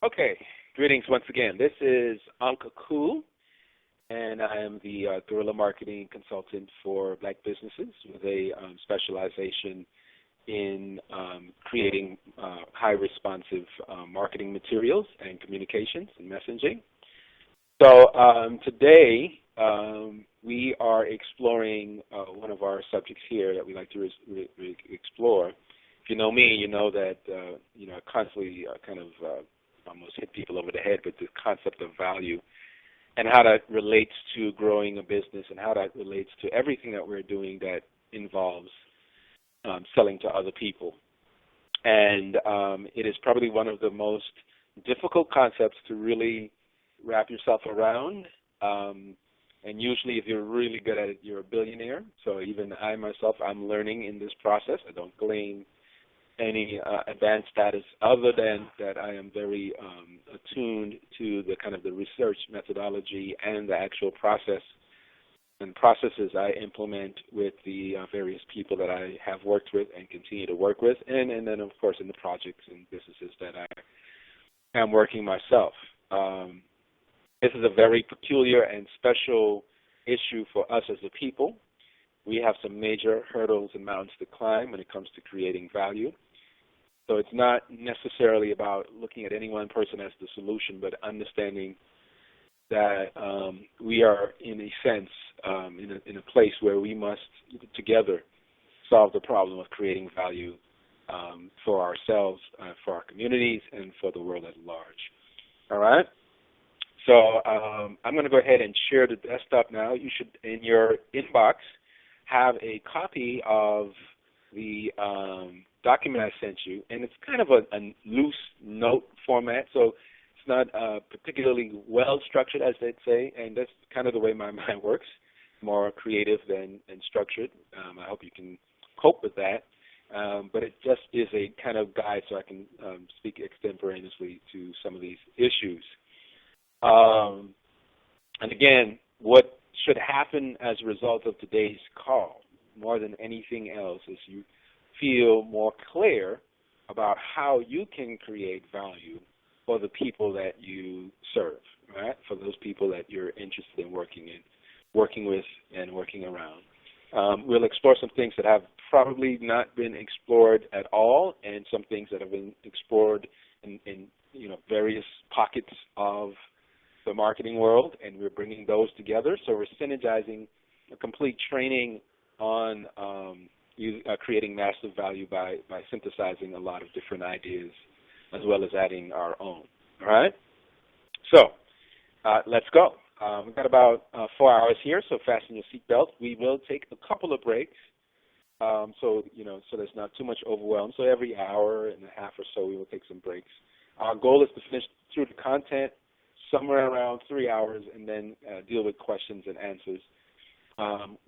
Okay, greetings once again. This is Aakhu, and I am the guerrilla marketing consultant for black businesses with a specialization in creating high responsive marketing materials and communications and messaging. So today we are exploring one of our subjects here that we like to explore. If you know me, you know that I constantly kind of almost hit people over the head with the concept of value and how that relates to growing a business and how that relates to everything that we're doing that involves selling to other people. And it is probably one of the most difficult concepts to really wrap yourself around. And usually if you're really good at it, you're a billionaire. So even I myself, I'm learning in this process. I don't claim any advanced status other than that I am very attuned to the kind of the research methodology and the actual process and processes I implement with the various people that I have worked with and continue to work with, and then of course in the projects and businesses that I am working myself. This is a very peculiar and special issue for us as a people. We have some major hurdles and mountains to climb when it comes to creating value. So it's not necessarily about looking at any one person as the solution, but understanding that we are, in a sense, in a place where we must together solve the problem of creating value for ourselves, for our communities, and for the world at large. All right? So I'm going to go ahead and share the desktop now. You should, in your inbox, have a copy of the document I sent you, and it's kind of a loose note format, so it's not particularly well structured, as they'd say, and that's kind of the way my mind works, more creative than structured. I hope you can cope with that, but it just is a kind of guide so I can speak extemporaneously to some of these issues. And again, what should happen as a result of today's call, more than anything else, is you feel more clear about how you can create value for the people that you serve, right? For those people that you're interested in working with, and working around. We'll explore some things that have probably not been explored at all, and some things that have been explored in various pockets of the marketing world, and we're bringing those together. So we're synergizing a complete training on creating massive value by synthesizing a lot of different ideas as well as adding our own. All right? So let's go. We've got about 4 hours here, so fasten your seatbelt. We will take a couple of breaks, so there's not too much overwhelm. So every hour and a half or so, we will take some breaks. Our goal is to finish through the content somewhere around 3 hours, and then deal with questions and answers.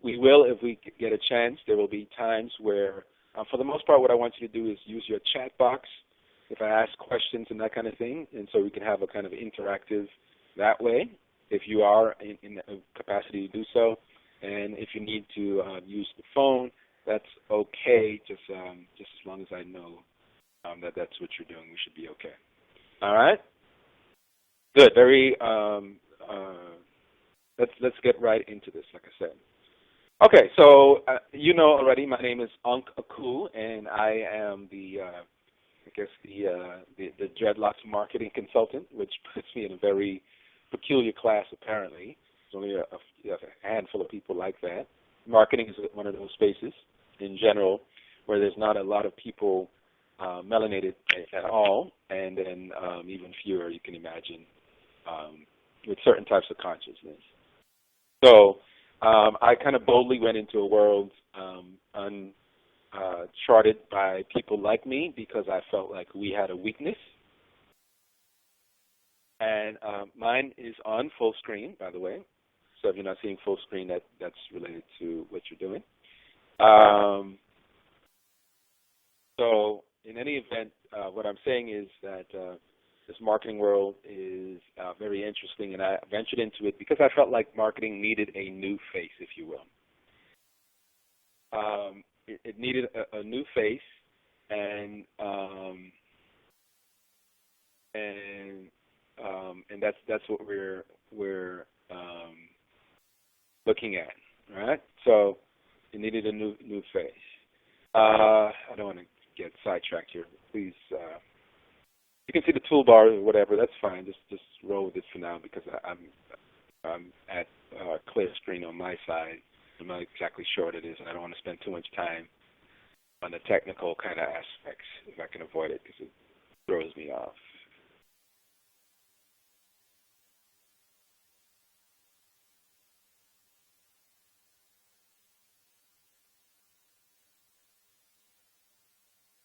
We will, if we get a chance, there will be times where, for the most part, what I want you to do is use your chat box if I ask questions and that kind of thing, and so we can have a kind of interactive that way, if you are in a capacity to do so. And if you need to use the phone, that's okay, just as long as I know that that's what you're doing, we should be okay. All right? Good. Very. Let's get right into this, like I said. Okay, so you know already, my name is Aunkh, and I am the dreadlocks marketing consultant, which puts me in a very peculiar class. Apparently, there's only a handful of people like that. Marketing is one of those spaces, in general, where there's not a lot of people melanated at all, and then even fewer, you can imagine, with certain types of consciousness. So I kind of boldly went into a world uncharted by people like me because I felt like we had a weakness. And mine is on full screen, by the way. So if you're not seeing full screen, that's related to what you're doing. So in any event, what I'm saying is that this marketing world is very interesting, and I ventured into it because I felt like marketing needed a new face, if you will. It needed a new face, and and that's what we're looking at, right? So you needed a new face. I don't want to get sidetracked here. Please, you can see the toolbar or whatever. That's fine. Just roll with it for now because I'm at clear screen on my side. I'm not exactly sure what it is, and I don't want to spend too much time on the technical kind of aspects if I can avoid it because it throws me off.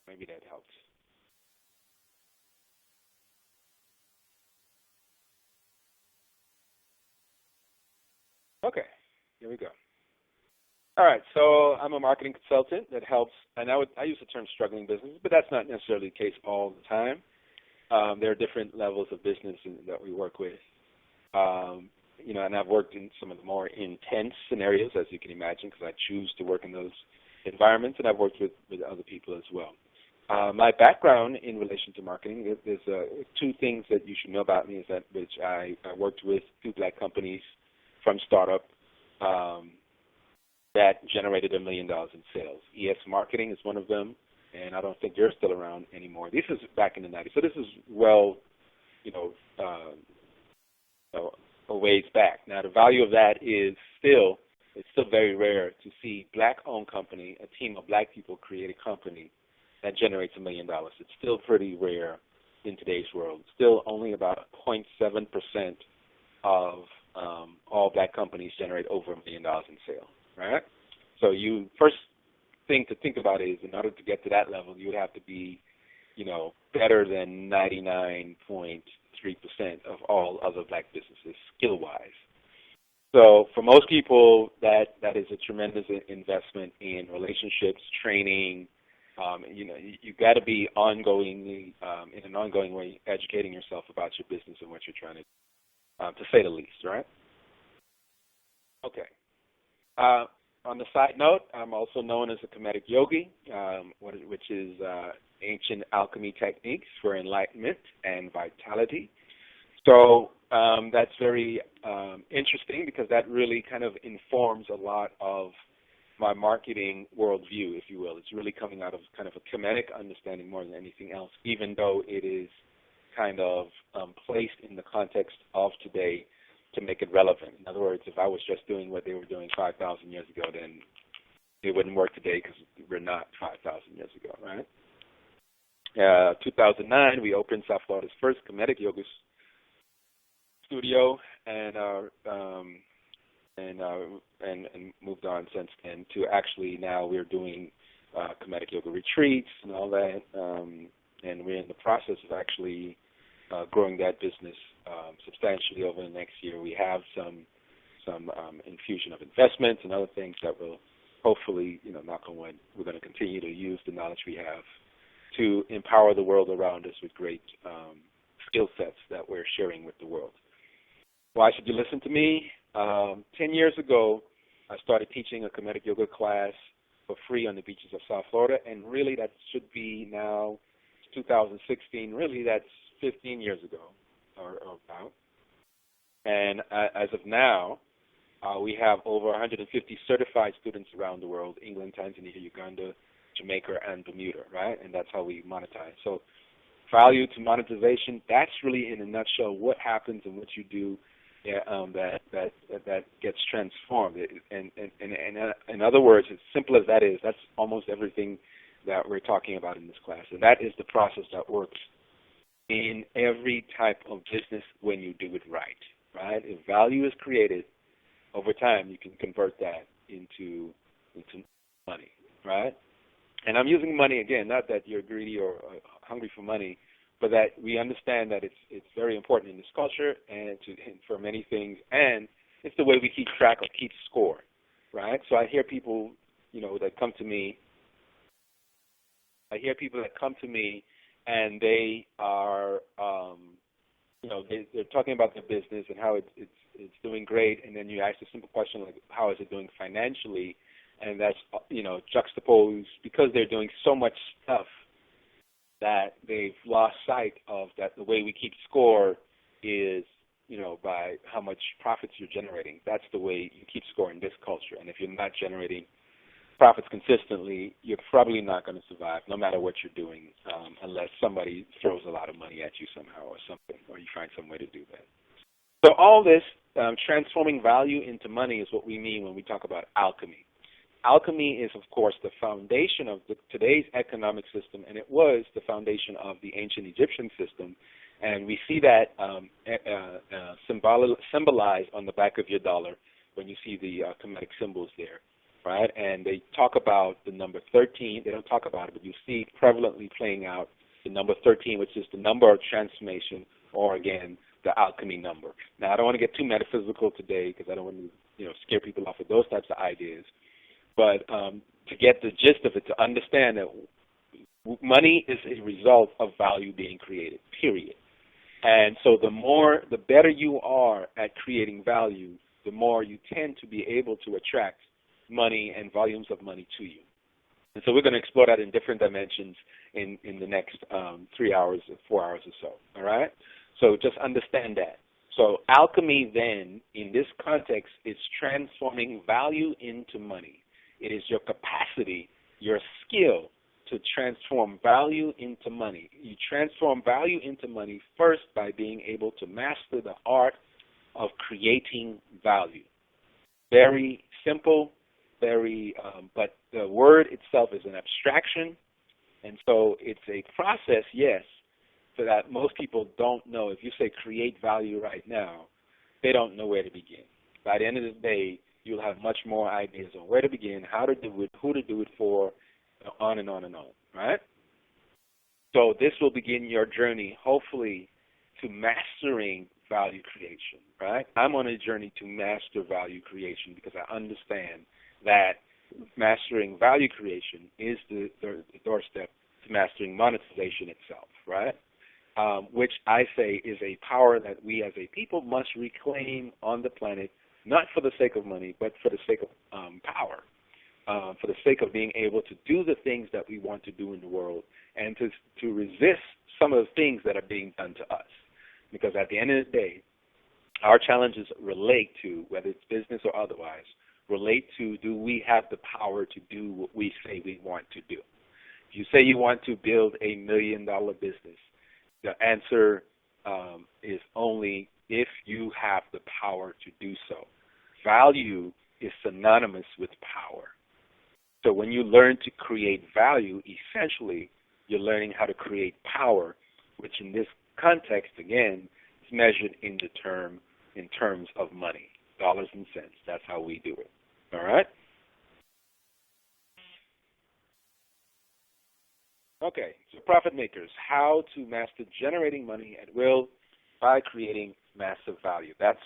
Maybe that helps. Okay, here we go. All right, so I'm a marketing consultant that helps, and I use the term struggling businesses, but that's not necessarily the case all the time. There are different levels of business that we work with. And I've worked in some of the more intense scenarios, as you can imagine, because I choose to work in those environments, and I've worked with other people as well. My background in relation to marketing, there's two things that you should know about me, is that which I worked with two black companies from startup that generated $1 million in sales. ES Marketing is one of them, and I don't think they're still around anymore. This is back in the 90s, so this is a ways back. Now, the value of that is it's still very rare to see black-owned company, a team of black people create a company that generates $1 million. It's still pretty rare in today's world. Still only about 0.7% of all black companies generate over $1 million in sales, right? So first thing to think about is in order to get to that level, you would have to be, better than 99.3% of all other black businesses skill-wise. So for most people, that is a tremendous investment in relationships, training. You got to be ongoingly, in an ongoing way, educating yourself about your business and what you're trying to say the least, right? Okay. On the side note, I'm also known as a Kemetic yogi, which is ancient alchemy techniques for enlightenment and vitality. So that's very interesting because that really kind of informs a lot of my marketing worldview, if you will. It's really coming out of kind of a Kemetic understanding more than anything else, even though it is kind of placed in the context of today to make it relevant. In other words, if I was just doing what they were doing 5,000 years ago, then it wouldn't work today because we're not 5,000 years ago, right? 2009, we opened South Florida's first Kemetic yoga studio, and moved on since then to actually now we're doing Kemetic yoga retreats and all that, and we're in the process of actually growing that business substantially over the next year. We have some infusion of investments and other things that will hopefully, knock on wood, we're going to continue to use the knowledge we have to empower the world around us with great skill sets that we're sharing with the world. Why should you listen to me? 10 years ago, I started teaching a Kemetic yoga class for free on the beaches of South Florida, and really that should be now 2016. Really, that's 15 years ago or about. And as of now, we have over 150 certified students around the world: England, Tanzania, Uganda, Jamaica, and Bermuda, right? And that's how we monetize. So value to monetization, that's really in a nutshell what happens and what you do that gets transformed. And in other words, as simple as that is, that's almost everything that we're talking about in this class. And that is the process that works in every type of business when you do it right? If value is created, over time you can convert that into money, right? And I'm using money again, not that you're greedy or hungry for money, but that we understand that it's very important in this culture and for many things, and it's the way we keep track or keep score, right? So I hear people, that come to me. And they are, they're talking about their business and how it's doing great, and then you ask a simple question like, how is it doing financially? And that's, juxtaposed because they're doing so much stuff that they've lost sight of that the way we keep score is, by how much profits you're generating. That's the way you keep scoring this culture. And if you're not generating profits consistently, you're probably not going to survive, no matter what you're doing, unless somebody throws a lot of money at you somehow or something, or you find some way to do that. So all this transforming value into money is what we mean when we talk about alchemy. Alchemy is, of course, the foundation of today's economic system, and it was the foundation of the ancient Egyptian system. And we see that symbolized on the back of your dollar when you see the Kemetic symbols there, right? And they talk about the number 13. They don't talk about it, but you see prevalently playing out the number 13, which is the number of transformation, or again, the alchemy number. Now, I don't want to get too metaphysical today because I don't want to, scare people off with those types of ideas. But to get the gist of it, to understand that money is a result of value being created, period. And so the better you are at creating value, the more you tend to be able to attract money and volumes of money to you. And so we're going to explore that in different dimensions in the next 3 hours or 4 hours or so, all right? So just understand that. So alchemy then, in this context, is transforming value into money. It is your capacity, your skill to transform value into money. You transform value into money first by being able to master the art of creating value. Very simple, but the word itself is an abstraction, and so it's a process, yes, so that most people don't know. If you say create value right now, they don't know where to begin. By the end of the day, you'll have much more ideas on where to begin, how to do it, who to do it for, on and on and on, right? So this will begin your journey, hopefully, to mastering value creation, right? I'm on a journey to master value creation because I understand that mastering value creation is the doorstep to mastering monetization itself, right? Which I say is a power that we as a people must reclaim on the planet, not for the sake of money, but for the sake of power, for the sake of being able to do the things that we want to do in the world and to resist some of the things that are being done to us. Because at the end of the day, our challenges relate to, whether it's business or otherwise, relate to, do we have the power to do what we say we want to do? If you say you want to build a $1 million business, the answer is only if you have the power to do so. Value is synonymous with power. So when you learn to create value, essentially, you're learning how to create power, which in this context, again, is measured in terms of money, dollars and cents. That's how we do it. All right? Okay, so profit makers, how to master generating money at will by creating massive value. That's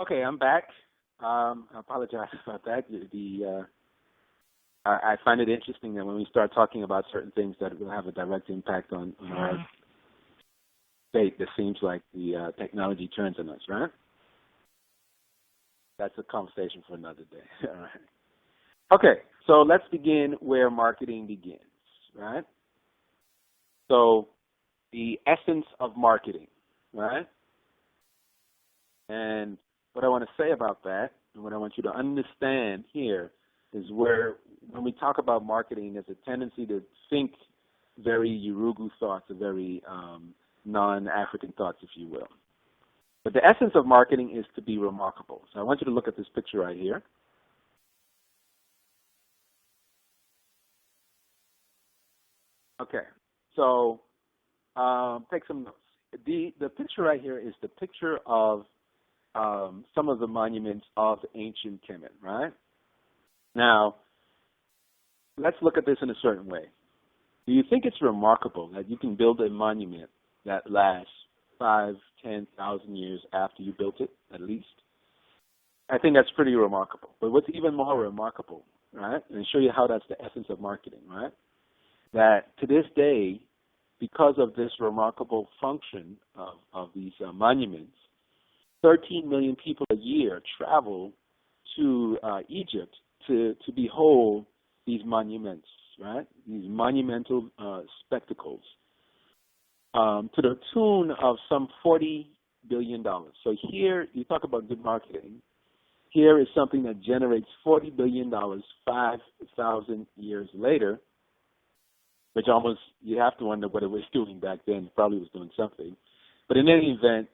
Okay, I'm back. I apologize about that. I find it interesting that when we start talking about certain things that will have a direct impact on our state, it seems like the technology turns on us, right? That's a conversation for another day. All right. Okay, so let's begin where marketing begins, right? So the essence of marketing, right? And what I want to say about that, and what I want you to understand here, is where when we talk about marketing, there's a tendency to think very Yurugu thoughts, or very non-African thoughts, if you will. But the essence of marketing is to be remarkable. So I want you to look at this picture right here. Okay, so take some notes. The picture right here is the picture of some of the monuments of ancient Kemet, right? Now, let's look at this in a certain way. Do you think it's remarkable that you can build a monument that lasts 5, 10,000 years after you built it, at least? I think that's pretty remarkable. But what's even more remarkable, right, and show you how that's the essence of marketing, right, that to this day, because of this remarkable function of these monuments, 13 million people a year travel to Egypt to behold these monuments, right? These monumental spectacles, to the tune of some $40 billion. So here, you talk about good marketing. Here is something that generates $40 billion 5,000 years later, which almost, you have to wonder what it was doing back then. It probably was doing something. But in any event,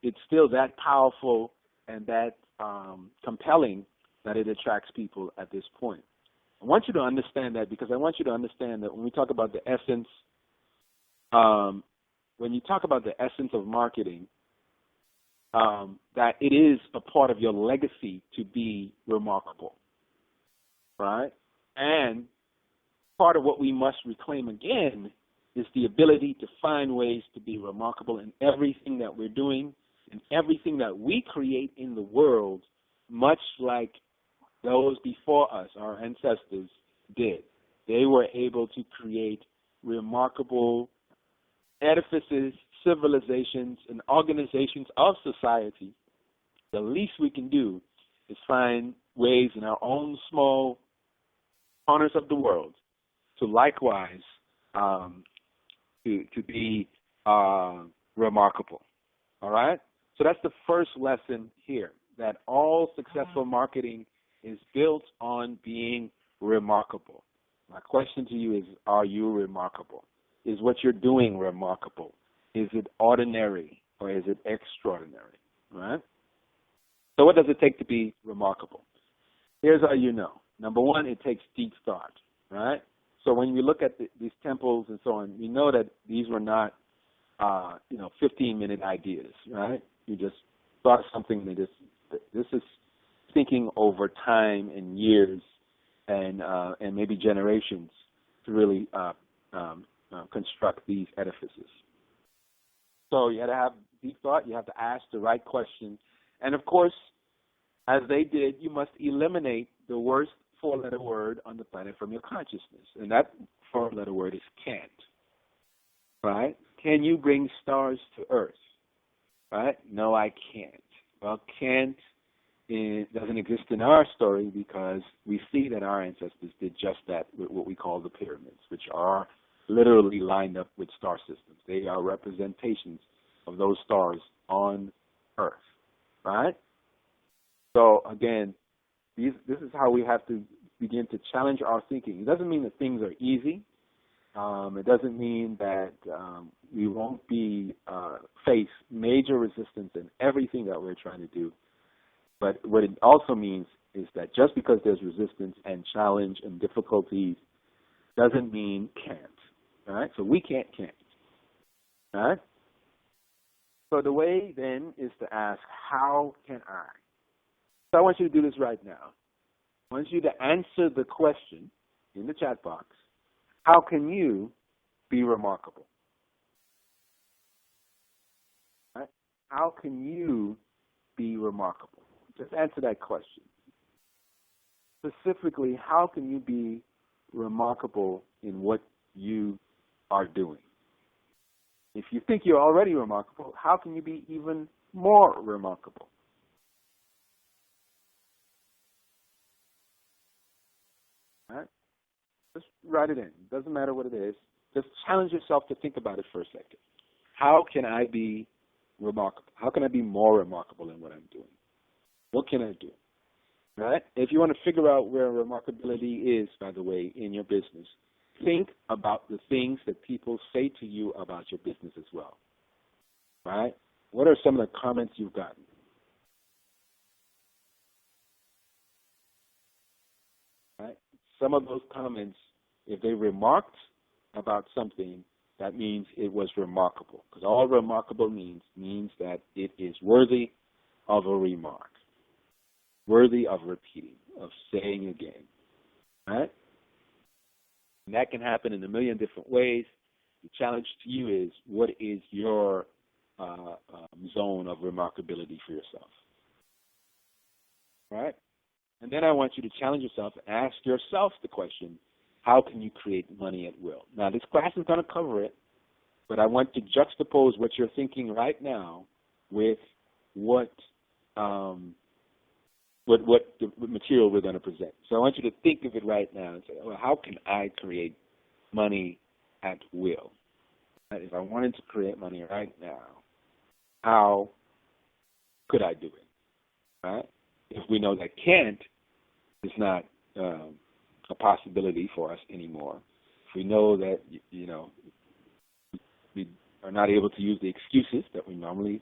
it's still that powerful and that compelling that it attracts people at this point. I want you to understand that, because I want you to understand that when we talk about the essence, when you talk about the essence of marketing, that it is a part of your legacy to be remarkable, right? And part of what we must reclaim again is the ability to find ways to be remarkable in everything that we're doing and everything that we create in the world, much like those before us, our ancestors, did. They were able to create remarkable edifices, civilizations, and organizations of society. The least we can do is find ways in our own small corners of the world to likewise to be remarkable. All right? So that's the first lesson here, that all successful marketing is built on being remarkable. My question to you is, are you remarkable? Is what you're doing remarkable? Is it ordinary or is it extraordinary? Right? So what does it take to be remarkable? Here's how you know. Number one, it takes deep thought. Right? So when you look at these temples and so on, you know that these were not, 15-minute ideas, right? You just thought of something that this is thinking over time and years and maybe generations to really construct these edifices. So you have to have deep thought. You have to ask the right questions. And, of course, as they did, you must eliminate the worst four-letter word on the planet from your consciousness. And that four-letter word is can't. Right? Can you bring stars to Earth? Right? No, I can't. Well, can't doesn't exist in our story because we see that our ancestors did just that with what we call the pyramids, which are literally lined up with star systems. They are representations of those stars on Earth. Right? So, again, this is how we have to begin to challenge our thinking. It doesn't mean that things are easy. It doesn't mean that we won't be face major resistance in everything that we're trying to do. But what it also means is that just because there's resistance and challenge and difficulties doesn't mean can't. All right? So we can't. All right? So the way then is to ask, how can I? So I want you to do this right now. I want you to answer the question in the chat box. How can you be remarkable? Right? How can you be remarkable? Just answer that question. Specifically, how can you be remarkable in what you are doing? If you think you're already remarkable, how can you be even more remarkable? All right? Just write it in. Doesn't matter what it is. Just challenge yourself to think about it for a second. How can I be remarkable? How can I be more remarkable in what I'm doing? What can I do? Right? If you want to figure out where remarkability is, by the way, in your business, think about the things that people say to you about your business as well. Right? What are some of the comments you've gotten? Right? Some of those comments, if they remarked about something, that means it was remarkable. Because all remarkable means that it is worthy of a remark, worthy of repeating, of saying again. Right? And that can happen in a million different ways. The challenge to you is, what is your zone of remarkability for yourself? Right? And then I want you to challenge yourself, ask yourself the question, how can you create money at will? Now, this class is going to cover it, but I want to juxtapose what you're thinking right now with what the material we're going to present. So I want you to think of it right now and say, well, how can I create money at will? Right? If I wanted to create money right now, how could I do it? Right? If we know that can't is not a possibility for us anymore, if we know that, we are not able to use the excuses that we normally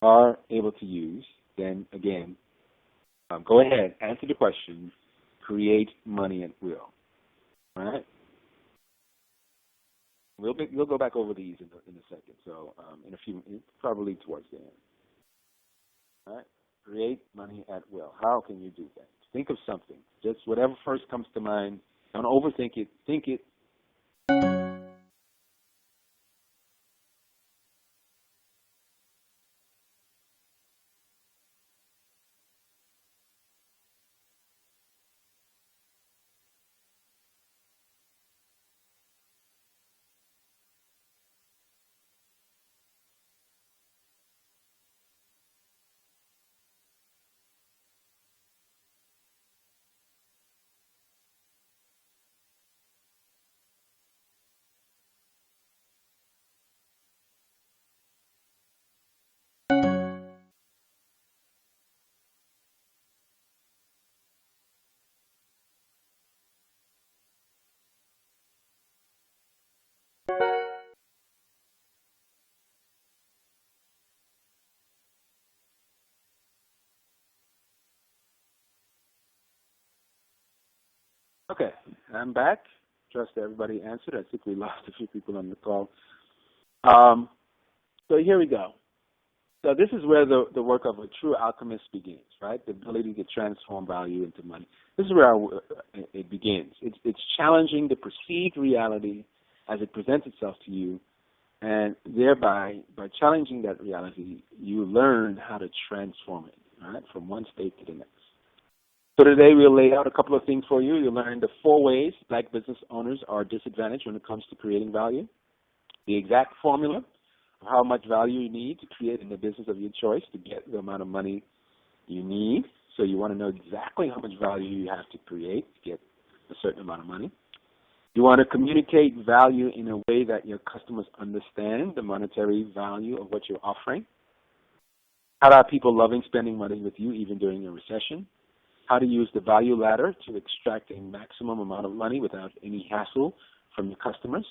are able to use, then again, go ahead, answer the question, create money at will. All right? We'll go back over these in a second, so in a few, probably towards the end. All right? Create money at will. How can you do that? Think of something. Just whatever first comes to mind. Don't overthink it. Think it. Okay, I'm back. Trust everybody answered. I think we lost a few people on the call. So here we go. So this is where the work of a true alchemist begins, right? The ability to transform value into money. This is where it begins. It's challenging the perceived reality as it presents itself to you, and thereby, by challenging that reality, you learn how to transform it, right, from one state to the next. So today we'll lay out a couple of things for you. You'll learn the 4 ways Black business owners are disadvantaged when it comes to creating value, the exact formula of how much value you need to create in the business of your choice to get the amount of money you need. So you want to know exactly how much value you have to create to get a certain amount of money. You want to communicate value in a way that your customers understand the monetary value of what you're offering. How are people loving spending money with you even during a recession? How to use the value ladder to extract a maximum amount of money without any hassle from your customers.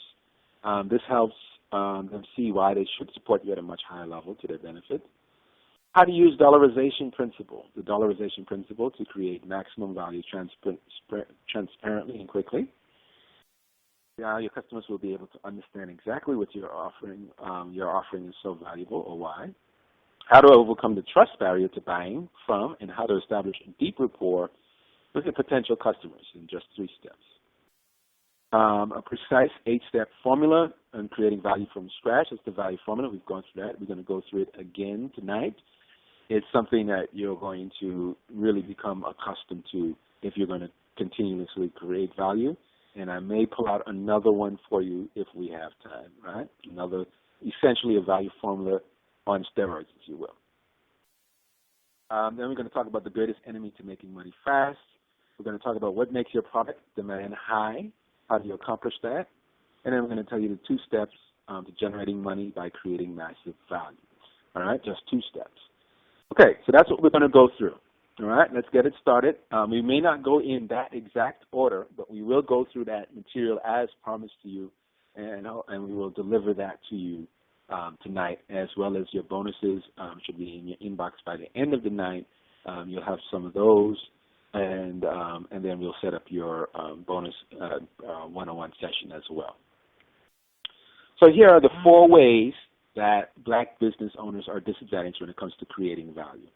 This helps them see why they should support you at a much higher level to their benefit. How to use dollarization principle, the dollarization principle to create maximum value transparently and quickly. Your customers will be able to understand exactly what you're offering is so valuable or why. How to overcome the trust barrier to buying from, and how to establish a deep rapport with your potential customers in just 3 steps. A precise 8-step formula on creating value from scratch. That's the value formula. We've gone through that. We're going to go through it again tonight. it's something that you're going to really become accustomed to if you're going to continuously create value. And I may pull out another one for you if we have time, right? Another, essentially a value formula on steroids, if you will. Then we're going to talk about the greatest enemy to making money fast. We're going to talk about what makes your product demand high. How do you accomplish that? And then we're going to tell you the 2 steps to generating money by creating massive value. All right, just 2 steps. Okay, so that's what we're going to go through. All right, let's get it started. We may not go in that exact order, but we will go through that material as promised to you, and we will deliver that to you tonight, as well as your bonuses should be in your inbox by the end of the night. You'll have some of those, and then we'll set up your bonus one-on-one session as well. So here are the 4 ways that black business owners are disadvantaged when it comes to creating value.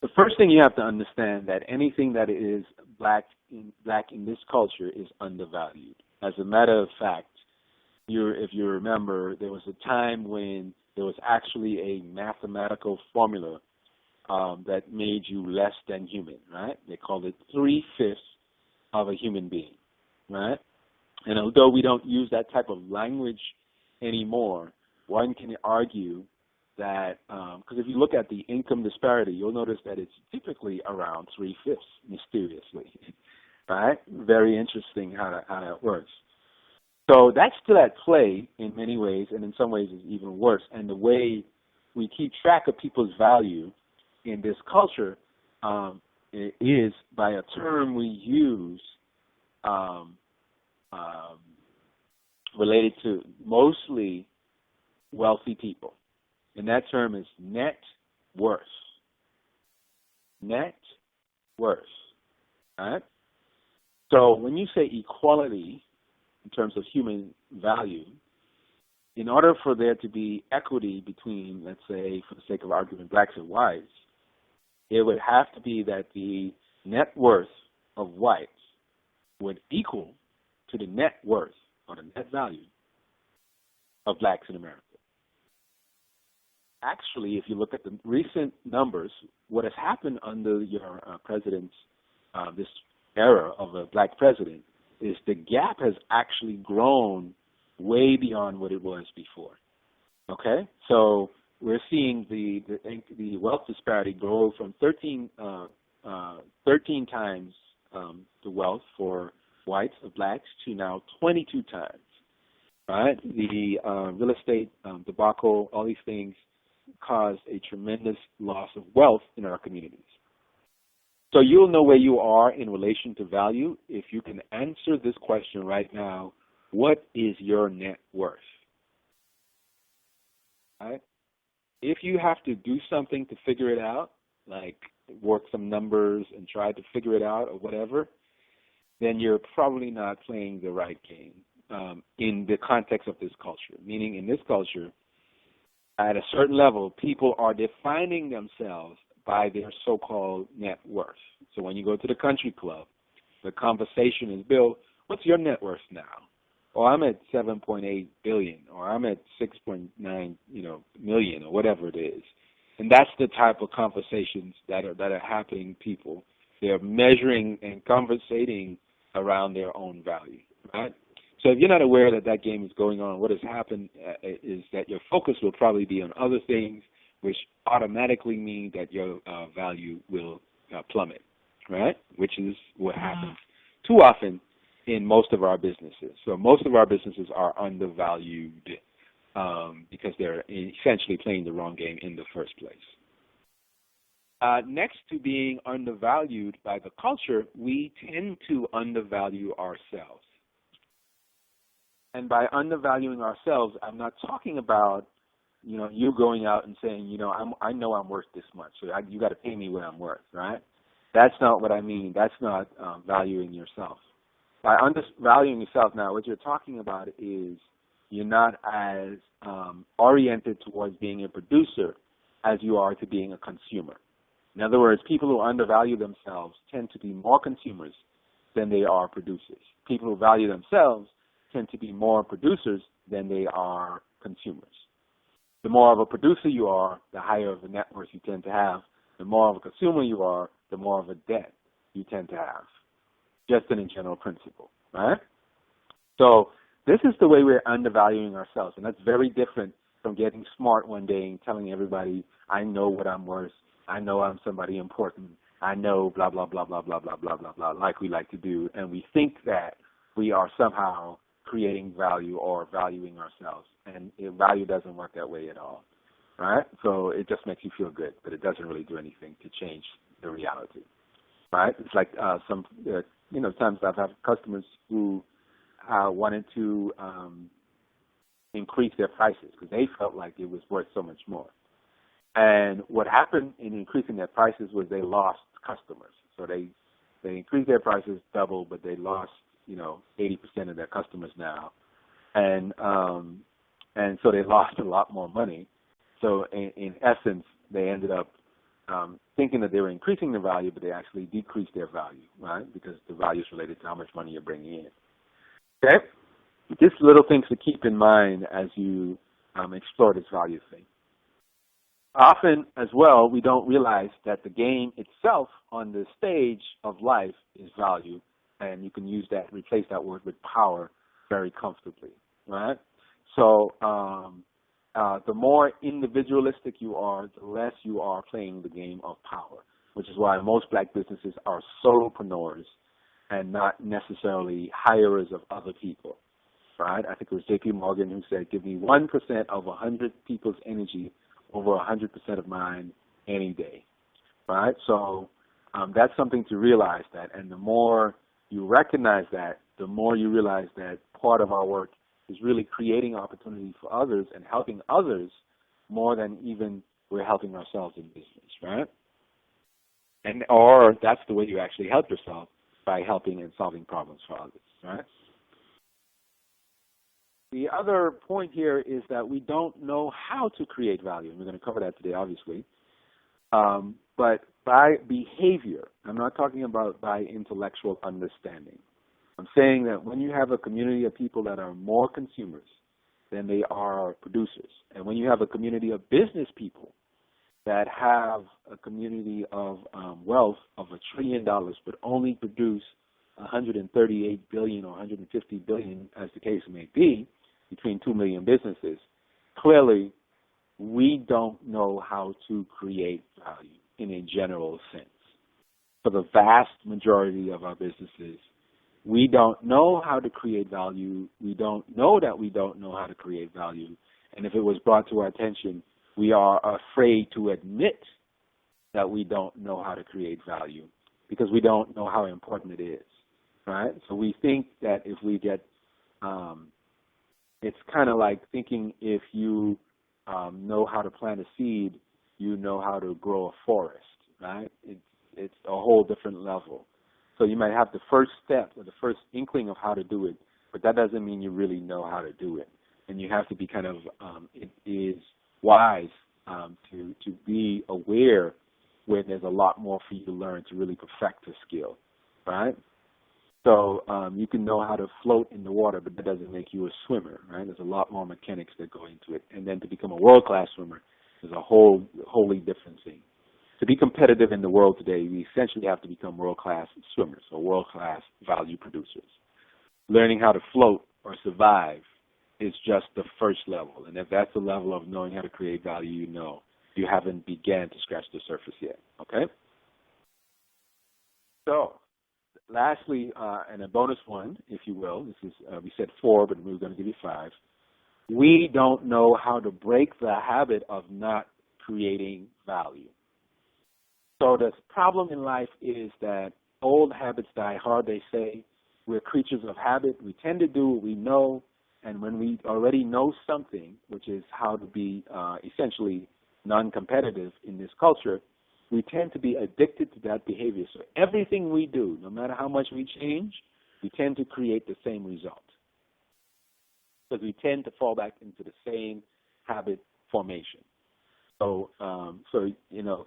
The first thing you have to understand that anything that is black in this culture is undervalued. As a matter of fact, if you remember, there was a time when there was actually a mathematical formula that made you less than human, right? They called it 3/5 of a human being, right? And although we don't use that type of language anymore, one can argue that, because if you look at the income disparity, you'll notice that it's typically around 3/5, mysteriously, right? Very interesting how that works. So that's still at play in many ways, and in some ways it's even worse. And the way we keep track of people's value in this culture is by a term we use related to mostly wealthy people. And that term is net worth. Net worth. All right? So when you say equality in terms of human value, in order for there to be equity between, let's say, for the sake of argument, blacks and whites, it would have to be that the net worth of whites would equal to the net worth or the net value of blacks in America. Actually, if you look at the recent numbers, what has happened under your president's, this era of a black president, is the gap has actually grown way beyond what it was before. Okay? So we're seeing the wealth disparity grow from 13 times the wealth for whites of blacks to now 22 times. Right? The real estate debacle, all these things caused a tremendous loss of wealth in our communities. So you'll know where you are in relation to value if you can answer this question right now: what is your net worth? Right? If you have to do something to figure it out, like work some numbers and try to figure it out or whatever, then you're probably not playing the right game in the context of this culture. Meaning, in this culture, at a certain level, people are defining themselves by their so-called net worth. So when you go to the country club, the conversation is, Bill, what's your net worth now? Oh, I'm at 7.8 billion, or I'm at 6.9, million, or whatever it is. And that's the type of conversations that are happening. People, they're measuring and conversating around their own value, right? So if you're not aware that that game is going on, what has happened is that your focus will probably be on other things, which automatically mean that your value will plummet, right? Which is what happens too often in most of our businesses. So most of our businesses are undervalued because they're essentially playing the wrong game in the first place. Next to being undervalued by the culture, we tend to undervalue ourselves. And by undervaluing ourselves, I'm not talking about, you going out and saying, I know I'm worth this much, so you got to pay me what I'm worth, right? That's not what I mean. That's not valuing yourself. By undervaluing yourself now, what you're talking about is you're not as oriented towards being a producer as you are to being a consumer. In other words, people who undervalue themselves tend to be more consumers than they are producers. People who value themselves tend to be more producers than they are consumers. The more of a producer you are, the higher of a net worth you tend to have. The more of a consumer you are, the more of a debt you tend to have. Just in a general principle, right? So this is the way we're undervaluing ourselves, and that's very different from getting smart one day and telling everybody, I know what I'm worth, I know I'm somebody important, I know blah, blah, blah, blah, blah, blah, blah, blah, blah, like we like to do, and we think that we are somehow creating value or valuing ourselves, and value doesn't work that way at all, right? So it just makes you feel good, but it doesn't really do anything to change the reality, right? It's like times I've had customers who wanted to increase their prices because they felt like it was worth so much more. And what happened in increasing their prices was they lost customers. So they increased their prices double, but they lost 80% of their customers now, and so they lost a lot more money. So in essence, they ended up thinking that they were increasing their value, but they actually decreased their value, right? Because the value is related to how much money you're bringing in. Okay? Just little things to keep in mind as you explore this value thing. Often, as well, we don't realize that the game itself on the stage of life is value, and you can use that, replace that word with power very comfortably, right? So the more individualistic you are, the less you are playing the game of power, which is why most black businesses are solopreneurs and not necessarily hirers of other people, right? I think it was J.P. Morgan who said, give me 1% of 100 people's energy over 100% of mine any day, right? So that's something to realize that, and the more you recognize that, the more you realize that part of our work is really creating opportunity for others and helping others more than even we're helping ourselves in business, right? Or that's the way you actually help yourself, by helping and solving problems for others, right? The other point here is that we don't know how to create value, and we're going to cover that today, obviously. But by behavior, I'm not talking about by intellectual understanding. I'm saying that when you have a community of people that are more consumers than they are producers, and when you have a community of business people that have a community of wealth of $1 trillion but only produce 138 billion or 150 billion, as the case may be, between 2 million businesses, clearly we don't know how to create value in a general sense. For the vast majority of our businesses, we don't know how to create value. We don't know that we don't know how to create value. And if it was brought to our attention, we are afraid to admit that we don't know how to create value because we don't know how important it is, right? So we think that if we get, it's kind of like thinking if you know how to plant a seed, you know how to grow a forest, right? It's a whole different level. So you might have the first step or the first inkling of how to do it, but that doesn't mean you really know how to do it. And you have to be kind of, it is wise to be aware when there's a lot more for you to learn to really perfect the skill, right? So you can know how to float in the water, but that doesn't make you a swimmer, right? There's a lot more mechanics that go into it. And then to become a world-class swimmer is a wholly different thing. To be competitive in the world today, we essentially have to become world-class swimmers or world-class value producers. Learning how to float or survive is just the first level. And if that's the level of knowing how to create value, you know you haven't began to scratch the surface yet, okay? So, lastly, and a bonus one, if you will, this is, we said 4, but we're going to give you 5. We don't know how to break the habit of not creating value. So the problem in life is that old habits die hard, they say. We're creatures of habit. We tend to do what we know, and when we already know something, which is how to be essentially non-competitive in this culture, we tend to be addicted to that behavior. So everything we do, no matter how much we change, we tend to create the same result. Because we tend to fall back into the same habit formation. So,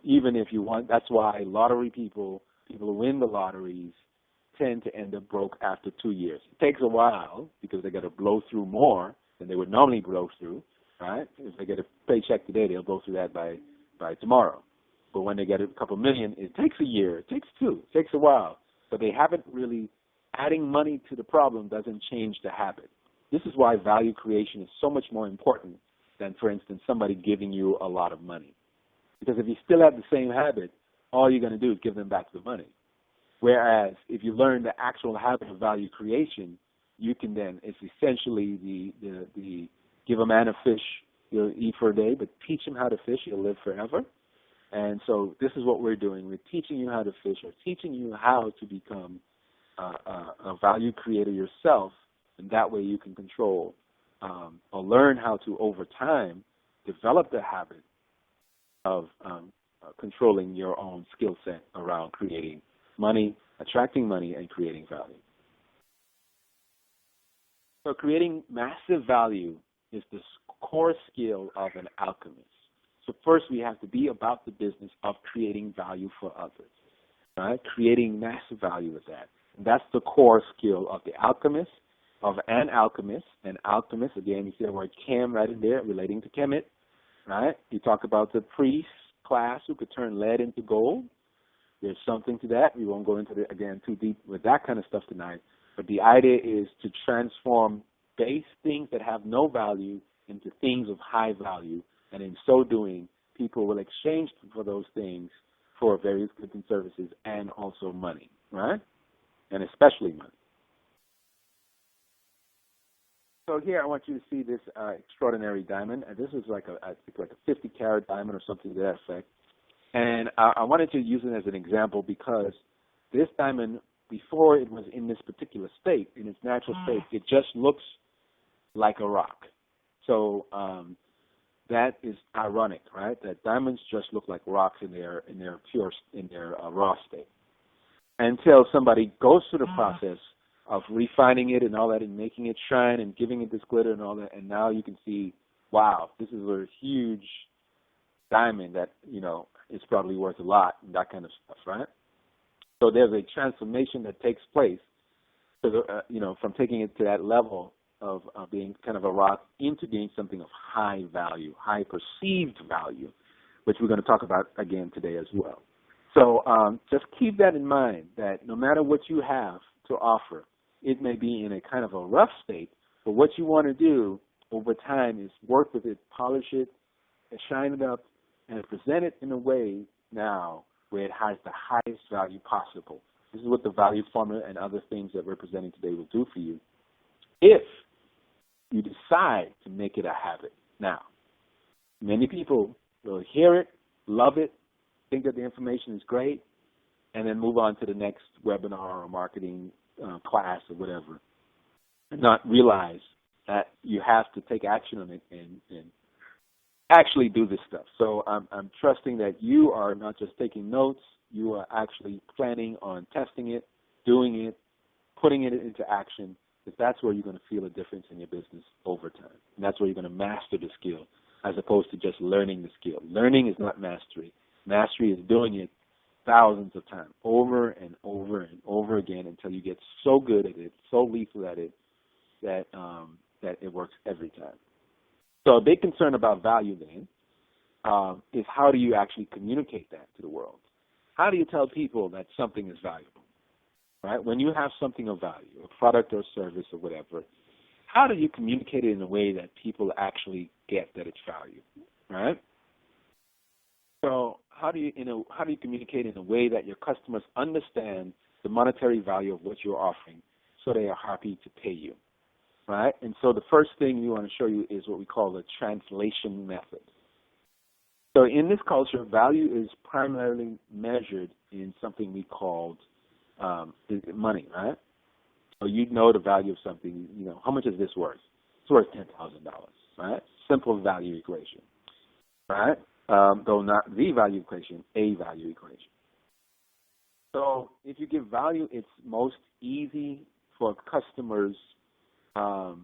even if you want, that's why lottery people who win the lotteries tend to end up broke after 2 years. It takes a while because they got to blow through more than they would normally blow through, right? If they get a paycheck today, they'll go through that by tomorrow. But when they get a couple million, it takes a year, it takes two, it takes a while. But they haven't really, adding money to the problem doesn't change the habit. This is why value creation is so much more important than, for instance, somebody giving you a lot of money. Because if you still have the same habit, all you're going to do is give them back the money. Whereas if you learn the actual habit of value creation, you can then, it's essentially the give a man a fish, he'll eat for a day, but teach him how to fish, he'll live forever. And so this is what we're doing. We're teaching you how to fish, or teaching you how to become a value creator yourself, and that way you can control or learn how to, over time, develop the habit of controlling your own skill set around creating money, attracting money, and creating value. So creating massive value is the core skill of an alchemist. So first we have to be about the business of creating value for others, right? Creating massive value with that. And that's the core skill of the alchemist, of an alchemist. And alchemist, again, you see the word chem right in there, relating to Kemet, right? You talk about the priest class who could turn lead into gold. There's something to that. We won't go into it, again, too deep with that kind of stuff tonight. But the idea is to transform base things that have no value into things of high value. And in so doing, people will exchange for those things for various goods and services and also money, right? And especially money. So here I want you to see this extraordinary diamond. And this is like a 50-carat diamond or something to that effect. And I wanted to use it as an example because this diamond, before it was in this particular state, in its natural state, it just looks like a rock. So that is ironic, right? That diamonds just look like rocks in their raw state. Until somebody goes through the process of refining it and all that, and making it shine and giving it this glitter and all that, and now you can see, wow, this is a huge diamond that, is probably worth a lot, and that kind of stuff, right? So there's a transformation that takes place, from taking it to that level of being kind of a rock into being something of high value, high perceived value, which we're going to talk about again today as well. So just keep that in mind, that no matter what you have to offer, it may be in a kind of a rough state, but what you want to do over time is work with it, polish it, and shine it up, and present it in a way now where it has the highest value possible. This is what the value formula and other things that we're presenting today will do for you if you decide to make it a habit. Now, many people will hear it, love it, think that the information is great, and then move on to the next webinar or marketing class or whatever, and not realize that you have to take action on it and actually do this stuff. So I'm trusting that you are not just taking notes, you are actually planning on testing it, doing it, putting it into action, because that's where you're going to feel a difference in your business over time. And that's where you're going to master the skill as opposed to just learning the skill. Learning is not mastery. Mastery is doing it thousands of times, over and over and over again, until you get so good at it, so lethal at it, that it works every time. So a big concern about value then is how do you actually communicate that to the world? How do you tell people that something is valuable? Right? When you have something of value, a product or service or whatever, how do you communicate it in a way that people actually get that it's value? Right? So how do you communicate in a way that your customers understand the monetary value of what you're offering, so they are happy to pay you? Right? And so the first thing we want to show you is what we call the translation method. So in this culture, value is primarily measured in something we called money, right? So you know the value of something, how much is this worth? It's worth $10,000, right? Simple value equation, right? Though not the value equation, a value equation. So if you give value, it's most easy for customers. So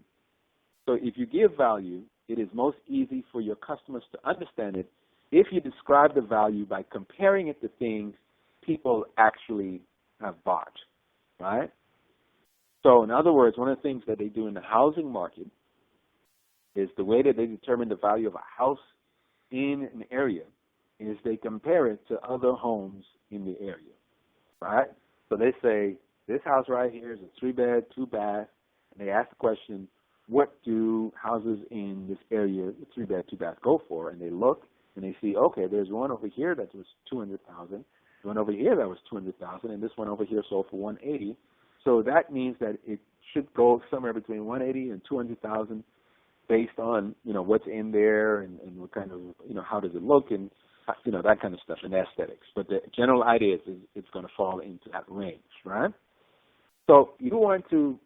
if you give value, it is most easy for your customers to understand it if you describe the value by comparing it to things people actually have bought, right? So in other words, one of the things that they do in the housing market is the way that they determine the value of a house in an area is they compare it to other homes in the area, right? So they say, this house right here is a 3-bed, 2-bath, and they ask the question, what do houses in this area, 3-bed, 2-bath, go for? And they look and they see, okay, there's one over here that was $200,000, one over here that was $200,000, and this one over here sold for $180,000. So that means that it should go somewhere between $180,000 and $200,000 based on, what's in there and what kind of, how does it look and, that kind of stuff and aesthetics. But the general idea is it's going to fall into that range, right? So you want to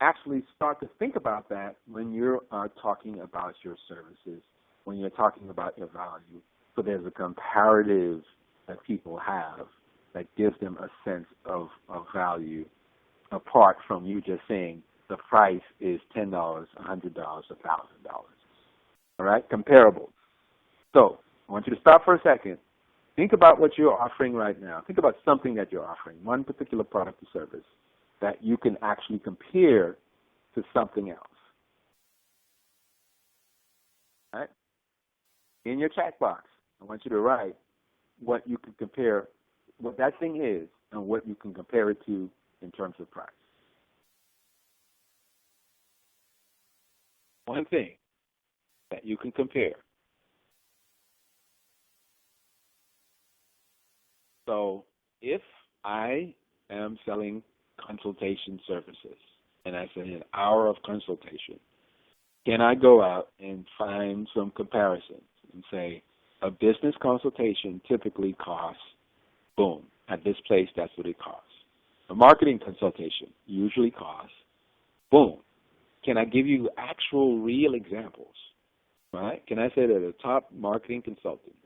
actually start to think about that when you are talking about your services, when you're talking about your value. So there's a comparative that people have that gives them a sense of value apart from you just saying the price is $10, $100, $1,000. All right? Comparable. So I want you to stop for a second. Think about what you're offering right now. Think about something that you're offering, one particular product or service that you can actually compare to something else. All right? In your chat box, I want you to write what you can compare, what that thing is, and what you can compare it to in terms of price. One thing that you can compare. So if I am selling consultation services and I say an hour of consultation, can I go out and find some comparisons and say a business consultation typically costs, boom, at this place that's what it costs. A marketing consultation usually costs, boom. Can I give you actual real examples, right? Can I say that a top marketing consultant,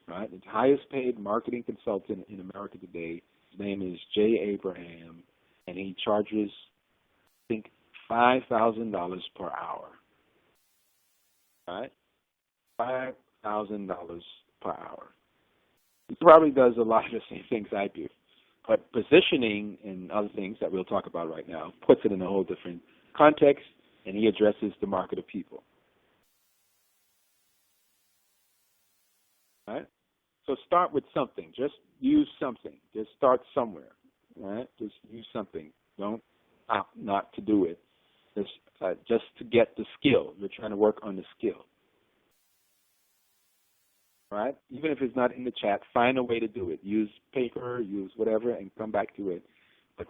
right, the highest paid marketing consultant in America today, his name is Jay Abraham, and he charges, I think, $5,000 per hour, right? $5,000 per hour. He probably does a lot of the same things I do, but positioning and other things that we'll talk about right now puts it in a whole different context, and he addresses the market of people. Right? So start with something. Just use something. Just start somewhere. Right? Just use something. Don't opt not to do it. Just to get the skill. You're trying to work on the skill. Right? Even if it's not in the chat, find a way to do it. Use paper, use whatever, and come back to it. But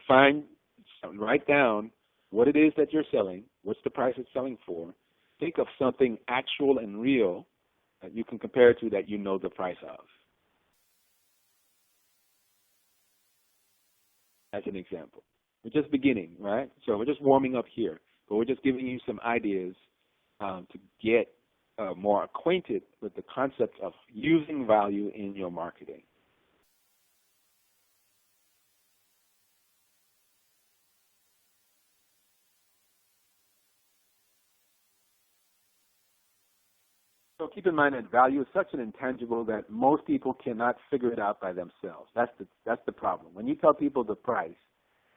write down what it is that you're selling, what's the price it's selling for. Think of something actual and real that you can compare it to that you know the price of. As an example. We're just beginning, right? So we're just warming up here, but we're just giving you some ideas to get more acquainted with the concept of using value in your marketing. So keep in mind that value is such an intangible that most people cannot figure it out by themselves. That's the problem. When you tell people the price,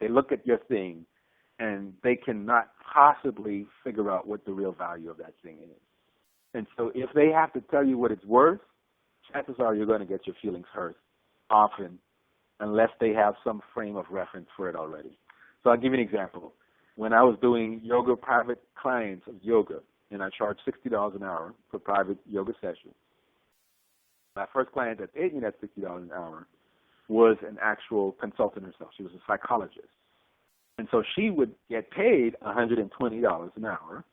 they look at your thing and they cannot possibly figure out what the real value of that thing is. And so if they have to tell you what it's worth, chances are you're going to get your feelings hurt often unless they have some frame of reference for it already. So I'll give you an example. When I was doing yoga private clients of yoga, and I charged $60 an hour for private yoga sessions, my first client that paid me that $60 an hour was an actual consultant herself. She was a psychologist. And so she would get paid $120 an hour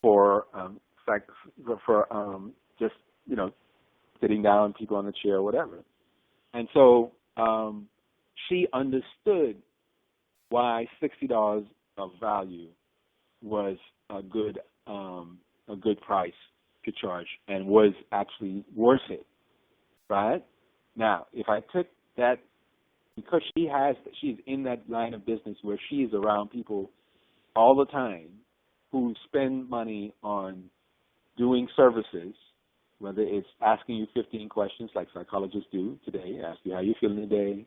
for just, sitting down, people on the chair, whatever. And so she understood why $60 of value was a good price to charge and was actually worth it, right? Now, if I took that, because she's in that line of business where she is around people all the time who spend money on doing services, whether it's asking you 15 questions like psychologists do today, ask you how you feeling today,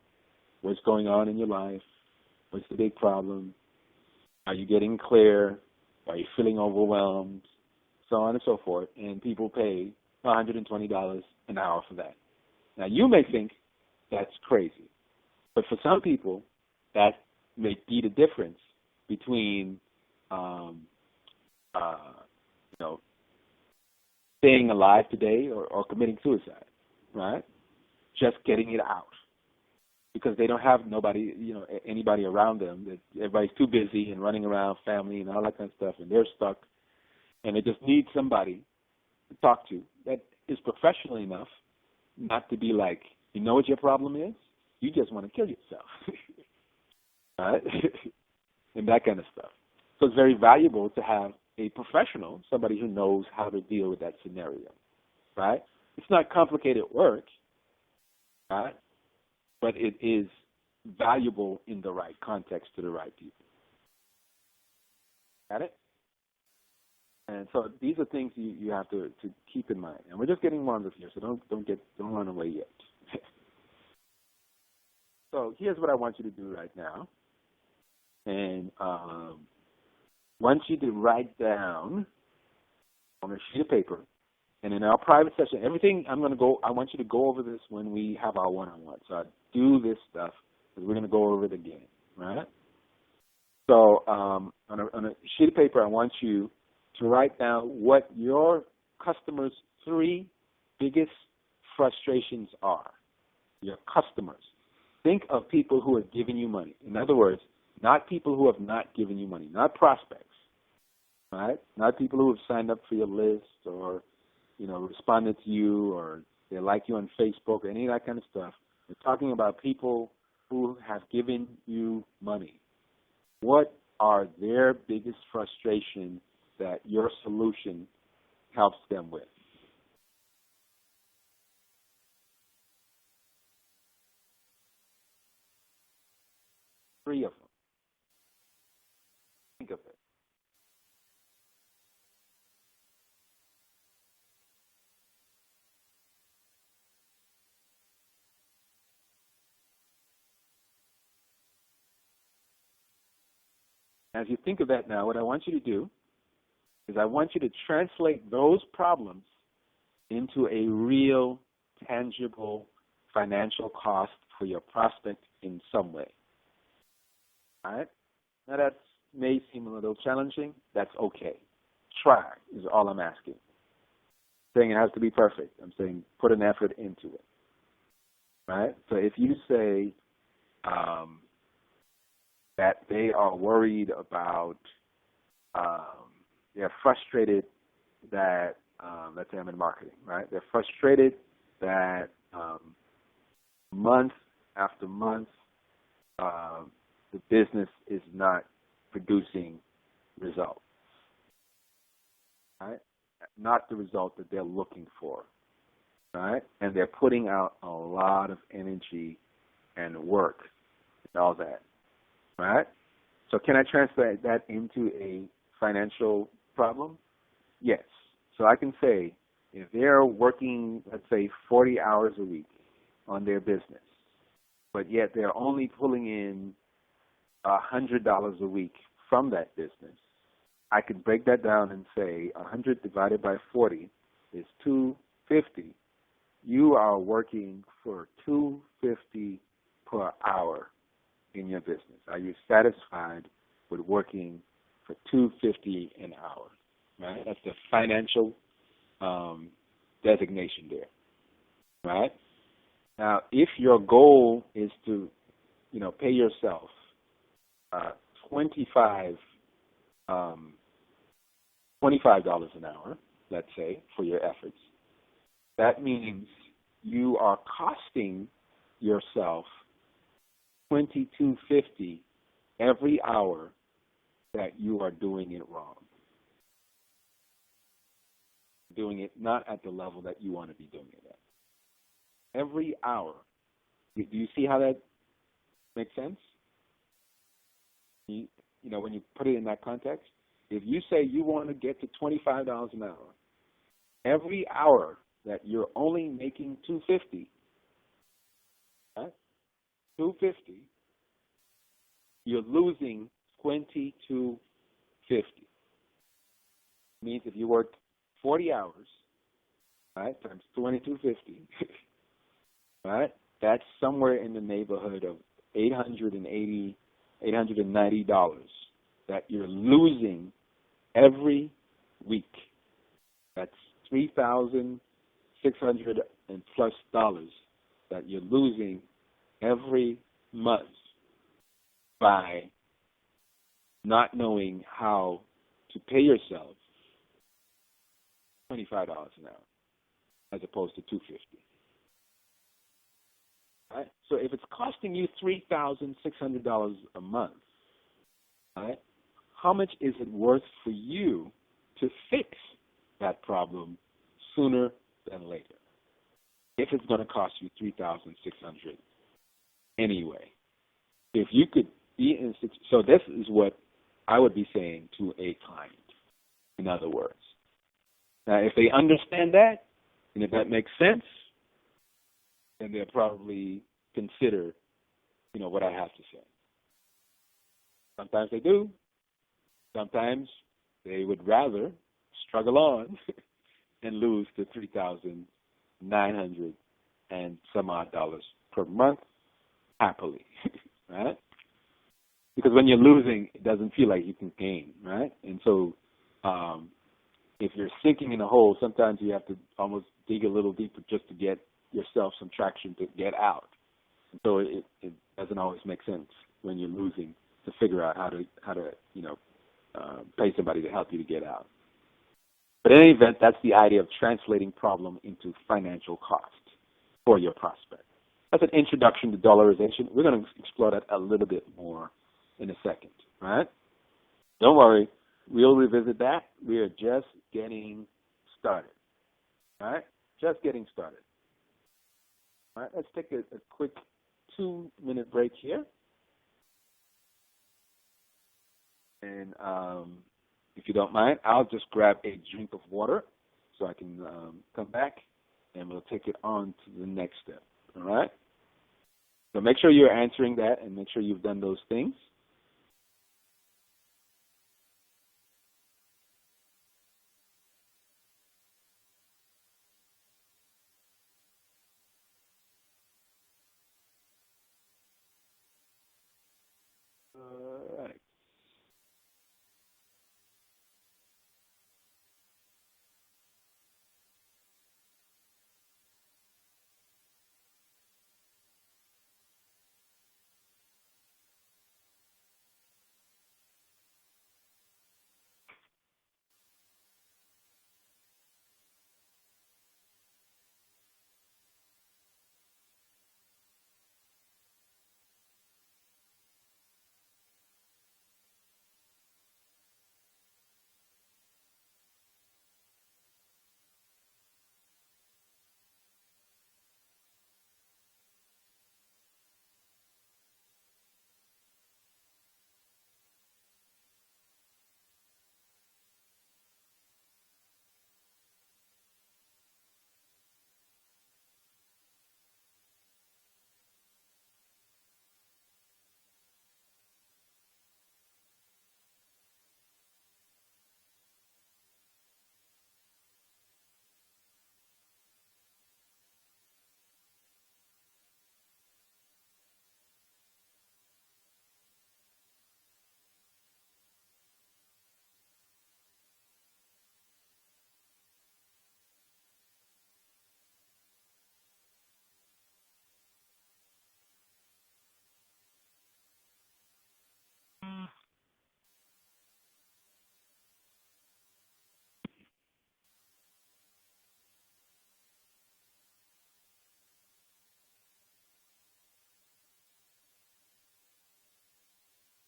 what's going on in your life, what's the big problem, are you getting clear, are you feeling overwhelmed, so on and so forth, and people pay $120 an hour for that. Now, you may think that's crazy, but for some people, that may be the difference between, staying alive today or committing suicide, right? Just getting it out. Because they don't have anybody around them. Everybody's too busy and running around, family and all that kind of stuff, and they're stuck. And they just need somebody to talk to that is professional enough not to be like, you know what your problem is? You just want to kill yourself. Right? And that kind of stuff. So it's very valuable to have a professional, somebody who knows how to deal with that scenario. Right? It's not complicated work, right? But it is valuable in the right context to the right people. Got it? And so these are things you have to keep in mind. And we're just getting warmed up here, so don't run away yet. So here's what I want you to do right now. And I want you to write down on a sheet of paper, and in our private session, everything I want you to go over this when we have our one-on-one. So I do this stuff, because we're going to go over it again, right? So on a sheet of paper, I want you to write down what your customers' 3 biggest frustrations are. Your customers. Think of people who are giving you money. In other words, not people who have not given you money, not prospects, right? Not people who have signed up for your list or, responded to you, or they like you on Facebook, or any of that kind of stuff. We're talking about people who have given you money. What are their biggest frustrations that your solution helps them with? Three of them. Think of it. As you think of that now, what I want you to do is I want you to translate those problems into a real, tangible financial cost for your prospect in some way. All right? Now that may seem a little challenging. That's okay. Try is all I'm asking. I'm saying it has to be perfect. I'm saying put an effort into it. Right? So if you say that they are worried about, they're frustrated that, let's say I'm in marketing, right? They're frustrated that month after month the business is not producing results, right? Not the result that they're looking for, right? And they're putting out a lot of energy and work and all that, right? So can I translate that into a financial problem? Yes. So I can say if they're working, let's say, 40 hours a week on their business, but yet they're only pulling in $100 a week from that business, I could break that down and say 100 divided by 40 is $250. You are working for $250 per hour in your business. Are you satisfied with working for $250 an hour? Right? That's the financial designation there. Right? Now, if your goal is to, pay yourself $25 an hour, let's say, for your efforts, that means you are costing yourself $22.50 every hour that you are doing it wrong. Doing it not at the level that you want to be doing it at. Every hour. Do you see how that makes sense? When you put it in that context, if you say you want to get to $25 an hour, every hour that you're only making $250, right? $250, you're losing $22.50. Means if you worked 40 hours, right, times 2250, right? That's somewhere in the neighborhood of $890 that you're losing every week. That's $3,600 and plus dollars that you're losing every month by not knowing how to pay yourself $25 an hour as opposed to $250. Right? So if it's costing you $3,600 a month, right, how much is it worth for you to fix that problem sooner than later? If it's going to cost you $3,600 anyway. If you could be in, so this is what I would be saying to a client, in other words. Now, if they understand that, and if that makes sense, then they'll probably consider, what I have to say. Sometimes they do. Sometimes they would rather struggle on and lose the $3,900 and some odd dollars per month happily, right? Because when you're losing, it doesn't feel like you can gain, right? And so if you're sinking in a hole, sometimes you have to almost dig a little deeper just to get yourself some traction to get out. And so it doesn't always make sense when you're losing to figure out how to pay somebody to help you to get out. But in any event, that's the idea of translating problem into financial cost for your prospect. That's an introduction to dollarization. We're going to explore that a little bit more in a second, right? Don't worry. We'll revisit that. We are just getting started, right? Just getting started. All right, let's take a quick 2-minute break here. And if you don't mind, I'll just grab a drink of water so I can come back, and we'll take it on to the next step, all right? So make sure you're answering that and make sure you've done those things. All right.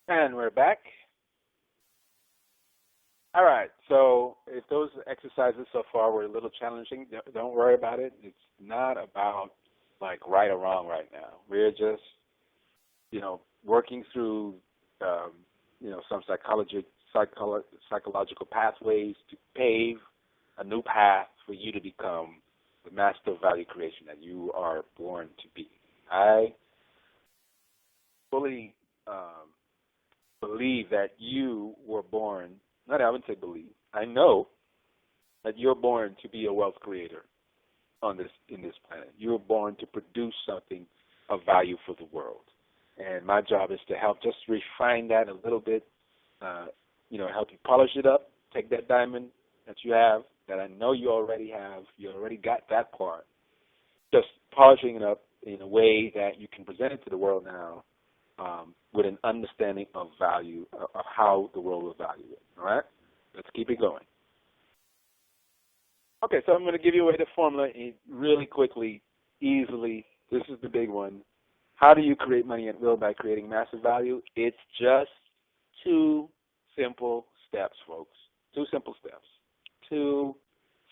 And we're back. All right, so if those exercises so far were a little challenging, don't worry about it. It's not about like right or wrong right now. We're just, working through, some psychological pathways to pave a new path for you to become the master of value creation that you are born to be. I fully believe that you were born, not I wouldn't say believe, I know that you're born to be a wealth creator in this planet. You're born to produce something of value for the world. And my job is to help just refine that a little bit, help you polish it up, take that diamond that you have, that I know you already have, you already got that part, just polishing it up in a way that you can present it to the world now with an understanding of value, of how the world will value it. All right? Let's keep it going. Okay, so I'm going to give you away the formula really quickly, easily. This is the big one. How do you create money at will by creating massive value? It's just 2 simple steps, folks. 2 simple steps. 2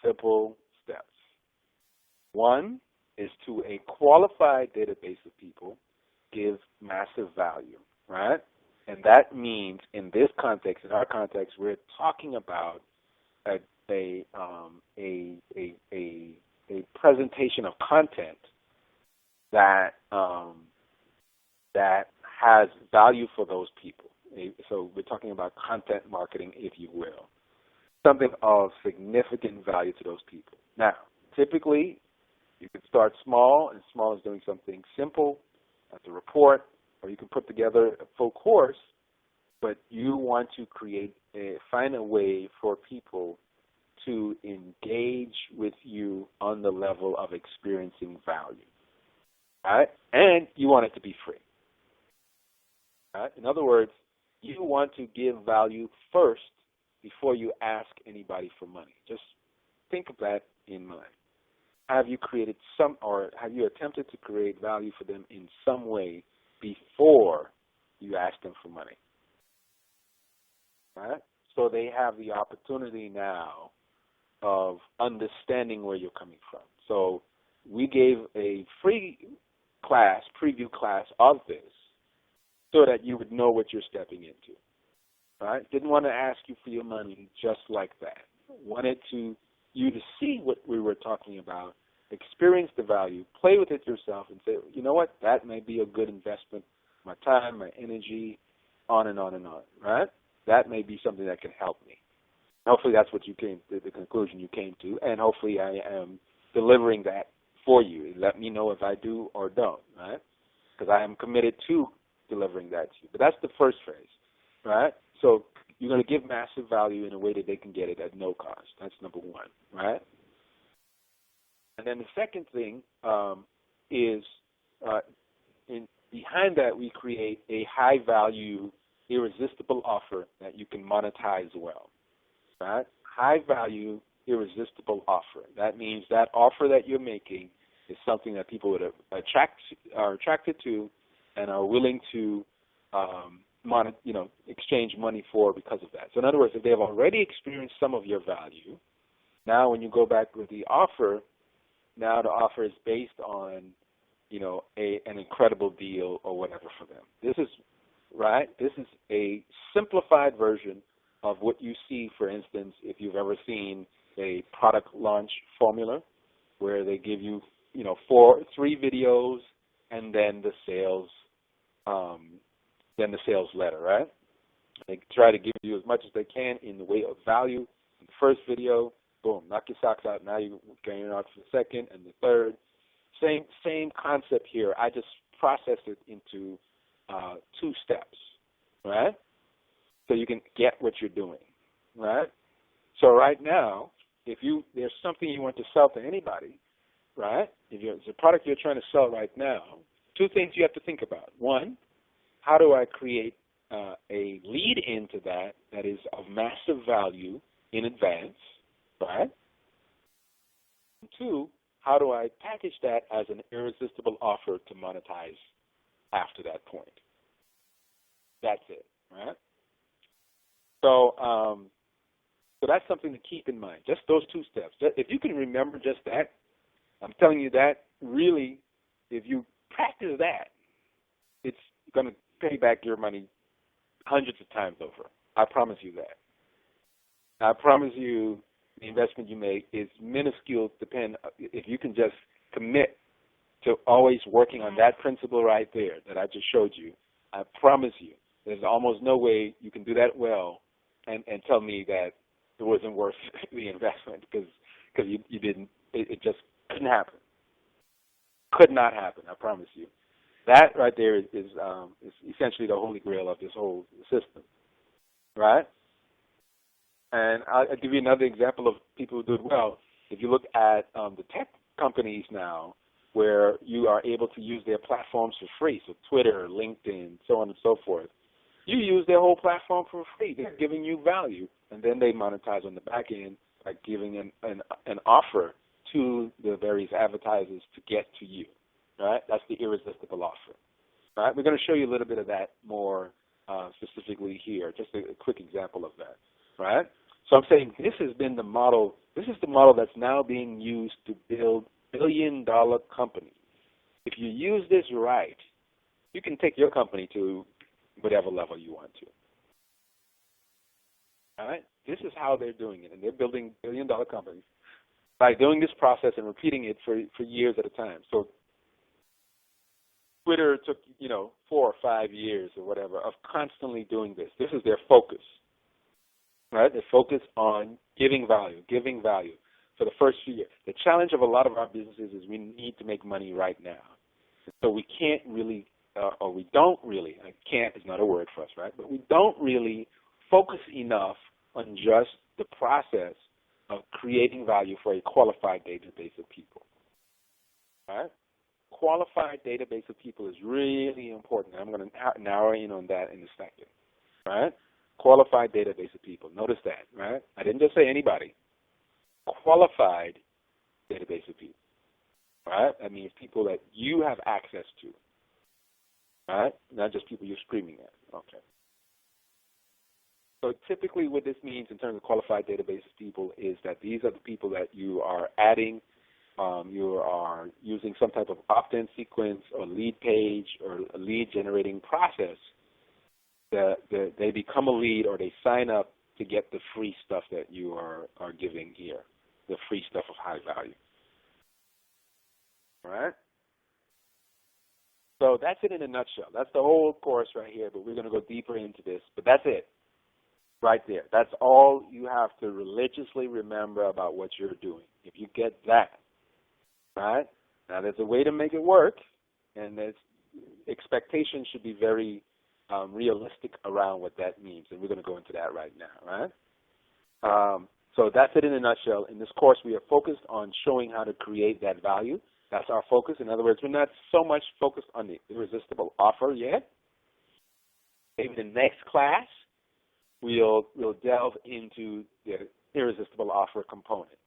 simple steps. One is to a qualified database of people give massive value, right? And that means in this context, in our context, we're talking about a presentation of content that that has value for those people. So we're talking about content marketing, if you will, something of significant value to those people. Now, typically, you can start small, and small is doing something simple, like a report, or you can put together a full course, but you want to find a way for people to engage with you on the level of experiencing value. All right? And you want it to be free. All right? In other words, you want to give value first before you ask anybody for money. Just think of that in mind. Have you created have you attempted to create value for them in some way before you ask them for money? All right? So they have the opportunity now of understanding where you're coming from. So we gave a free class, preview class of this, so that you would know what you're stepping into. Right? Didn't want to ask you for your money just like that. Wanted you to see what we were talking about, experience the value, play with it yourself, and say, you know what, that may be a good investment, my time, my energy, on and on and on. Right? That may be something that can help me. Hopefully that's what the conclusion you came to, and hopefully I am delivering that for you. Let me know if I do or don't, right? Because I am committed to delivering that to you. But that's the first phase, right? So you're going to give massive value in a way that they can get it at no cost. That's number one, right? And then the second thing is behind that we create a high-value, irresistible offer that you can monetize well. Right? High-value, irresistible offer. That means that offer that you're making is something that people are attracted to and are willing to exchange money for because of that. So in other words, if they have already experienced some of your value, now when you go back with the offer, now the offer is based on an incredible deal or whatever for them. This is a simplified version of what you see, for instance, if you've ever seen a product launch formula where they give you, 3 videos and then the sales letter, right? They try to give you as much as they can in the way of value. In the first video, boom, knock your socks out. Now you're going out for the second and the third. Same concept here. I just processed it into 2 steps, right? So you can get what you're doing, right? So right now, if there's something you want to sell to anybody, right? If it's a product you're trying to sell right now, 2 things you have to think about. 1, how do I create a lead into that is of massive value in advance, right? And 2, how do I package that as an irresistible offer to monetize after that point? That's it, right? So that's something to keep in mind, just those 2 steps. If you can remember just that, I'm telling you that really, if you practice that, it's going to pay back your money hundreds of times over. I promise you that. I promise you the investment you make is minuscule if you can just commit to always working on that principle right there that I just showed you. I promise you there's almost no way you can do that well and tell me that it wasn't worth the investment because you didn't. It just couldn't happen. Could not happen. I promise you. That right there is essentially the holy grail of this whole system, right? And I'll give you another example of people who do it well. If you look at the tech companies now, where you are able to use their platforms for free, so Twitter, LinkedIn, so on and so forth, you use their whole platform for free. They're giving you value, and then they monetize on the back end by giving an offer to the various advertisers to get to you, right? That's the irresistible offer, right? We're going to show you a little bit of that more specifically here, just a quick example of that, right? So I'm saying this has been the model. This is the model that's now being used to build billion-dollar companies. If you use this right, you can take your company to whatever level you want to. All right? This is how they're doing it, and they're building billion-dollar companies by doing this process and repeating it for years at a time. So Twitter took, 4 or 5 years or whatever of constantly doing this. This is their focus, right? They focus on giving value for the first few years. The challenge of a lot of our businesses is we need to make money right now. So we can't really, or we don't really, can't is not a word for us, right? But we don't really focus enough on just the process of creating value for a qualified database of people, right? Qualified database of people is really important. I'm going to narrow in on that in a second, right? Qualified database of people. Notice that, right? I didn't just say anybody. Qualified database of people, right? That means people that you have access to, right? Not just people you're screaming at. Okay. So typically what this means in terms of qualified database of people is that these are the people that you are adding. You are using some type of opt-in sequence or lead page or a lead generating process that they become a lead or they sign up to get the free stuff that you are giving here, the free stuff of high value. All right? So that's it in a nutshell. That's the whole course right here, but we're going to go deeper into this. But that's it right there. That's all you have to religiously remember about what you're doing. If you get that, right? Now, there's a way to make it work, and there's expectations should be very realistic around what that means, and we're going to go into that right now, right? So that's it in a nutshell. In this course, we are focused on showing how to create that value. That's our focus. In other words, we're not so much focused on the irresistible offer yet. Maybe the next class, we'll delve into the irresistible offer component.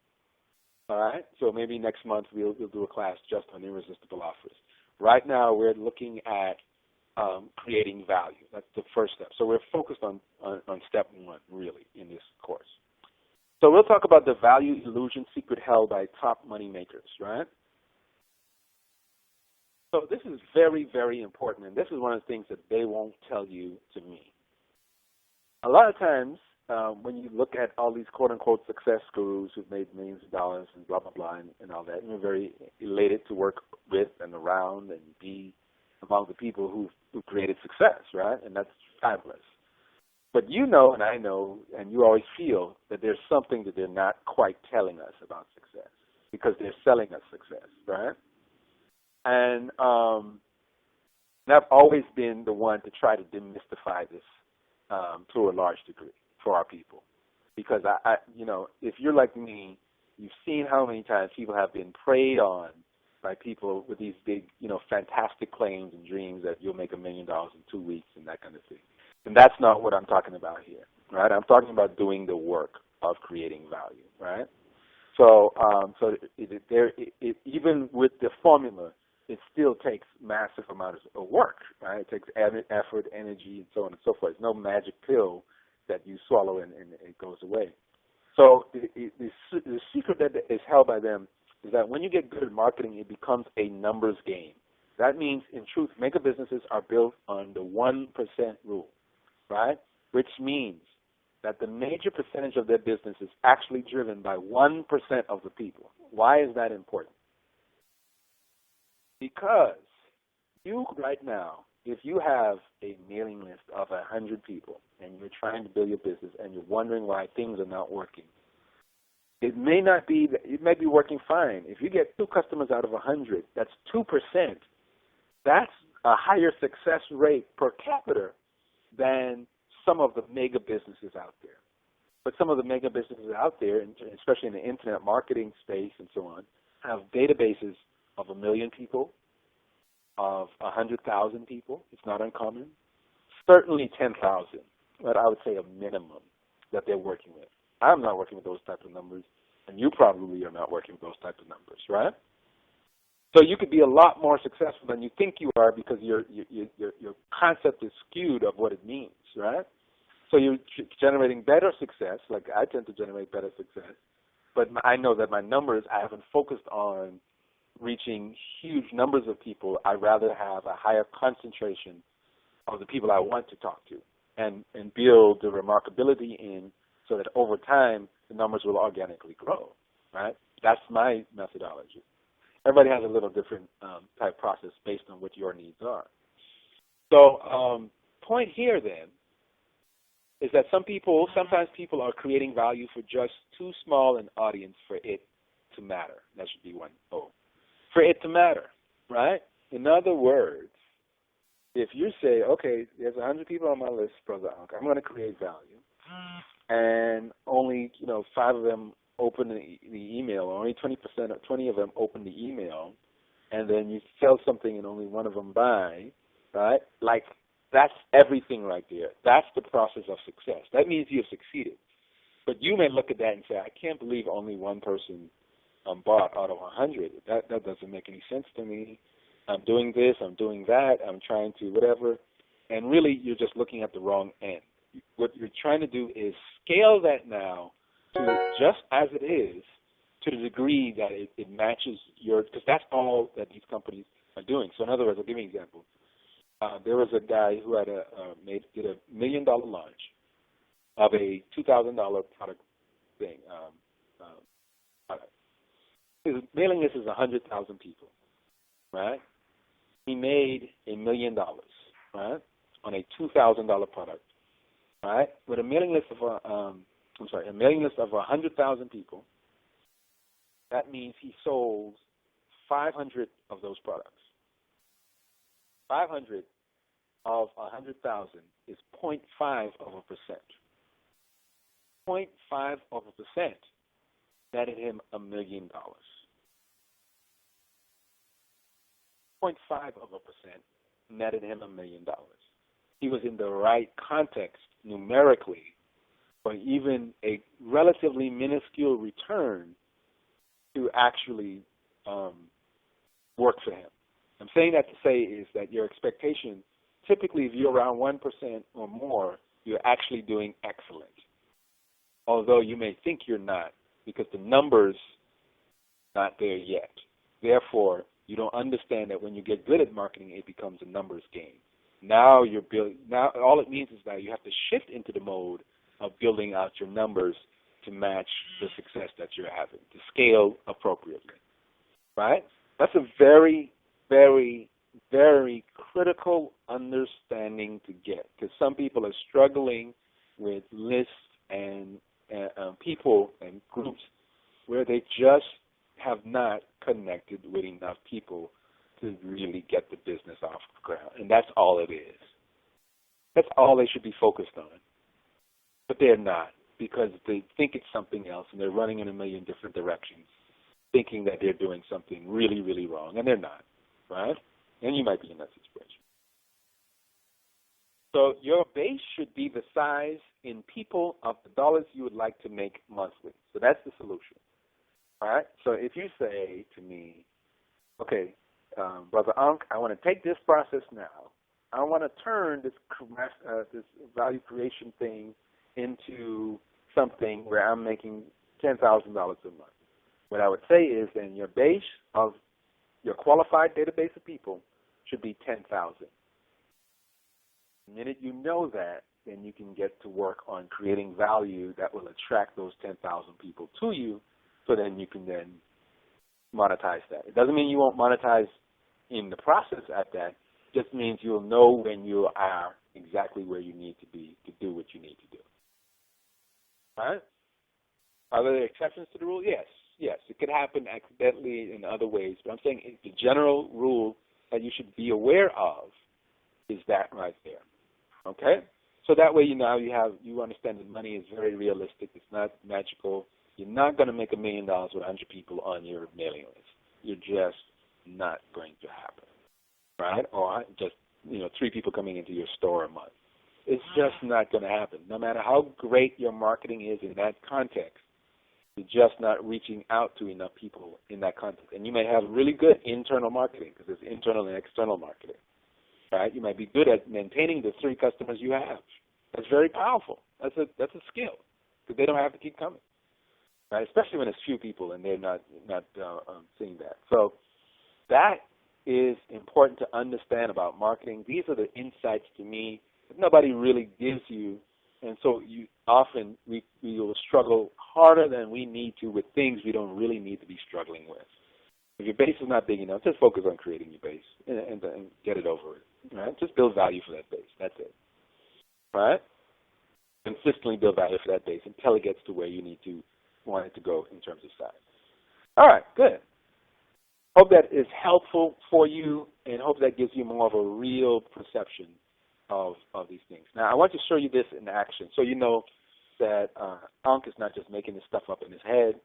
All right? So maybe next month we'll do a class just on irresistible offers. Right now, we're looking at creating value. That's the first step. So we're focused on step one, really, in this course. So we'll talk about the value illusion secret held by top money makers, right? So this is very, very important, and this is one of the things that they won't tell you to me. A lot of times, when you look at all these quote-unquote success gurus who've made millions of dollars and blah, blah, blah, and all that, and you're very elated to work with and around and be among the people who've created success, right? And that's fabulous. But you know, and I know, and you always feel that there's something that they're not quite telling us about success because they're selling us success, right? And I've always been the one to try to demystify this to a large degree for our people. Because, if you're like me, you've seen how many times people have been preyed on by people with these big, fantastic claims and dreams that you'll make $1 million in 2 weeks and that kind of thing. And that's not what I'm talking about here, right? I'm talking about doing the work of creating value, right? So, even with the formula, it still takes massive amounts of work, right? It takes effort, energy, and so on and so forth. There's no magic pill that you swallow and it goes away. So the secret that is held by them is that when you get good at marketing, it becomes a numbers game. That means, in truth, mega businesses are built on the 1% rule, right? Which means that the major percentage of their business is actually driven by 1% of the people. Why is that important? Because you right now if you have a mailing list of 100 people and you're trying to build your business and you're wondering why things are not working, it may not be, it may be working fine. If you get 2 customers out of 100, that's 2%. That's a higher success rate per capita than some of the mega businesses out there. But some of the mega businesses out there, especially in the internet marketing space and so on, have databases of 1 million people, of 100,000 people. It's not uncommon. Certainly 10,000, but I would say a minimum that they're working with. I'm not working with those types of numbers, and you probably are not working with those types of numbers, right? So you could be a lot more successful than you think you are because your concept is skewed of what it means, right? So you're generating better success, like I tend to generate better success, but I know that my numbers, I haven't focused on reaching huge numbers of people. I'd rather have a higher concentration of the people I want to talk to and build the remarkability in so that over time the numbers will organically grow, right? That's my methodology. Everybody has a little different type process based on what your needs are. So point here then is that sometimes people are creating value for just too small an audience for it to matter. That should be one O. For it to matter, right? In other words, if you say, okay, there's 100 people on my list, Brother Aakhu, I'm going to create value, and only 5 of them open the email, or only 20% or 20 of them open the email, and then you sell something and only 1 of them buy, right? Like, that's everything right there. That's the process of success. That means you've succeeded. But you may look at that and say, I can't believe only 1 person bought out of 100. That doesn't make any sense to me. I'm doing this, I'm doing that, I'm trying to whatever. And really, you're just looking at the wrong end. What you're trying to do is scale that now to just as it is, to the degree that it matches your, because that's all that these companies are doing. So in other words, I'll give you an example. There was a guy who had did $1 million launch of a $2,000 product thing. Product. His mailing list is 100,000 people, right? He made $1 million, right, on a $2,000 product, right? With a mailing list of a mailing list of 100,000 people. That means he sold 500 of those products. 500 of 100,000 is 0.5 of a percent. 0.5 of a percent netted him $1 million. 0.5 of a percent netted him $1 million. He was in the right context numerically, but even a relatively minuscule return to actually work for him. I'm saying that to say is that your expectation, typically if you're around 1% or more, you're actually doing excellent. Although you may think you're not, because the numbers not there yet. Therefore, you don't understand that when you get good at marketing, it becomes a numbers game. Now you're building. Now all it means is that you have to shift into the mode of building out your numbers to match the success that you're having, to scale appropriately, right? That's a very, very, very critical understanding to get, because some people are struggling with lists and people and groups where they just have not connected with enough people to really get the business off the ground. And that's all it is. That's all they should be focused on. But they're not, because they think it's something else, and they're running in a million different directions, thinking that they're doing something really, really wrong, and they're not, right? And you might be in that situation. So your base should be the size in people of the dollars you would like to make monthly. So that's the solution. All right? So if you say to me, okay, Brother Aunkh, I want to take this process now. I want to turn this value creation thing into something where I'm making $10,000 a month. What I would say is then your base of your qualified database of people should be 10,000. The minute you know that, then you can get to work on creating value that will attract those 10,000 people to you, so then you can then monetize that. It doesn't mean you won't monetize in the process at that, just means you'll know when you are exactly where you need to be to do what you need to do. All right? Are there exceptions to the rule? Yes. Yes, it could happen accidentally in other ways, but I'm saying the general rule that you should be aware of is that right there. Okay? So that way you understand that money is very realistic. It's not magical. You're not going to make $1 million with 100 people on your mailing list. You're just not going to happen, right? Or just 3 people coming into your store a month. It's just not going to happen. No matter how great your marketing is in that context, you're just not reaching out to enough people in that context. And you may have really good internal marketing because there's internal and external marketing, right? You might be good at maintaining the 3 customers you have. That's very powerful. That's a skill because they don't have to keep coming, right? Especially when it's few people and they're not seeing that. So that is important to understand about marketing. These are the insights to me that nobody really gives you. And so we will struggle harder than we need to with things we don't really need to be struggling with. If your base is not big enough, just focus on creating your base and get it over with. Right? Just build value for that base. That's it. Right? Consistently build value for that base until it gets to where you want it to go in terms of size. All right, good. Hope that is helpful for you and hope that gives you more of a real perception of these things. Now, I want to show you this in action so you know that Aunkh is not just making this stuff up in his head.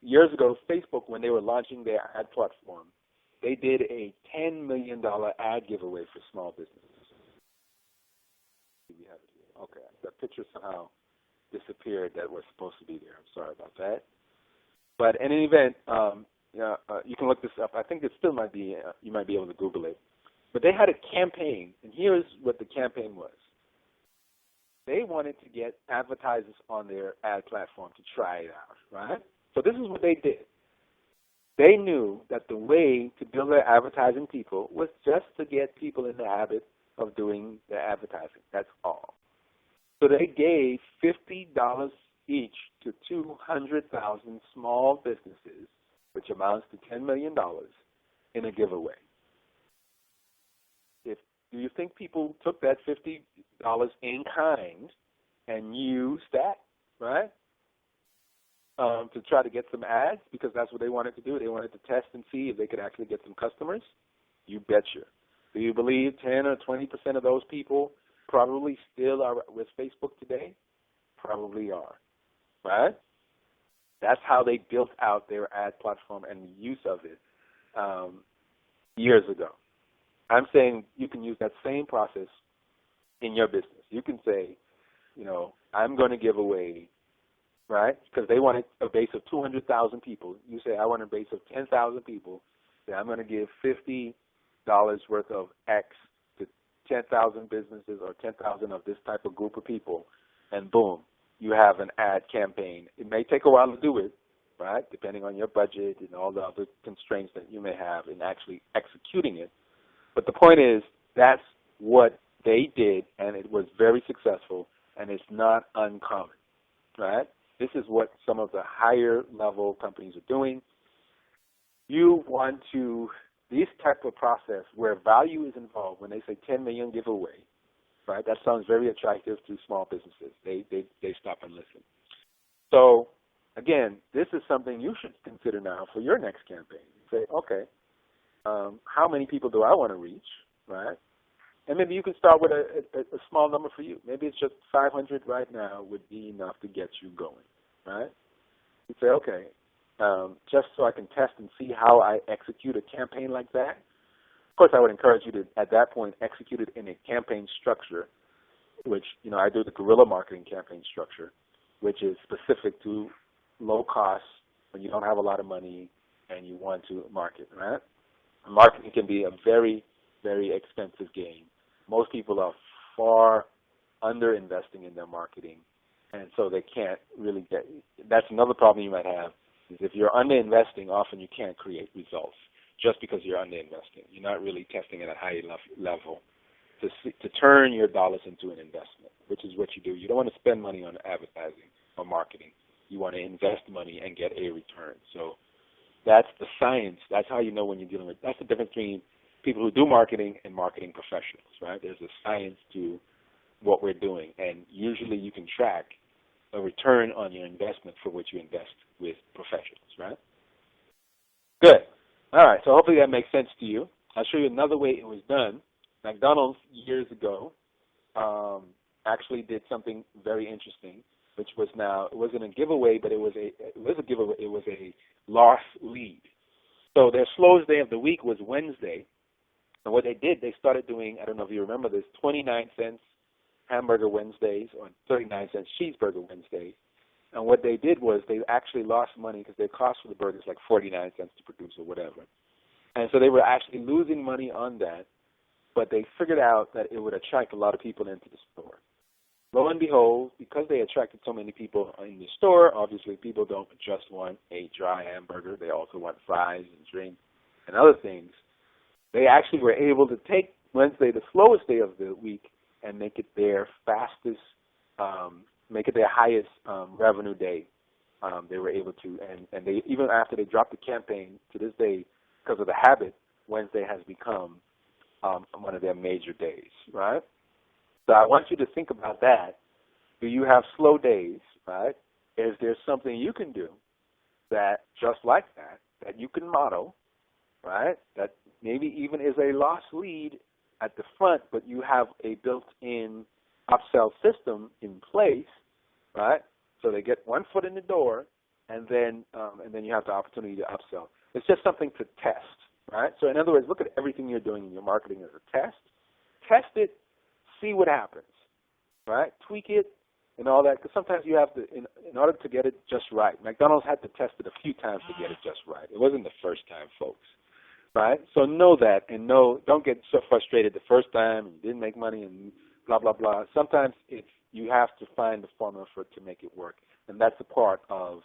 Years ago, Facebook, when they were launching their ad platform, they did a $10 million ad giveaway for small businesses. We have it here. Okay, that picture somehow disappeared that was supposed to be there. I'm sorry about that. But in any event, you can look this up. I think it still might be, you might be able to Google it. But they had a campaign, and here's what the campaign was. They wanted to get advertisers on their ad platform to try it out, right? So this is what they did. They knew that the way to build their advertising people was just to get people in the habit of doing their advertising. That's all. So they gave $50 each to 200,000 small businesses, which amounts to $10 million, in a giveaway. Do you think people took that $50 in kind and used that, right, to try to get some ads because that's what they wanted to do? They wanted to test and see if they could actually get some customers? You betcha. Do you believe 10 or 20% of those people probably still are with Facebook today? Probably are, right? That's how they built out their ad platform and the use of it years ago. I'm saying you can use that same process in your business. You can say, I'm going to give away, right, because they wanted a base of 200,000 people. You say, I want a base of 10,000 people. Say, I'm going to give $50 worth of X to 10,000 businesses or 10,000 of this type of group of people, and boom, you have an ad campaign. It may take a while to do it, right, depending on your budget and all the other constraints that you may have in actually executing it. But the point is, that's what they did, and it was very successful, and it's not uncommon, right? This is what some of the higher-level companies are doing. You want to, this type of process where value is involved, when they say 10 million giveaway, right, that sounds very attractive to small businesses. They stop and listen. So, again, this is something you should consider now for your next campaign. Say, okay, how many people do I want to reach, right? And maybe you can start with a small number for you. Maybe it's just 500 right now would be enough to get you going, right? You say, okay, just so I can test and see how I execute a campaign like that. Of course, I would encourage you to, at that point, execute it in a campaign structure, which, I do the guerrilla marketing campaign structure, which is specific to low costs when you don't have a lot of money and you want to market, right? Marketing can be a very, very expensive game. Most people are far under-investing in their marketing, and so they can't really get – that's another problem you might have, is if you're under-investing, often you can't create results just because you're under-investing. You're not really testing at a high level to turn your dollars into an investment, which is what you do. You don't want to spend money on advertising or marketing. You want to invest money and get a return. So that's the science. That's how you know when you're dealing with – that's the difference between people who do marketing and marketing professionals, right? There's a science to what we're doing, and usually you can track a return on your investment for what you invest with professionals, right? Good. All right, so hopefully that makes sense to you. I'll show you another way it was done. McDonald's years ago actually did something very interesting, which was now, it wasn't a giveaway, but it was a giveaway. It was a lost lead. So their slowest day of the week was Wednesday, and what they did, they started doing, I don't know if you remember this, 29 cents hamburger Wednesdays or 39 cents cheeseburger Wednesdays. And what they did was they actually lost money because their cost for the burger is like 49 cents to produce or whatever. And so they were actually losing money on that, but they figured out that it would attract a lot of people into the store. Lo and behold, because they attracted so many people in the store, obviously people don't just want a dry hamburger. They also want fries and drinks and other things. They actually were able to take Wednesday, the slowest day of the week, and make it their fastest, make it their highest revenue day. They were able to, and they, even after they dropped the campaign, to this day, because of the habit, Wednesday has become one of their major days, right? So I want you to think about that. Do you have slow days, right? Is there something you can do that, just like that, that you can model, right, that maybe even is a lost lead at the front, but you have a built-in upsell system in place, right? So they get one foot in the door, and then you have the opportunity to upsell. It's just something to test, right? So in other words, look at everything you're doing in your marketing as a test. Test it, see what happens, right? Tweak it and all that, because sometimes you have to, in order to get it just right. McDonald's had to test it a few times to get it just right. It wasn't the first time, folks, right? So know that, and don't get so frustrated the first time and you didn't make money and blah, blah, blah. Sometimes you have to find the formula for it to make it work, and that's a part of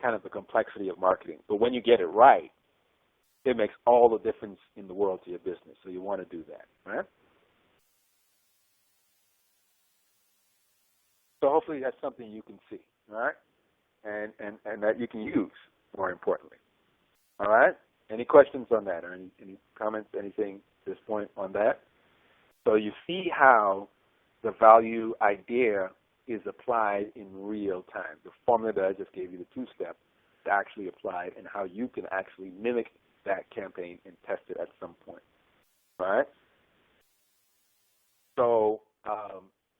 kind of the complexity of marketing. But when you get it right, it makes all the difference in the world to your business. So you want to do that, right? So hopefully that's something you can see, all right, and that you can use, more importantly. All right? Any questions on that, or any comments, anything at this point on that? So you see how the value idea is applied in real time. The formula that I just gave you, the two-step, is actually applied, and how you can actually mimic that campaign and test it at some point. All right? So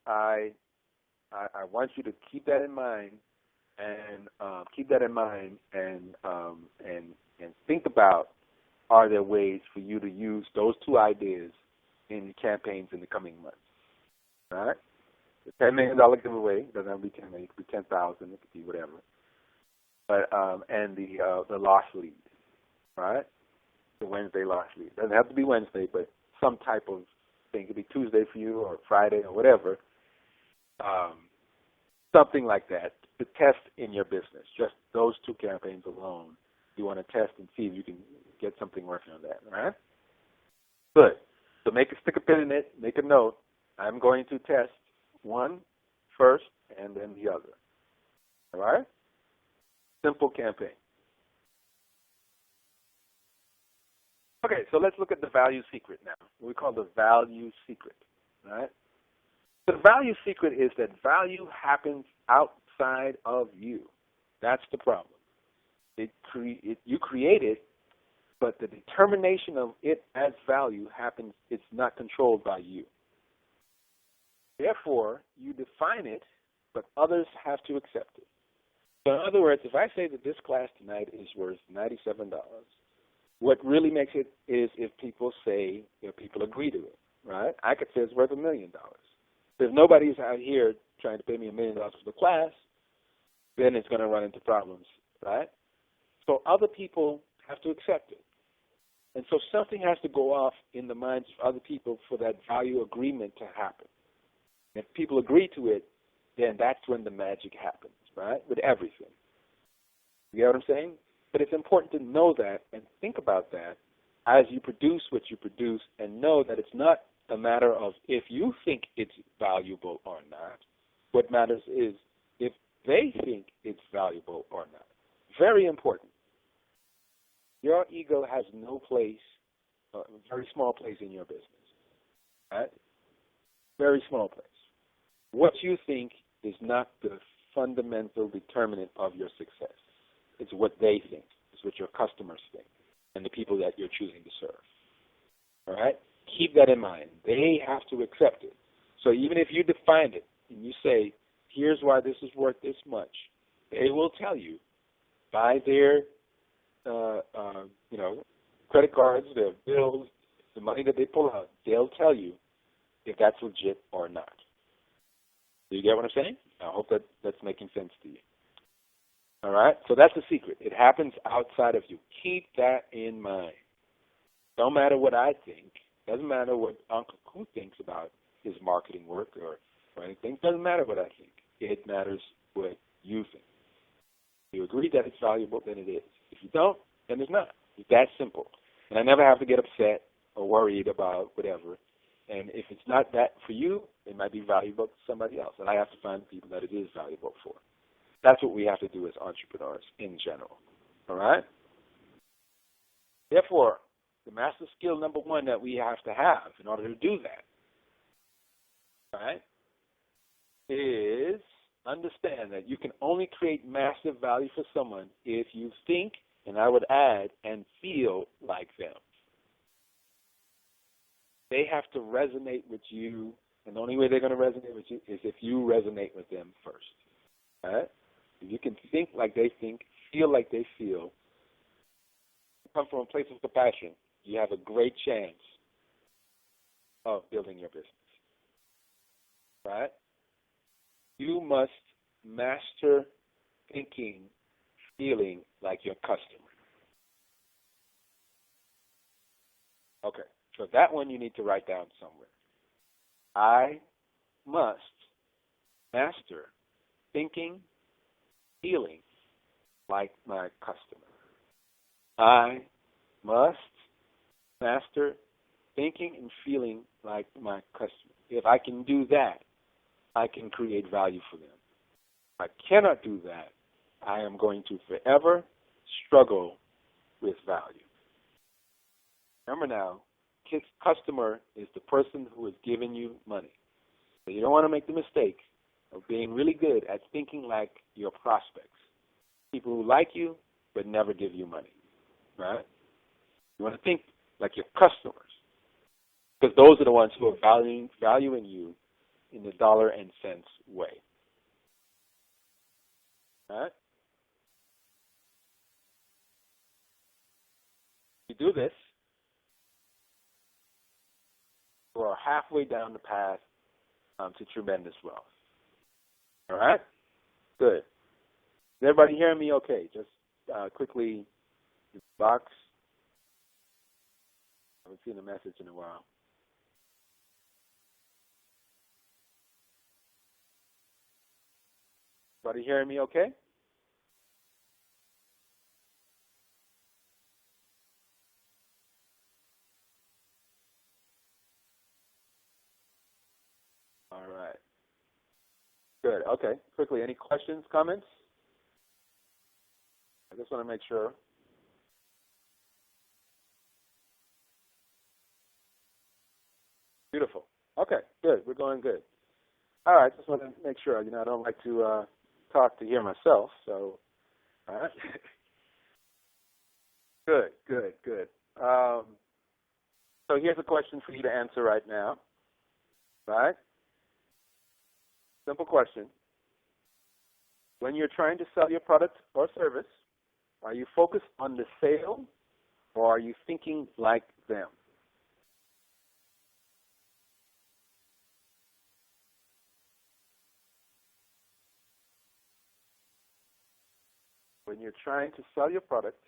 I want you to keep that in mind, and think about, are there ways for you to use those two ideas in campaigns in the coming months? All right? The $10 million giveaway doesn't have to be 10 million, it could be 10,000, it could be whatever. But and the lost lead, right? The Wednesday lost lead. Doesn't have to be Wednesday, but some type of thing. It could be Tuesday for you, or Friday, or whatever. Something like that to test in your business. Just those two campaigns alone. You want to test and see if you can get something working on that, all right? Good. So stick a pin in it, make a note. I'm going to test one first and then the other. All right? Simple campaign. Okay, so let's look at the value secret now. We call the value secret, all right? The value secret is that value happens outside of you. That's the problem. You create it, but the determination of it as value happens, it's not controlled by you. Therefore, you define it, but others have to accept it. So in other words, if I say that this class tonight is worth $97, what really makes it is if people say, people agree to it, right? I could say it's worth $1 million. If nobody's out here trying to pay me $1 million for the class, then it's going to run into problems, right? So other people have to accept it. And so something has to go off in the minds of other people for that value agreement to happen. If people agree to it, then that's when the magic happens, right, with everything. You get what I'm saying? But it's important to know that and think about that as you produce what you produce, and know that it's not a matter of if you think it's valuable or not. What matters is if they think it's valuable or not. Very important. Your ego has no place a very small place in your business, right? Very small place. What you think is not the fundamental determinant of your success. It's what they think. It's what your customers think and the people that you're choosing to serve. All right? Keep that in mind. They have to accept it. So even if you define it and you say, here's why this is worth this much, they will tell you by their credit cards, their bills, the money that they pull out, they'll tell you if that's legit or not. Do you get what I'm saying? I hope that's making sense to you. All right? So that's the secret. It happens outside of you. Keep that in mind. Don't matter what I think. Doesn't matter what Aakhu thinks about his marketing work or anything. Doesn't matter what I think. It matters what you think. If you agree that it's valuable, then it is. If you don't, then it's not. It's that simple. And I never have to get upset or worried about whatever. And if it's not that for you, it might be valuable to somebody else. And I have to find people that it is valuable for. That's what we have to do as entrepreneurs in general. All right? Therefore, the master skill number one that we have to have in order to do that, right, is understand that you can only create massive value for someone if you think, and I would add, and feel like them. They have to resonate with you, and the only way they're going to resonate with you is if you resonate with them first. All right? If you can think like they think, feel like they feel, come from a place of compassion, you have a great chance of building your business. Right? You must master thinking, feeling like your customer. Okay, so that one you need to write down somewhere. I must master thinking, feeling like my customer. I must master thinking and feeling like my customer. If I can do that, I can create value for them. If I cannot do that, I am going to forever struggle with value. Remember now, customer is the person who is giving you money. So you don't want to make the mistake of being really good at thinking like your prospects, people who like you but never give you money, right? You want to think like your customers, because those are the ones who are valuing you in the dollar and cents way. All right? You do this, you are halfway down the path to tremendous wealth. All right? Good. Is everybody hearing me okay? Just quickly, box. I haven't seen a message in a while. Everybody hearing me okay? All right. Good. Okay. Quickly, any questions, comments? I just want to make sure. Beautiful. Okay. Good. We're going good. All right. Just want to make sure. I don't like to talk to hear myself. So, all right. Good. So here's a question for you to answer right now. Right? Simple question. When you're trying to sell your product or service, are you focused on the sale or are you thinking like them? When you're trying to sell your product,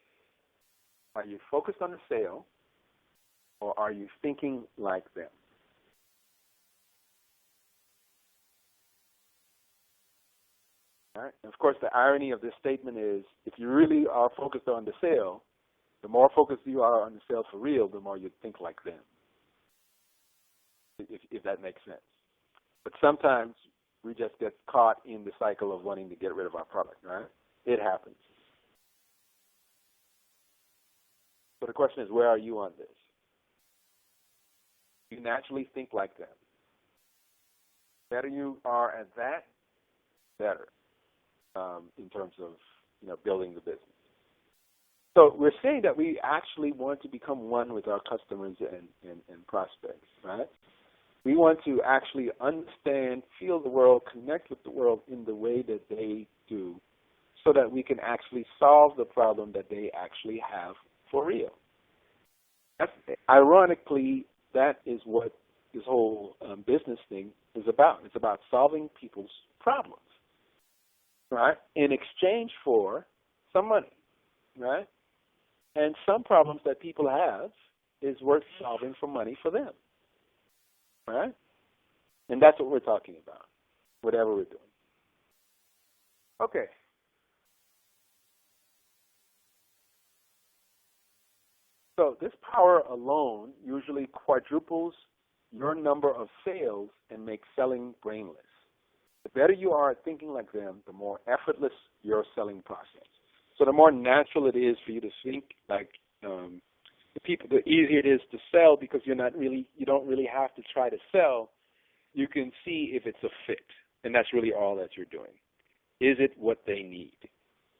are you focused on the sale or are you thinking like them? All right? And of course, the irony of this statement is if you really are focused on the sale, the more focused you are on the sale for real, the more you think like them, if that makes sense. But sometimes we just get caught in the cycle of wanting to get rid of our product, right? It happens. So the question is, where are you on this? You naturally think like them. The better you are at that, better in terms of building the business. So we're saying that we actually want to become one with our customers and prospects, right? We want to actually understand, feel the world, connect with the world in the way that they do, so that we can actually solve the problem that they actually have for real. Ironically, that is what this whole business thing is about. It's about solving people's problems, right, in exchange for some money, right? And some problems that people have is worth solving for money for them, right? And that's what we're talking about, whatever we're doing. Okay. So this power alone usually quadruples your number of sales and makes selling brainless. The better you are at thinking like them, the more effortless your selling process. So the more natural it is for you to think like the easier it is to sell, because you don't really have to try to sell. You can see if it's a fit, and that's really all that you're doing. Is it what they need?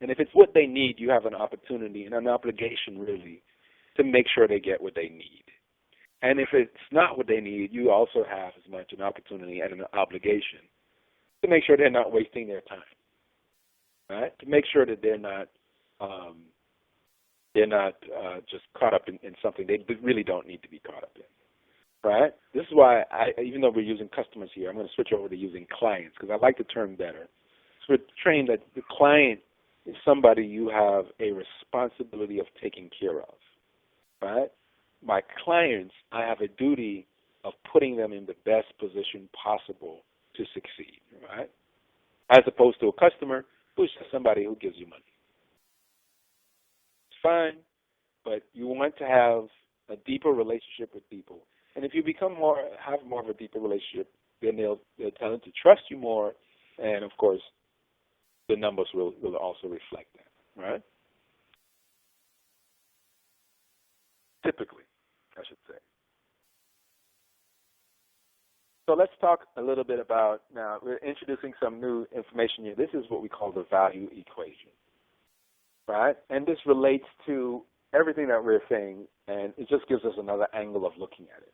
And if it's what they need, you have an opportunity and an obligation really to make sure they get what they need. And if it's not what they need, you also have as much an opportunity and an obligation to make sure they're not wasting their time, right? To make sure that they're not just caught up in something they really don't need to be caught up in, right? This is why, even though we're using customers here, I'm going to switch over to using clients, because I like the term better. So we're trained that the client is somebody you have a responsibility of taking care of, right? My clients, I have a duty of putting them in the best position possible to succeed, right? As opposed to a customer who's just somebody who gives you money. It's fine, but you want to have a deeper relationship with people. And if you have more of a deeper relationship, then they'll tend to trust you more, and of course, the numbers will also reflect that, right? Typically, I should say. So let's talk a little bit about, now we're introducing some new information here. This is what we call the value equation, right? And this relates to everything that we're saying, and it just gives us another angle of looking at it.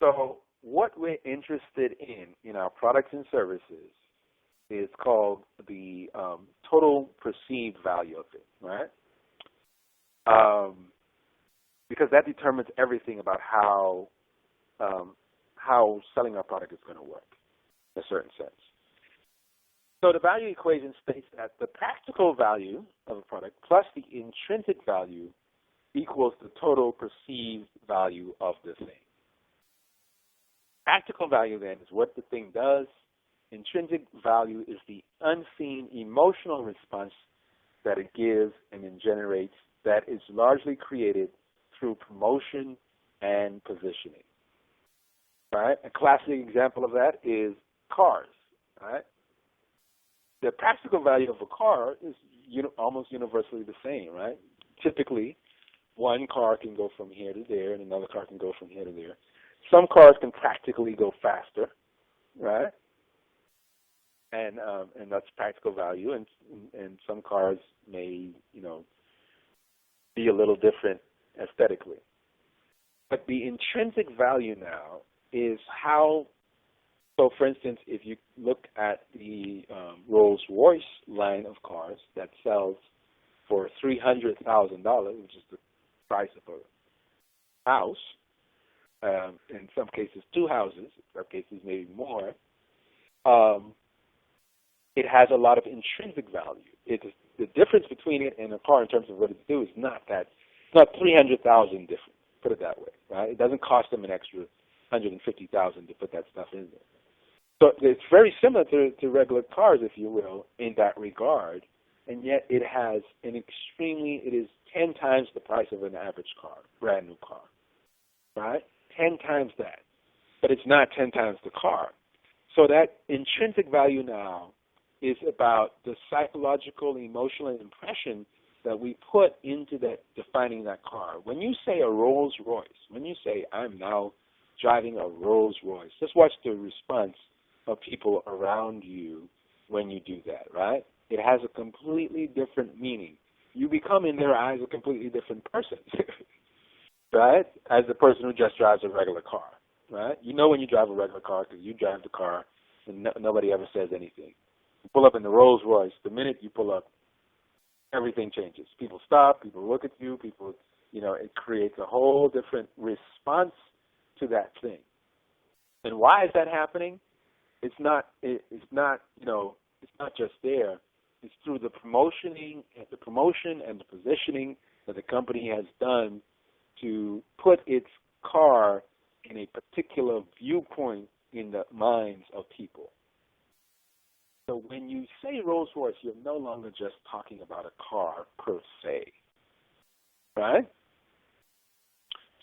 So what we're interested in our products and services is called the total perceived value of it, right? Because that determines everything about how selling our product is going to work in a certain sense. So the value equation states that the practical value of a product plus the intrinsic value equals the total perceived value of the thing. Practical value, then, is what the thing does. Intrinsic value is the unseen emotional response that it gives and then generates, that is largely created through promotion and positioning. Right? A classic example of that is cars. Right? The practical value of a car is almost universally the same. Right? Typically, one car can go from here to there, and another car can go from here to there. Some cars can practically go faster, right? And that's practical value, and some cars may be a little different aesthetically. But the intrinsic value now is how. So, for instance, if you look at the Rolls-Royce line of cars that sells for $300,000, which is the price of a house, in some cases 2 houses, in some cases maybe more, it has a lot of intrinsic value. The difference between it and a car in terms of what it does is not $300,000 different. Put it that way, right? It doesn't cost them an extra $150,000 to put that stuff in there. So it's very similar to regular cars, if you will, in that regard, and yet it is 10 times the price of an average car, brand new car, right? 10 times that. But it's not 10 times the car. So that intrinsic value now is about the psychological, emotional impression that we put into that defining that car. When you say a Rolls Royce, when you say I'm now driving a Rolls Royce, just watch the response of people around you when you do that, right? It has a completely different meaning. You become in their eyes a completely different person, right? As the person who just drives a regular car, right? You know when you drive a regular car because you drive the car and nobody ever says anything. You pull up in the Rolls Royce, the minute you pull up, everything changes. People stop, people look at you, it creates a whole different response to that thing. And why is that happening? It's not just there. It's through the promotion and the positioning that the company has done to put its car in a particular viewpoint in the minds of people. So when you say Rolls Royce, you're no longer just talking about a car per se, right?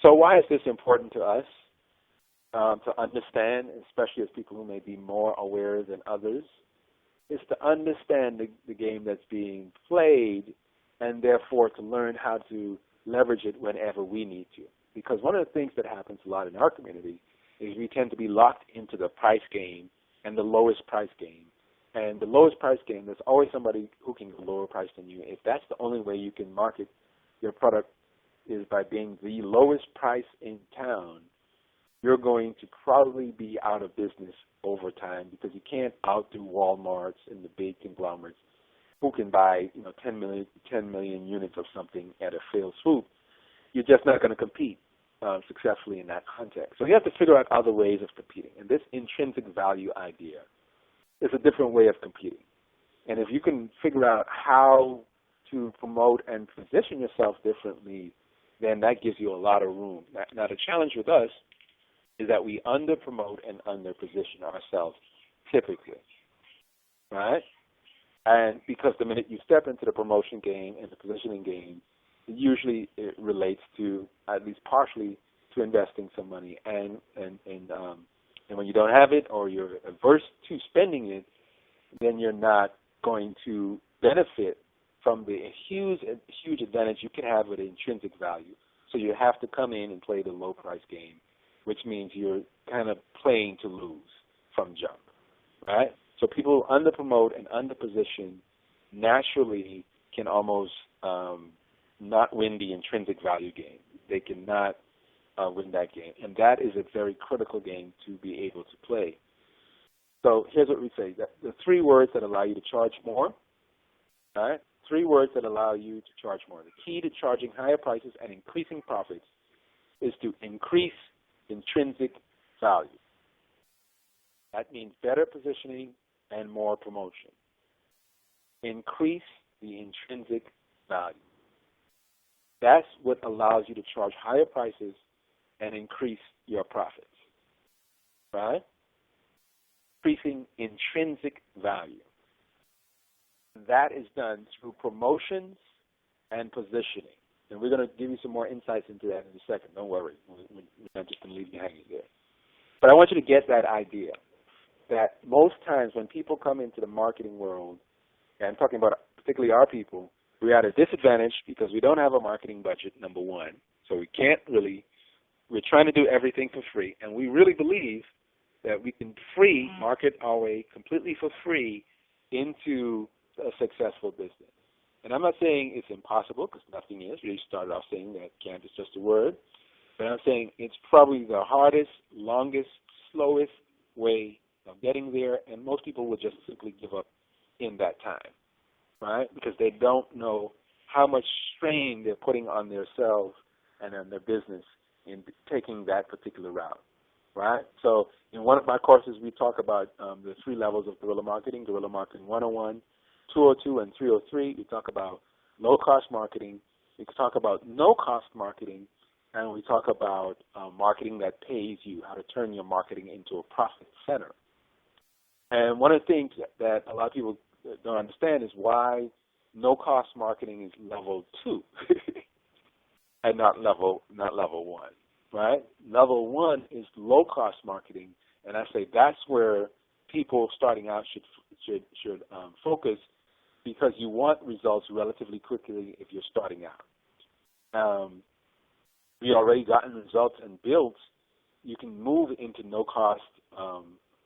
So why is this important to us to understand, especially as people who may be more aware than others, is to understand the game that's being played and therefore to learn how to leverage it whenever we need to. Because one of the things that happens a lot in our community is we tend to be locked into the price game and the lowest price game. And the lowest price game, there's always somebody who can go lower price than you. If that's the only way you can market your product is by being the lowest price in town, you're going to probably be out of business over time because you can't outdo Walmarts and the big conglomerates who can buy 10 million units of something at a failed swoop. You're just not going to compete successfully in that context. So you have to figure out other ways of competing. And this intrinsic value idea is a different way of competing. And if you can figure out how to promote and position yourself differently, then that gives you a lot of room. Now the challenge with us is that we under-promote and under-position ourselves typically, right? And because the minute you step into the promotion game and the positioning game, usually it relates to, at least partially, to investing some money. And when you don't have it or you're averse to spending it, then you're not going to benefit from the huge advantage you can have with intrinsic value. So you have to come in and play the low price game, which means you're kind of playing to lose from jump, right? So people who under-promote and under-position naturally can almost not win the intrinsic value game. They cannot win that game. And that is a very critical game to be able to play. So here's what we say. The three words that allow you to charge more, right? 3 words that allow you to charge more. The key to charging higher prices and increasing profits is to increase intrinsic value. That means better positioning and more promotion. Increase the intrinsic value. That's what allows you to charge higher prices and increase your profits, right? Increasing intrinsic value. That is done through promotions and positioning. And we're going to give you some more insights into that in a second. Don't worry. We're not just going to leave you hanging there. But I want you to get that idea that most times when people come into the marketing world, and I'm talking about particularly our people, we're at a disadvantage because we don't have a marketing budget, number one. So we can't really, we're trying to do everything for free. And we really believe that we can market our way completely for free into a successful business. And I'm not saying it's impossible, because nothing is. We started off saying that can't is just a word. But I'm saying it's probably the hardest, longest, slowest way of getting there, and most people will just simply give up in that time, right? Because they don't know how much strain they're putting on themselves and on their business in taking that particular route, right? So in one of my courses, we talk about the 3 levels of guerrilla marketing 101, 202, and 303. We talk about low-cost marketing. We talk about no-cost marketing. And we talk about marketing that pays you, how to turn your marketing into a profit center. And one of the things that a lot of people don't understand is why no-cost marketing is level 2 and not level 1, right? Level 1 is low-cost marketing, and I say that's where people starting out should focus because you want results relatively quickly if you're starting out. We already gotten results and built, you can move into no-cost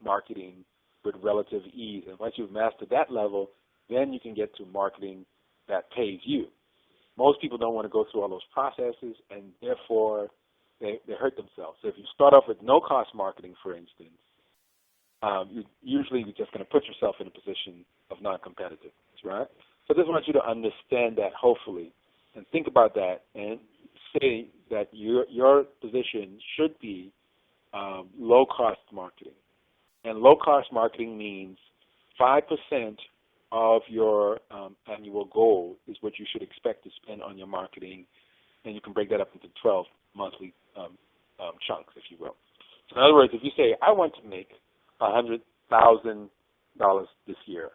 marketing with relative ease. And once you've mastered that level, then you can get to marketing that pays you. Most people don't want to go through all those processes, and therefore they hurt themselves. So if you start off with no-cost marketing, for instance, you're just going to put yourself in a position of non-competitiveness, right? So I just want you to understand that, hopefully, and think about that, and say that your position should be low-cost marketing. And low-cost marketing means 5% of your annual goal is what you should expect to spend on your marketing, and you can break that up into 12 monthly chunks, if you will. So in other words, if you say, I want to make $100,000 this year,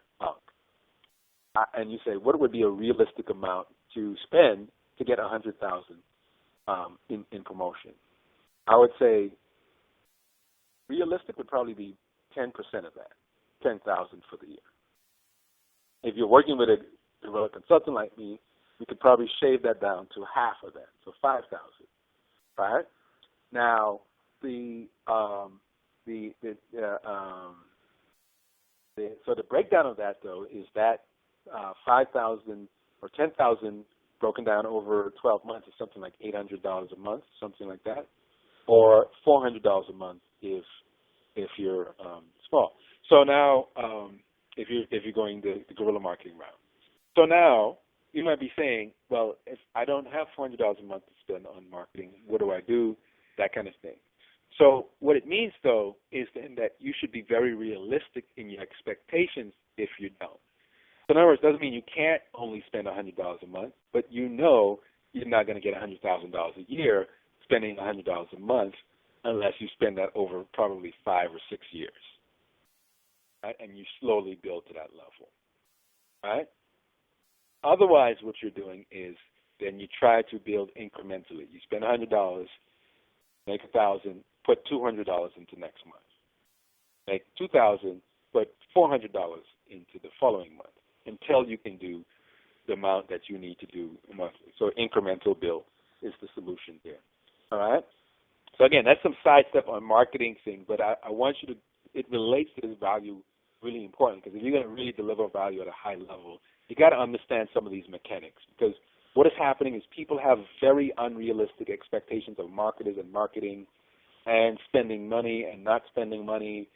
and you say, what would be a realistic amount to spend to get $100,000 in promotion? I would say realistic would probably be 10% of that, $10,000 for the year. If you're working with a guerrilla consultant like me, we could probably shave that down to half of that, so $5,000. Right? Now, so the breakdown of that, though, is that 5,000 or 10,000 broken down over 12 months is something like $800 a month, something like that, or $400 a month if you're small. So now, if you're going the guerrilla marketing route, so now you might be saying, well, if I don't have $400 a month to spend on marketing, what do I do? That kind of thing. So what it means, though, is then that you should be very realistic in your expectations if you don't. So in other words, it doesn't mean you can't only spend $100 a month, but you know you're not going to get $100,000 a year spending $100 a month unless you spend that over probably 5 or 6 years. Right? And you slowly build to that level. Right? Otherwise, what you're doing is then you try to build incrementally. You spend $100, make $1,000, put $200 into next month. Make $2,000, put $400 into the following month until you can do the amount that you need to do monthly. So incremental build is the solution there. All right? So again, that's some sidestep on marketing thing, but I want you to, it relates to this value really important, because if you're going to really deliver value at a high level, you got to understand some of these mechanics, because what is happening is people have very unrealistic expectations of marketers and marketing and spending money and not spending money,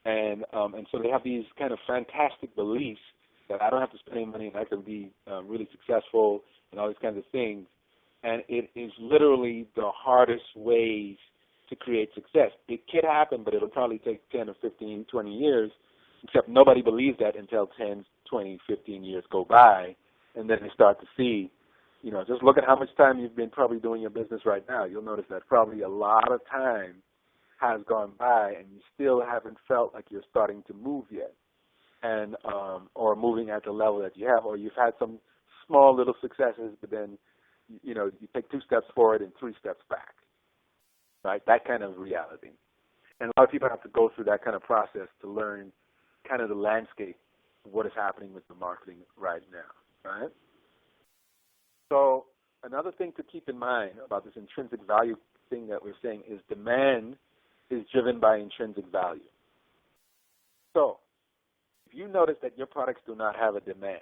and so they have these kind of fantastic beliefs that I don't have to spend any money and I can be really successful and all these kinds of things. And it is literally the hardest ways to create success. It could happen, but it'll probably take 10 or 15, 20 years, except nobody believes that until 10, 20, 15 years go by, and then they start to see, you know, just look at how much time you've been probably doing your business right now. You'll notice that probably a lot of time has gone by and you still haven't felt like you're starting to move yet, and or moving at the level that you have, or you've had some small little successes, but then, you know, you take 2 steps forward and 3 steps back, right? That kind of reality. And a lot of people have to go through that kind of process to learn kind of the landscape of what is happening with the marketing right now, right? So another thing to keep in mind about this intrinsic value thing that we're saying is demand is driven by intrinsic value. So if you notice that your products do not have a demand,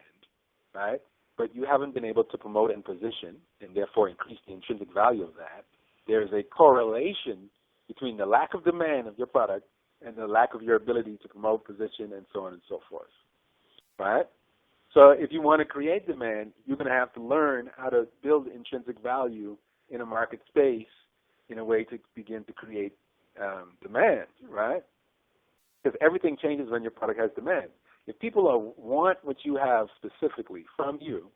right, but you haven't been able to promote and position and therefore increase the intrinsic value of that, there's a correlation between the lack of demand of your product and the lack of your ability to promote, position, and so on and so forth, right? So if you want to create demand, you're going to have to learn how to build intrinsic value in a market space in a way to begin to create demand, right? Because everything changes when your product has demand. If people want what you have specifically from you,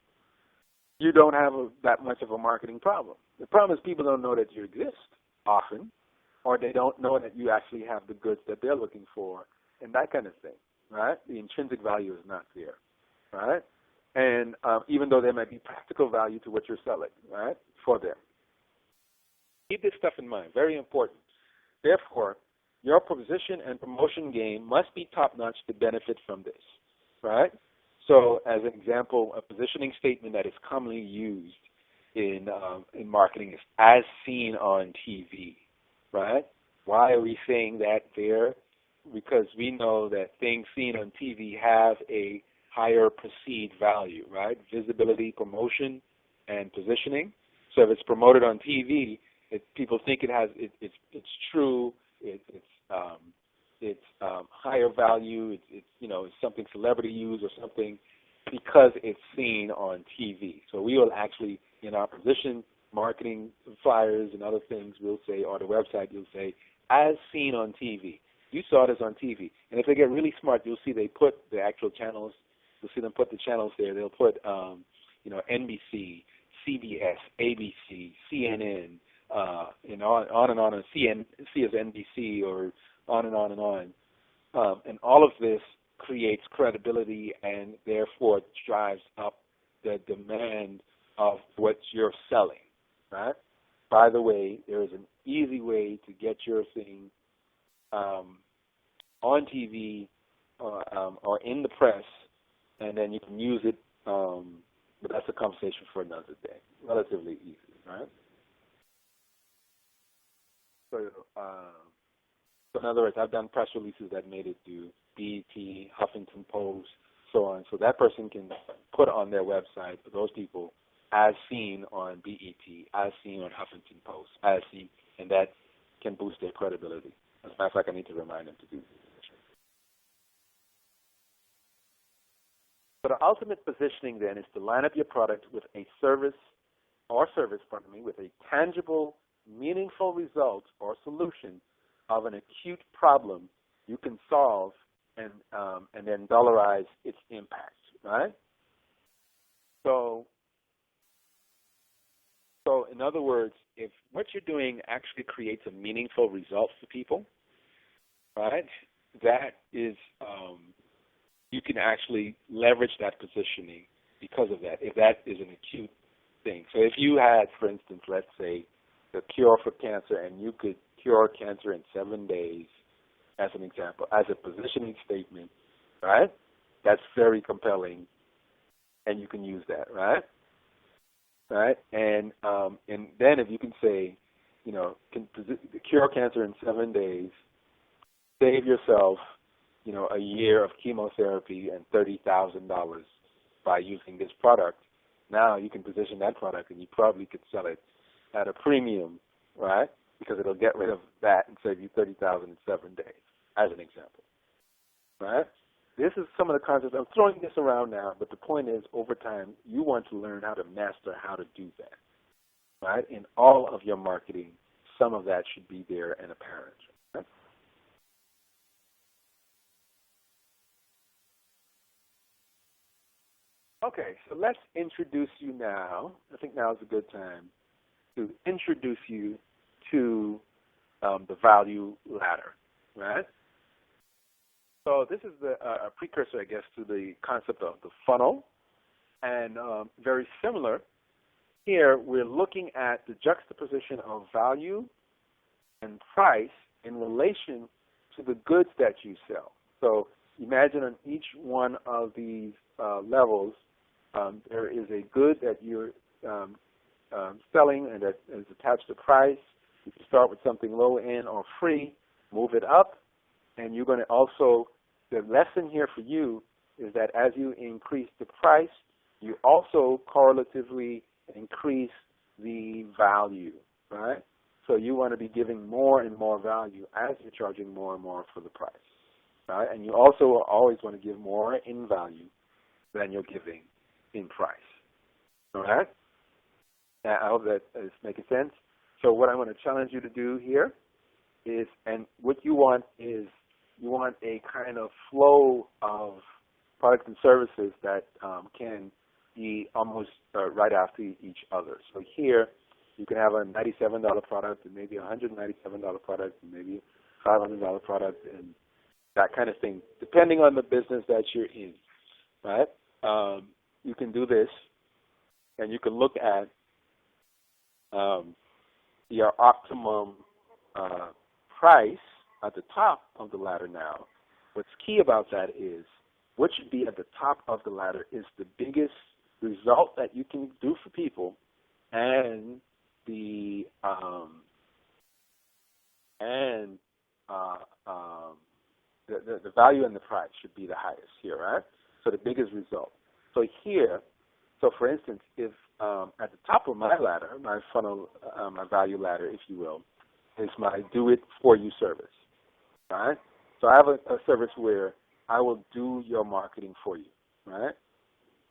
you don't have that much of a marketing problem. The problem is people don't know that you exist often, or they don't know that you actually have the goods that they're looking for, and that kind of thing, right? The intrinsic value is not there, right? And even though there might be practical value to what you're selling, right, for them. Keep this stuff in mind, very important. Therefore, your position and promotion game must be top-notch to benefit from this, right? So as an example, a positioning statement that is commonly used in marketing is as seen on TV, right? Why are we saying that there? Because we know that things seen on TV have a higher perceived value, right? Visibility, promotion, and positioning. So if it's promoted on TV, people think it's true. It's higher value. It's something celebrity use or something because it's seen on TV. So we will actually, in our position marketing flyers and other things, we'll say, or the website, you'll say, as seen on TV. You saw this on TV. And if they get really smart, you'll see they put the actual channels. You'll see them put the channels there. They'll put, NBC, CBS, ABC, CNN, and on and C as NBC, or on and on and on. And all of this creates credibility and therefore drives up the demand of what you're selling, right? By the way, there is an easy way to get your thing on TV or in the press, and then you can use it, but that's a conversation for another day. Relatively easy, right? So, in other words, I've done press releases that made it to BET, Huffington Post, so on. So that person can put on their website, for those people, as seen on BET, as seen on Huffington Post, as seen, and that can boost their credibility. As a matter of fact, I need to remind them to do this. So the ultimate positioning then is to line up your product with a service, with a tangible, meaningful result or solution of an acute problem you can solve, and then dollarize its impact, right? So in other words, if what you're doing actually creates a meaningful result for people, right, that is, you can actually leverage that positioning because of that, if that is an acute thing. So if you had, for instance, let's say, the cure for cancer, and you could cure cancer in 7 days, as an example, as a positioning statement, right? That's very compelling, and you can use that, right? Right? And then if you can say, can cure cancer in 7 days, save yourself, a year of chemotherapy and $30,000 by using this product. Now you can position that product, and you probably could sell it at a premium, right? Because it'll get rid of that and save you $30,000 in 7 days, as an example, right? This is some of the concepts. I'm throwing this around now, but the point is, over time, you want to learn how to master how to do that, right? In all of your marketing, some of that should be there and apparent, right? Okay, so let's introduce you now. I think now is a good time to introduce you to the value ladder, right? So this is a precursor, I guess, to the concept of the funnel, and very similar. Here, we're looking at the juxtaposition of value and price in relation to the goods that you sell. So imagine on each one of these levels, there is a good that you're selling and that is attached to price. You can start with something low end or free, move it up, and you're going to also, the lesson here for you is that as you increase the price, you also correlatively increase the value, right? So you want to be giving more and more value as you're charging more and more for the price, right? And you also always want to give more in value than you're giving in price, all right? I hope that is making sense. So what I want to challenge you to do here is, and what you want is, you want a kind of flow of products and services that can be almost right after each other. So here, you can have a $97 product and maybe a $197 product and maybe a $500 product and that kind of thing, depending on the business that you're in, right? You can do this, and you can look at your optimum price at the top of the ladder now. What's key about that is what should be at the top of the ladder is the biggest result that you can do for people, and the the value and the price should be the highest here, right? So the biggest result. So here, so for instance, if at the top of my ladder, my funnel, my value ladder, if you will, is my do-it-for-you service, right? So I have a service where I will do your marketing for you, right?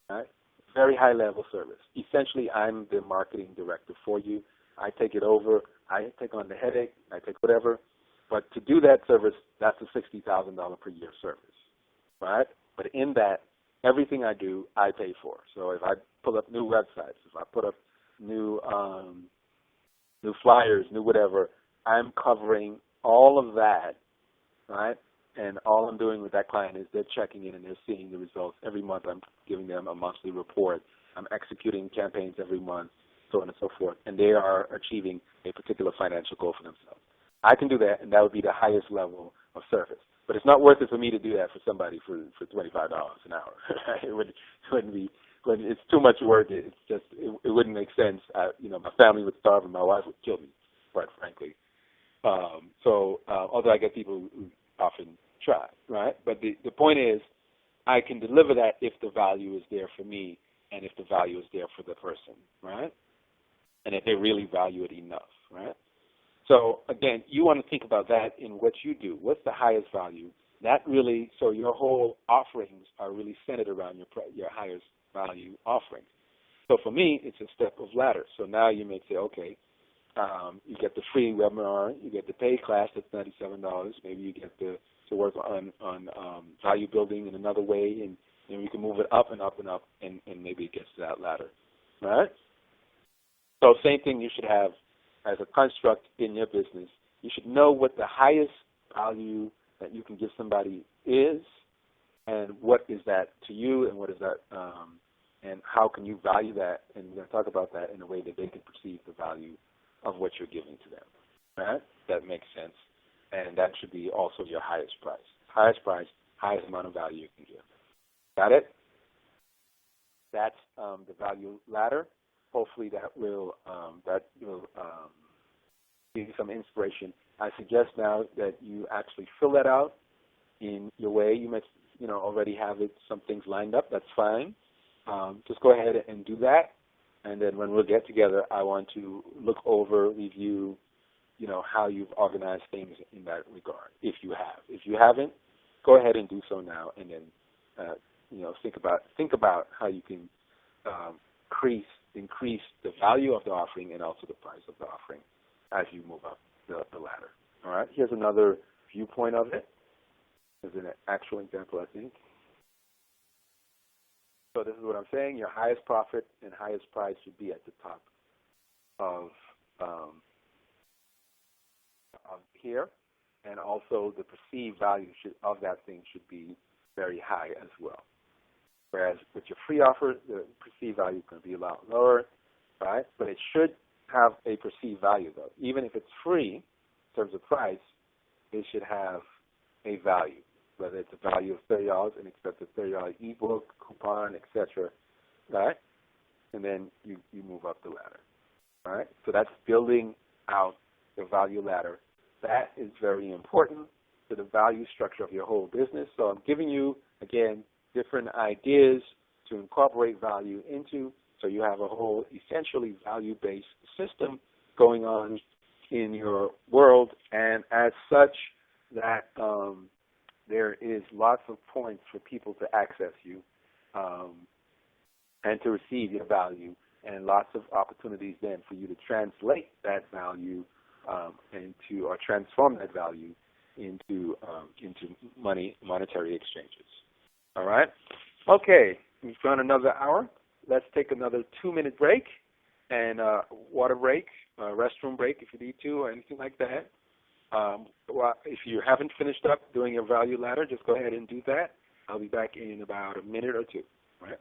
Right? Very high-level service. Essentially, I'm the marketing director for you. I take it over. I take on the headache. I take whatever. But to do that service, that's a $60,000 per year service, right? But in that, everything I do, I pay for. So if I pull up new websites, if I put up new flyers, new whatever, I'm covering all of that, right? And all I'm doing with that client is they're checking in and they're seeing the results. Every month I'm giving them a monthly report. I'm executing campaigns every month, so on and so forth. And they are achieving a particular financial goal for themselves. I can do that, and that would be the highest level of service. But it's not worth it for me to do that for somebody for $25 an hour. It wouldn't be. It's too much work. It's just it wouldn't make sense. My family would starve and my wife would kill me, quite frankly. Although I get people who often try, right? But the point is, I can deliver that if the value is there for me and if the value is there for the person, right? And if they really value it enough, right? So again, you want to think about that in what you do. What's the highest value? That really, so your whole offerings are really centered around your highest value offerings. So for me, it's a step of ladder. So now you may say, okay, you get the free webinar, you get the paid class, that's $97. Maybe you get to work on value building in another way, and you can move it up and up and up, and maybe it gets to that ladder, right? So same thing you should have as a construct in your business. You should know what the highest value that you can give somebody is, and what is that to you, and what is that, and how can you value that, and we're going to talk about that in a way that they can perceive the value of what you're giving to them, right? That makes sense, and that should be also your highest price. Highest price, highest amount of value you can give. Got it? That's the value ladder. Hopefully that will give you some inspiration. I suggest now that you actually fill that out in your way. You might already have some things lined up. That's fine. Just go ahead and do that. And then when we'll get together, I want to look over, review, how you've organized things in that regard, if you have. If you haven't, go ahead and do so now, and then think about how you can increase the value of the offering and also the price of the offering as you move up the ladder. All right. Here's another viewpoint of it. There's an actual example, I think. So this is what I'm saying. Your highest profit and highest price should be at the top of here, and also the perceived value of that thing should be very high as well. Whereas with your free offer, the perceived value is going to be a lot lower, right? But it should have a perceived value, though. Even if it's free, in terms of price, it should have a value, whether it's a value of $30 and accept a $30 ebook, coupon, etc., right? And then you move up the ladder, right? So that's building out the value ladder. That is very important to the value structure of your whole business. So I'm giving you, again, different ideas to incorporate value into, so you have a whole essentially value-based system going on in your world, and as such that there is lots of points for people to access you and to receive your value, and lots of opportunities then for you to translate that value or transform that value into monetary exchanges. All right? Okay, we've gone another hour. Let's take another 2-minute break, and water break, restroom break if you need to, or anything like that. If you haven't finished up doing your value ladder, just go ahead and do that. I'll be back in about a minute or two. All right?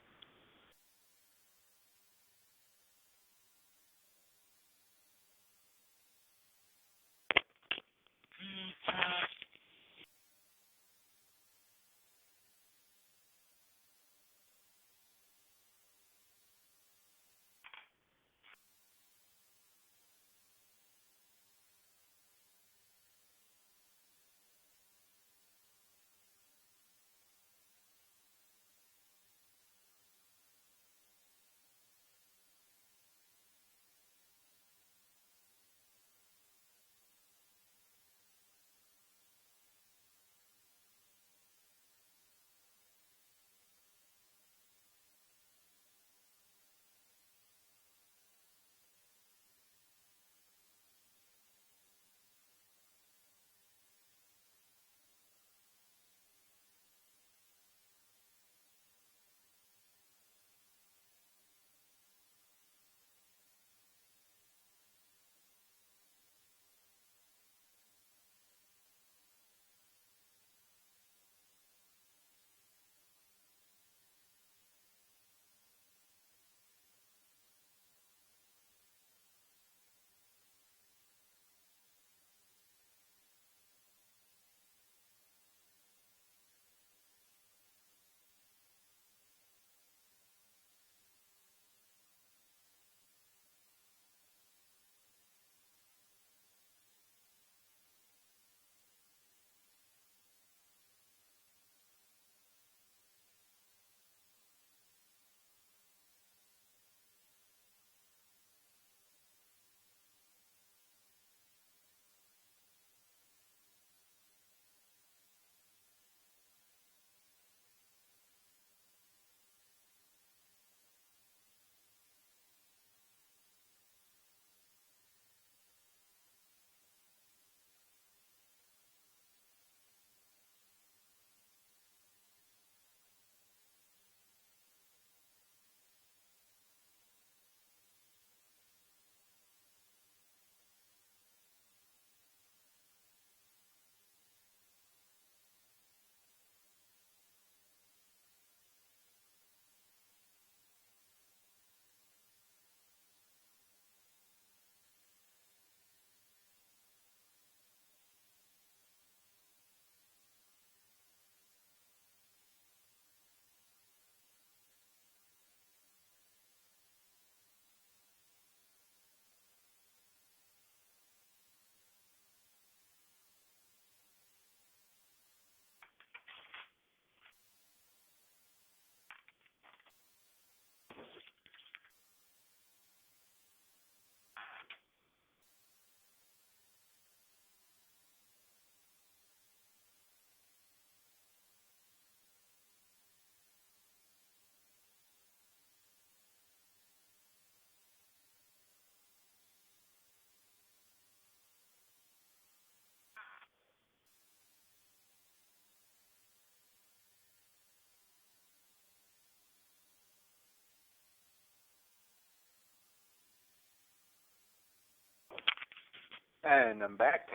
And I'm back.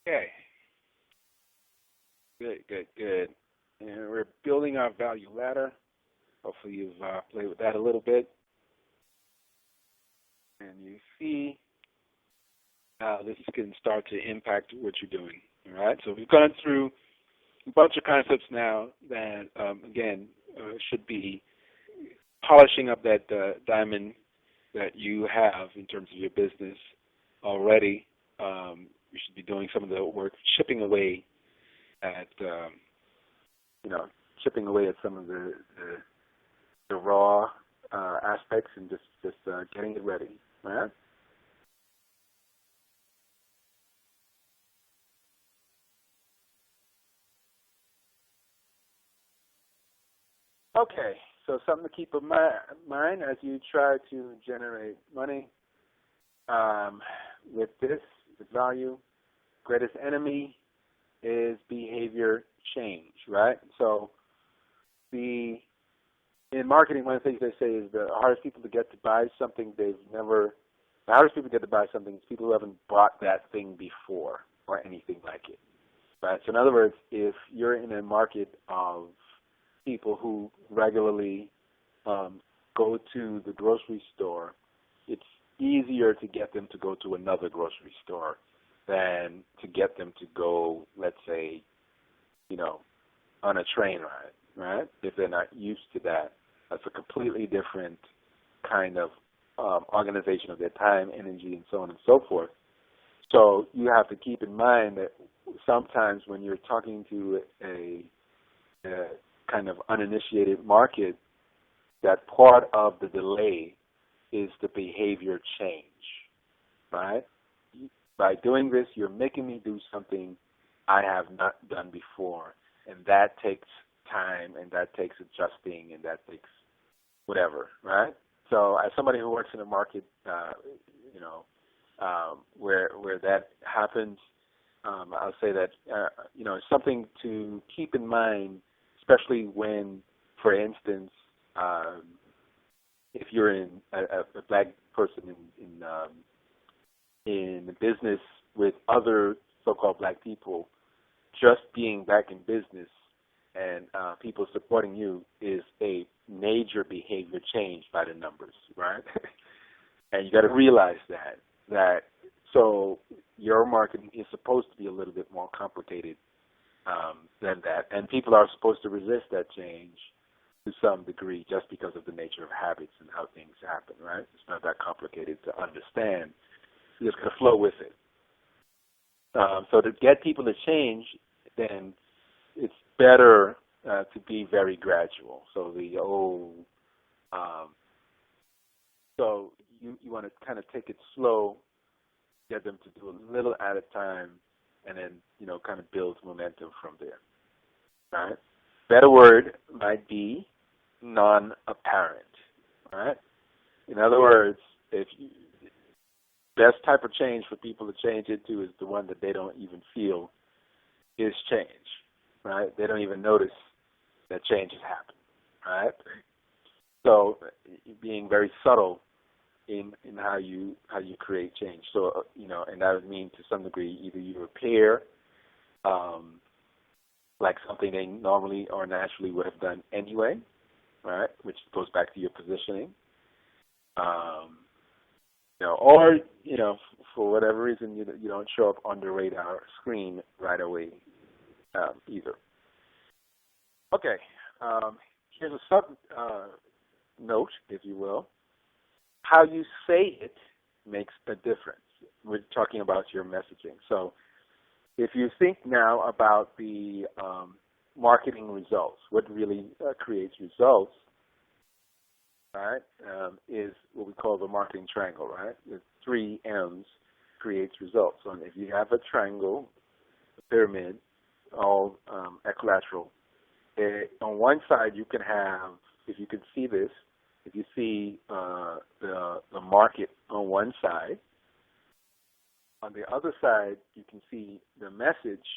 Okay. Good. And we're building our value ladder. Hopefully you've played with that a little bit. And you see how this can start to impact what you're doing. All right? So we've gone through a bunch of concepts now that, again, should be polishing up that diamond that you have in terms of your business already. You should be doing some of the work, chipping away at some of the raw aspects and just getting it ready. All right? Okay, so something to keep in mind as you try to generate money with this, with value. Greatest enemy is behavior change, right? So in marketing, one of the things they say is the hardest people to get to buy something the hardest people to get to buy something is people who haven't bought that thing before or anything like it, right? So in other words, if you're in a market of people who regularly go to the grocery store, it's easier to get them to go to another grocery store than to get them to go, let's say, on a train ride, right? If they're not used to that. That's a completely different kind of organization of their time, energy, and so on and so forth. So you have to keep in mind that sometimes when you're talking to a kind of uninitiated market, that part of the delay is the behavior change, right? By doing this, you're making me do something I have not done before, and that takes time, and that takes adjusting, and that takes whatever, right? So as somebody who works in a market, where that happens, I'll say that, it's something to keep in mind, especially when, for instance, if you're a black person in business with other so-called black people, just being back in business and people supporting you is a major behavior change by the numbers, right? And you got to realize that so your marketing is supposed to be a little bit more complicated than that, and people are supposed to resist that change to some degree just because of the nature of habits and how things happen, right? It's not that complicated to understand. You're just going to flow with it. So to get people to change, then it's better to be very gradual. So so you want to kind of take it slow, get them to do a little at a time, and then kind of build momentum from there. Right? Better word might be non-apparent. Right? In other words, best type of change for people to change into is the one that they don't even feel is change, right? They don't even notice that change has happened, right? So being very subtle in how you create change. So and that would mean to some degree either you appear like something they normally or naturally would have done anyway, right? Which goes back to your positioning. Or for whatever reason you don't show up on the radar screen right away either. Okay, here's a sub note, if you will. How you say it makes a difference. We're talking about your messaging. So if you think now about the marketing results, what really creates results, right, is what we call the marketing triangle, right? The 3 M's creates results. So if you have a triangle, a pyramid, all equilateral, on one side you can have, if you can see this, if you see the market on one side, on the other side you can see the message,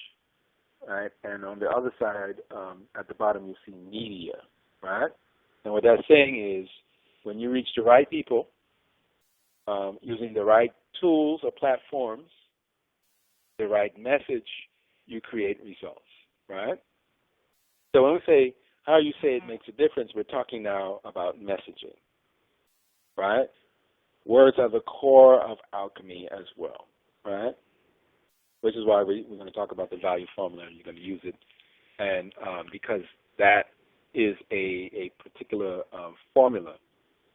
right? And on the other side, at the bottom you see media, right? And what that's saying is, when you reach the right people, using the right tools or platforms, the right message, you create results, right? So when we say how you say it makes a difference, we're talking now about messaging, right? Words are the core of alchemy as well, right? Which is why we're going to talk about the value formula. You're going to use it, and because that is a particular formula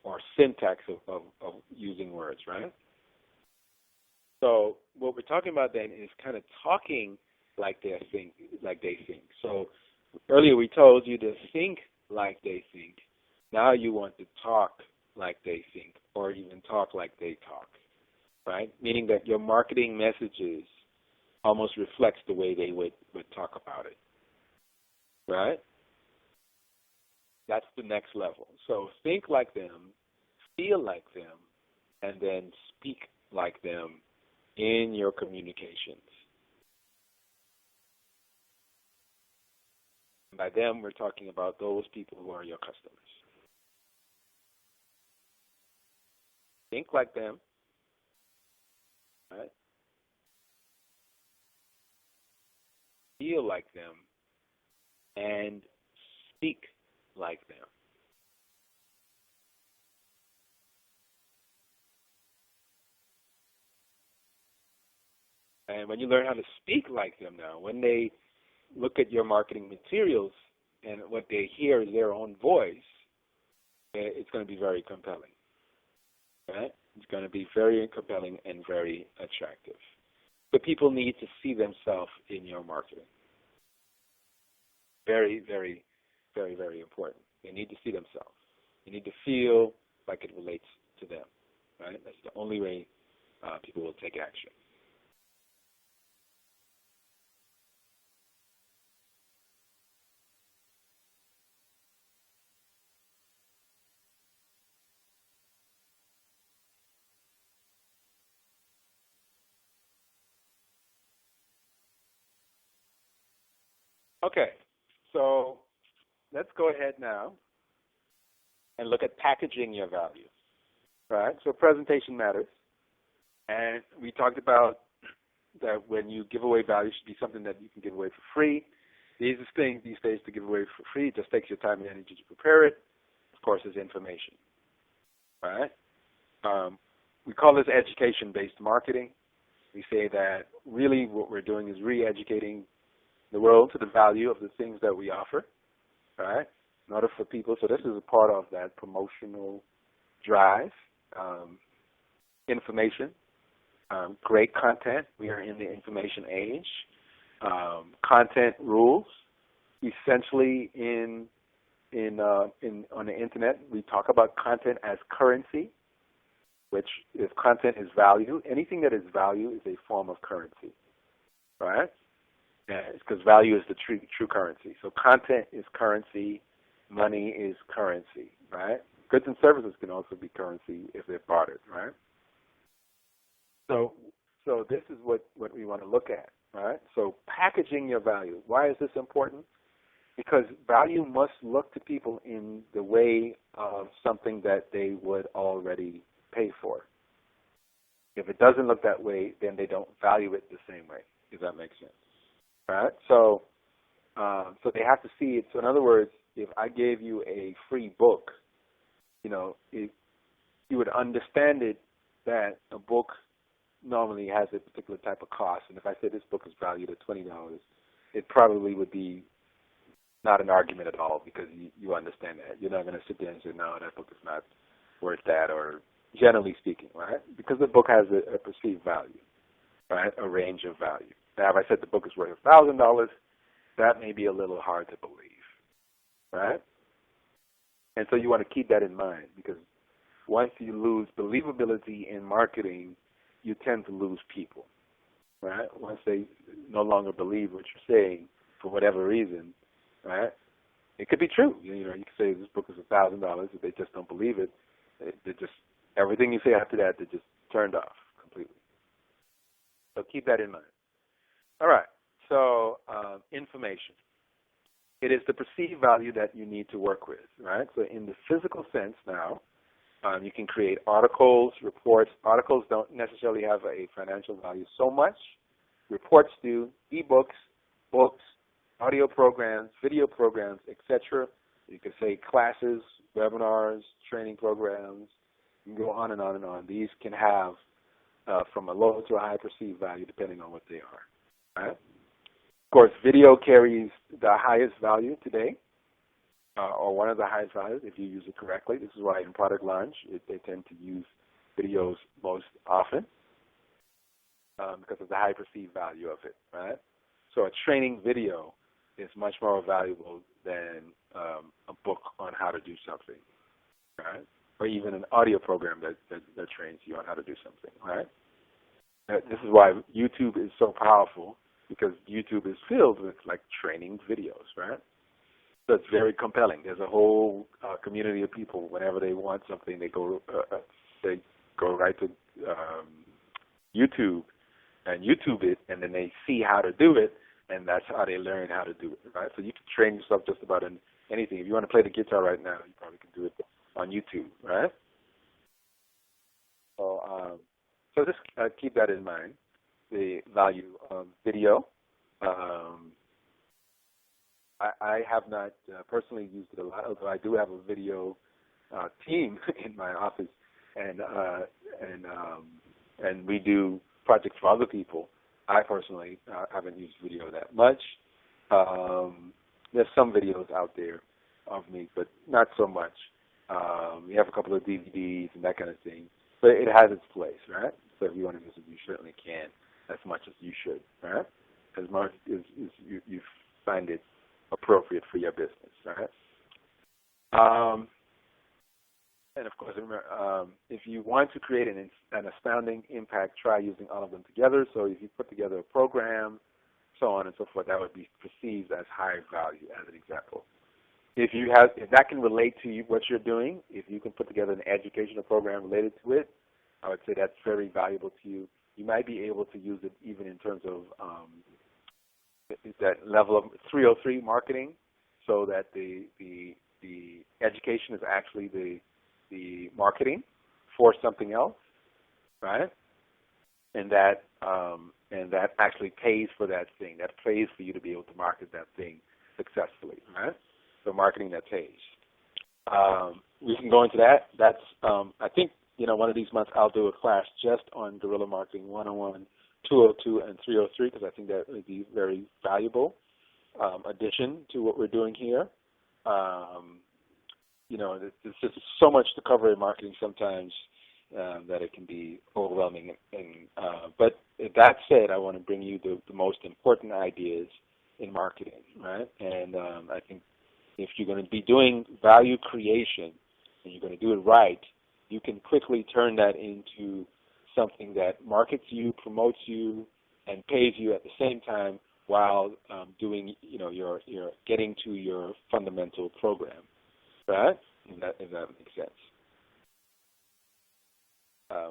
or syntax of using words, right? So what we're talking about then is kind of talking like they think. So earlier we told you to think like they think. Now you want to talk like they think, or even talk like they talk, right? Meaning that your marketing messages almost reflects the way they would talk about it, right? That's the next level. So think like them, feel like them, and then speak like them in your communications. By them, we're talking about those people who are your customers. Think like them, right? Feel like them, and speak like them. And when you learn how to speak like them now, when they look at your marketing materials and what they hear is their own voice, it's going to be very compelling, right? It's going to be very compelling and very attractive. But people need to see themselves in your marketing. Very, very, very, very important. They need to see themselves. They need to feel like it relates to them, right? That's the only way people will take action. Okay, so let's go ahead now and look at packaging your value, right? So presentation matters. And we talked about that when you give away value, it should be something that you can give away for free. The easiest thing these days to give away for free, it just takes your time and energy to prepare it, of course, is information, right? We call this education-based marketing. We say that really what we're doing is re-educating the world to the value of the things that we offer, right? In order for people, so this is a part of that promotional drive, information, great content. We are in the information age. Content rules. Essentially, on the internet, we talk about content as currency, which if content is value, anything that is value is a form of currency, right? Yeah, because value is the true currency. So content is currency, money is currency, right? Goods and services can also be currency if they're bartered, right? So this is what we want to look at, right? So packaging your value. Why is this important? Because value must look to people in the way of something that they would already pay for. If it doesn't look that way, then they don't value it the same way, if that makes sense. Right? So they have to see it. So in other words, if I gave you a free book, you would understand it that a book normally has a particular type of cost. And if I said this book is valued at $20, it probably would be not an argument at all because you understand that. You're not going to sit there and say, no, that book is not worth that, or generally speaking, right? Because the book has a perceived value, right, a range of value. Now, if I said the book is worth $1,000, that may be a little hard to believe, right? And so you want to keep that in mind because once you lose believability in marketing, you tend to lose people, right? Once they no longer believe what you're saying for whatever reason, right? It could be true. You can say this book is $1,000. If they just don't believe it, they just everything you say after that, they're just turned off completely. So keep that in mind. All right. So information. It is the perceived value that you need to work with, right? So in the physical sense now, You can create articles, reports. Articles don't necessarily have a financial value so much. Reports do, ebooks, books, audio programs, video programs, etc. You could say classes, webinars, training programs. You can go on and on and on. These can have from a low to a high perceived value depending on what they are. Right? Of course, video carries the highest value today, or one of the highest values if you use it correctly. This is why in product launch they tend to use videos most often because of the high perceived value of it. Right? So a training video is much more valuable than a book on how to do something, right? Or even an audio program that trains you on how to do something, right? This is why YouTube is so powerful, because YouTube is filled with like training videos, right? So it's very compelling. There's a whole community of people. Whenever they want something, they go right to YouTube and YouTube it, and then they see how to do it, and that's how they learn how to do it, right? So you can train yourself just about in anything. If you want to play the guitar right now, you probably can do it on YouTube, right? So just keep that in mind, the value of video. I have not personally used it a lot, although I do have a video team in my office, and we do projects for other people. I personally haven't used video that much. There's some videos out there of me, but not so much. We have a couple of DVDs and that kind of thing, but it has its place, right? So if you want to use it, you certainly can, as much as you should, right? As much as you find it appropriate for your business, right? And of course, remember, if you want to create an astounding impact, try using all of them together. So if you put together a program, so on and so forth, that would be perceived as high value, as an example. If that can relate to what you're doing, if you can put together an educational program related to it, I would say that's very valuable to you. You might be able to use it even in terms of that level of 303 marketing, so that the education is actually the marketing for something else, right? And that actually pays for that thing. That pays for you to be able to market that thing successfully, right? So marketing that pays. We can go into that. That's I think one of these months I'll do a class just on guerrilla marketing 101, 202, and 303, because I think that would be very valuable addition to what we're doing here. There's just so much to cover in marketing sometimes that it can be overwhelming. But that said, I want to bring you the most important ideas in marketing, right? And I think if you're going to be doing value creation and you're going to do it right, you can quickly turn that into something that markets you, promotes you, and pays you at the same time while doing, your getting to your fundamental program, right? If that makes sense.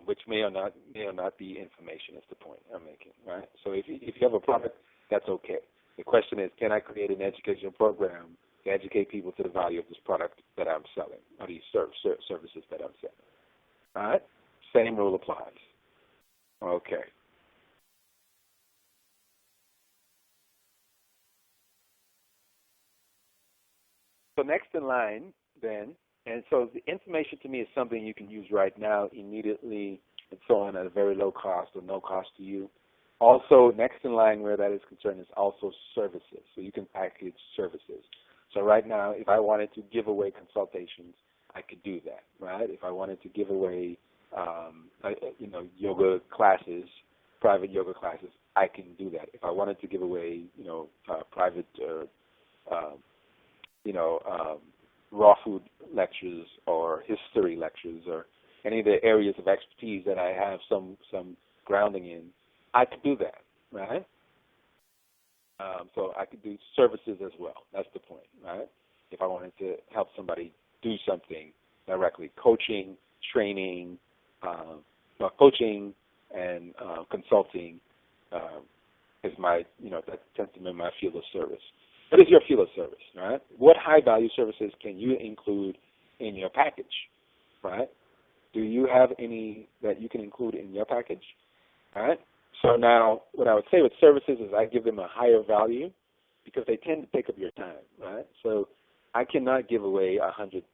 Which may or not be information is the point I'm making, right? So if you have a product, that's okay. The question is, can I create an educational program to educate people to the value of this product that I'm selling, or these services that I'm selling? All right? Same rule applies. Okay. So next in line, then, and so the information to me is something you can use right now, immediately, and so on, at a very low cost or no cost to you. Also, next in line where that is concerned is also services. So you can package services. So right now, if I wanted to give away consultations, I could do that, right? If I wanted to give away, yoga classes, private yoga classes, I can do that. If I wanted to give away, private, raw food lectures or history lectures or any of the areas of expertise that I have some grounding in, I could do that, right? So I could do services as well. That's the point, right? If I wanted to help somebody do something directly, coaching, training, coaching and consulting is my, that tends to be my field of service. What is your field of service, right? What high-value services can you include in your package, right? do you have any that you can include in your package? All right. So now what I would say with services is I give them a higher value because they tend to take up your time, right? So I cannot give away 100,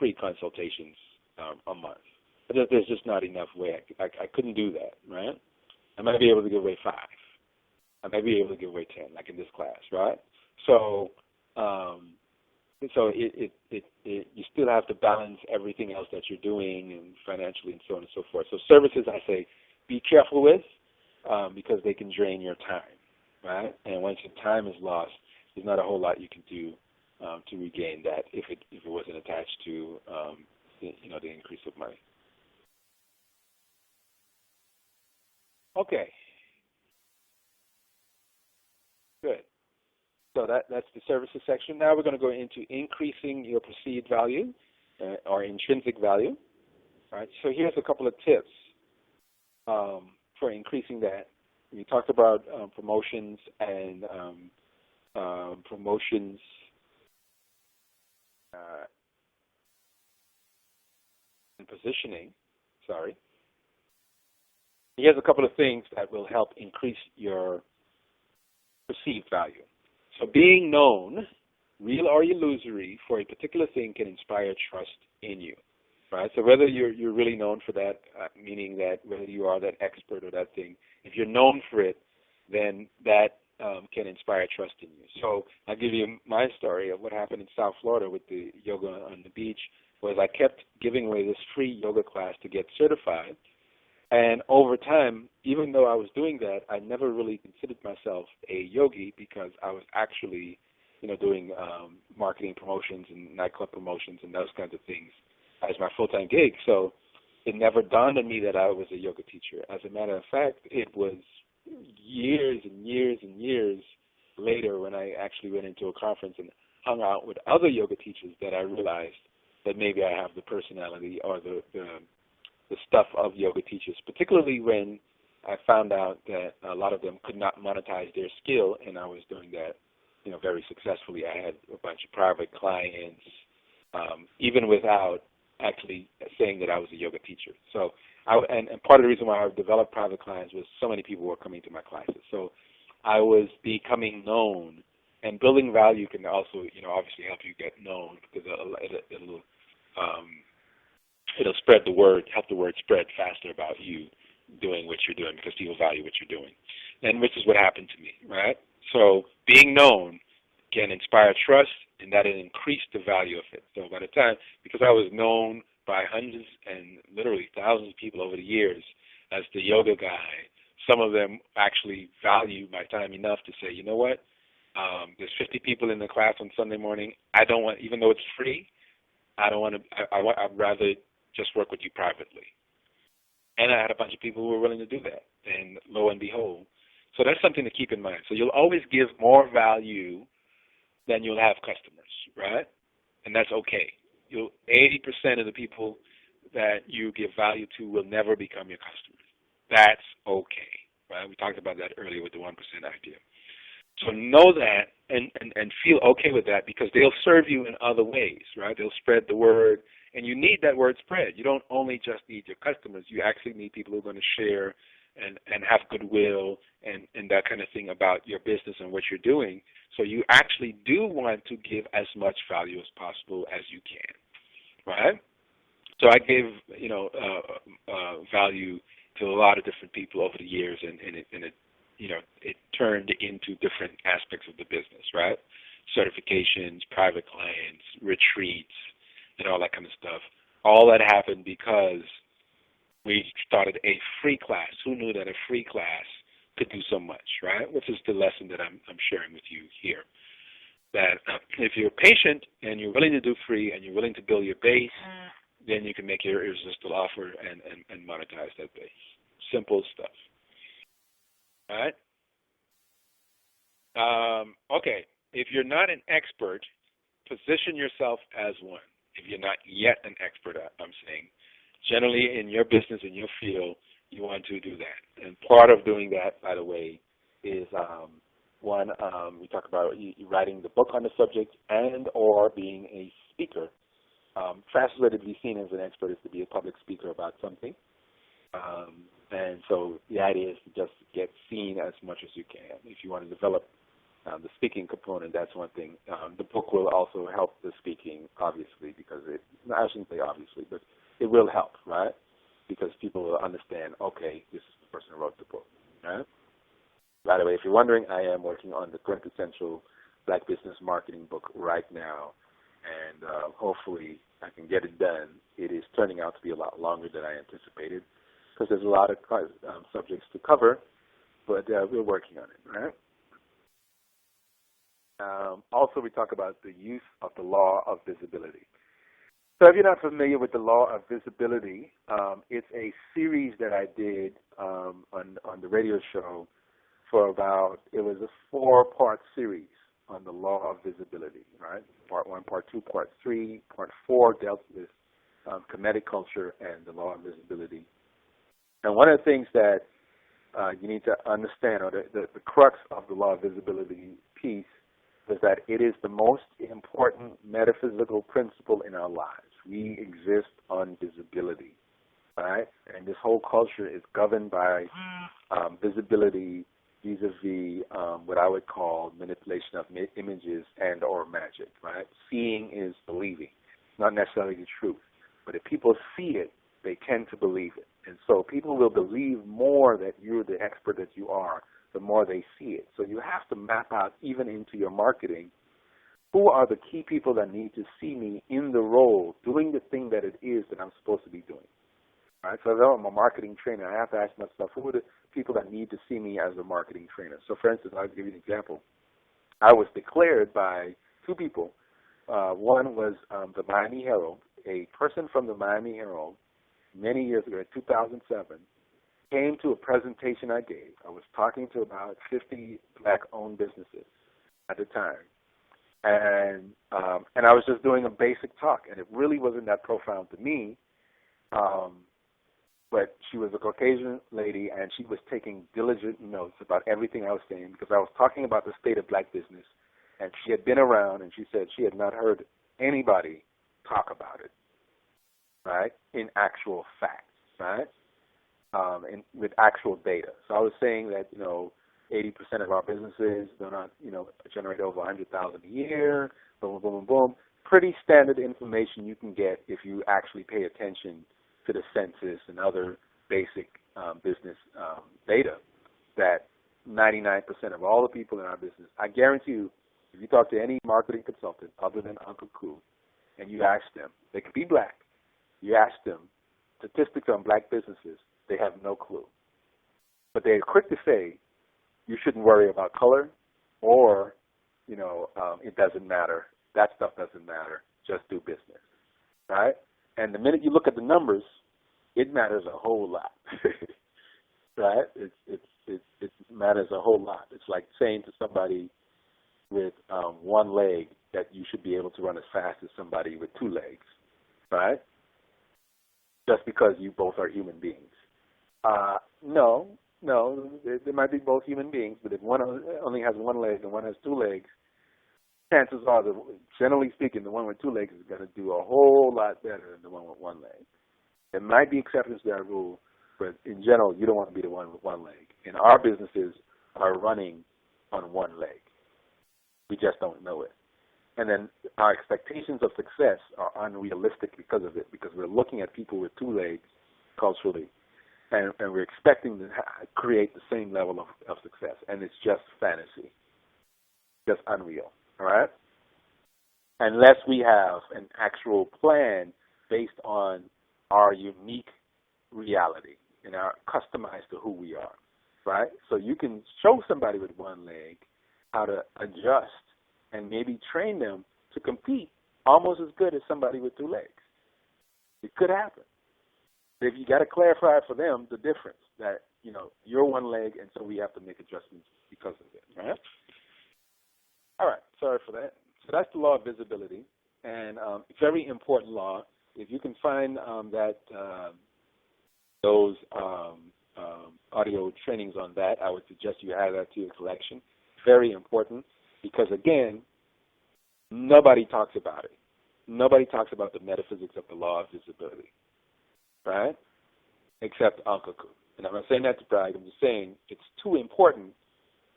free consultations a month. There's just not enough way. I couldn't do that, right? I might be able to give away 5. I might be able to give away 10, like in this class, right? So, you still have to balance everything else that you're doing and financially and so on and so forth. So services, I say, be careful with because they can drain your time, right? And once your time is lost, there's not a whole lot you can do to regain that if it wasn't attached to the increase of money. Okay. Good. So that's the services section. Now we're going to go into increasing your perceived value or intrinsic value. All right. So here's a couple of tips for increasing that. We talked about promotions and and positioning. Sorry. Here's a couple of things that will help increase your perceived value. So being known, real or illusory, for a particular thing can inspire trust in you, right? So whether you're really known for that, meaning that whether you are that expert or that thing, if you're known for it, then that can inspire trust in you. So I'll give you my story of what happened in South Florida with the yoga on the beach, was I kept giving away this free yoga class to get certified. And over time, even though I was doing that, I never really considered myself a yogi because I was actually, doing marketing promotions and nightclub promotions and those kinds of things as my full-time gig. So it never dawned on me that I was a yoga teacher. As a matter of fact, it was years and years and years later when I actually went into a conference and hung out with other yoga teachers that I realized that maybe I have the personality or the stuff of yoga teachers, particularly when I found out that a lot of them could not monetize their skill, and I was doing that, very successfully. I had a bunch of private clients, even without actually saying that I was a yoga teacher. So, and part of the reason why I developed private clients was so many people were coming to my classes. So I was becoming known, and building value can also, obviously help you get known because it'll spread the word, help the word spread faster about you doing what you're doing because people value what you're doing. And which is what happened to me, right? So being known can inspire trust, and that increased the value of it. So by the time, because I was known by hundreds and literally thousands of people over the years as the yoga guy, some of them actually value my time enough to say, you know what, there's 50 people in the class on Sunday morning. I don't want, even though it's free, I don't want to, I'd rather just work with you privately. And I had a bunch of people who were willing to do that. And lo and behold. So that's something to keep in mind. So you'll always give more value than you'll have customers, right? And that's okay. 80% of the people that you give value to will never become your customers. That's okay, right? We talked about that earlier with the 1% idea. So know that and feel okay with that because they'll serve you in other ways, right? They'll spread the word, and you need that word spread. You don't only just need your customers. You actually need people who are going to share and have goodwill and that kind of thing about your business and what you're doing. So you actually do want to give as much value as possible as you can, right? So I gave, value to a lot of different people over the years, and it turned into different aspects of the business, right? Certifications, private clients, retreats, and all that kind of stuff. All that happened because we started a free class. Who knew that a free class could do so much, right? Which is the lesson that I'm sharing with you here. That if you're patient and you're willing to do free and you're willing to build your base, then you can make your irresistible offer and monetize that base. Simple stuff. All right? Okay. If you're not an expert, position yourself as one. If you're not yet an expert, I'm saying, generally in your business, in your field, you want to do that. And part of doing that, by the way, is we talk about you writing the book on the subject and or being a speaker fastest way to be seen as an expert is to be a public speaker about something. And so the idea is to just get seen as much as you can. If you want to develop the speaking component, that's one thing. The book will also help the speaking, obviously, because I shouldn't say obviously, but it will help, right? Because people will understand, okay, this is the person who wrote the book, right? By the way, if you're wondering, I am working on the quintessential Black business marketing book right now, and hopefully I can get it done. It is turning out to be a lot longer than I anticipated because there's a lot of subjects to cover, but we're working on it, right? Also, we talk about the use of the law of visibility. So if you're not familiar with the law of visibility, it's a series that I did on the radio show for it was a 4-part series on the law of visibility, right? Part 1, Part 2, Part 3, Part 4 dealt with comedic culture and the law of visibility. And one of the things that you need to understand, or the crux of the law of visibility piece, is that it is the most important metaphysical principle in our lives. We exist on visibility, right? And this whole culture is governed by visibility vis-a-vis what I would call manipulation of images and or magic, right? Seeing is believing, not necessarily the truth. But if people see it, they tend to believe it. And so people will believe more that you're the expert that you are, the more they see it. So you have to map out, even into your marketing, who are the key people that need to see me in the role, doing the thing that it is that I'm supposed to be doing. Right? So if I'm a marketing trainer, I have to ask myself, who are the people that need to see me as a marketing trainer? So for instance, I'll give you an example. I was declared by 2 people. One was the Miami Herald. A person from the Miami Herald, many years ago, in 2007, came to a presentation I gave. I was talking to about 50 Black-owned businesses at the time. And I was just doing a basic talk, and it really wasn't that profound to me. But she was a Caucasian lady, and she was taking diligent notes about everything I was saying because I was talking about the state of Black business, and she had been around, and she said she had not heard anybody talk about it, right, in actual facts, right, with actual data. So I was saying that, 80% of our businesses do not, generate over $100,000 a year, boom, boom, boom, boom. Pretty standard information you can get if you actually pay attention to the census and other basic business data, that 99% of all the people in our business, I guarantee you, if you talk to any marketing consultant other than Aakhu, and you ask them, they could be Black, you ask them statistics on Black businesses, they have no clue. But they're quick to say, you shouldn't worry about color, or, it doesn't matter. That stuff doesn't matter. Just do business, right? And the minute you look at the numbers, it matters a whole lot, right? It matters a whole lot. It's like saying to somebody with one leg that you should be able to run as fast as somebody with 2 legs, right? Just because you both are human beings. No, they might be both human beings, but if one only has 1 leg and one has 2 legs, chances are, generally speaking, the one with 2 legs is going to do a whole lot better than the one with 1 leg. There might be exceptions to that rule, but in general, you don't want to be the one with 1 leg. And our businesses are running on 1 leg. We just don't know it. And then our expectations of success are unrealistic because of it, because we're looking at people with 2 legs culturally, and we're expecting to create the same level of success, and it's just fantasy, just unreal, all right? Unless we have an actual plan based on our unique reality and our customized to who we are, right? So you can show somebody with 1 leg how to adjust and maybe train them to compete almost as good as somebody with 2 legs. It could happen. If you got to clarify for them the difference, that, you're 1 leg, and so we have to make adjustments because of it, right? All right, sorry for that. So that's the law of visibility, and very important law. If you can find those audio trainings on that, I would suggest you add that to your collection. Very important, because again, nobody talks about it. nobody talks about the metaphysics of the law of visibility, right? Except Aunkh. And I'm not saying that to brag. I'm just saying it's too important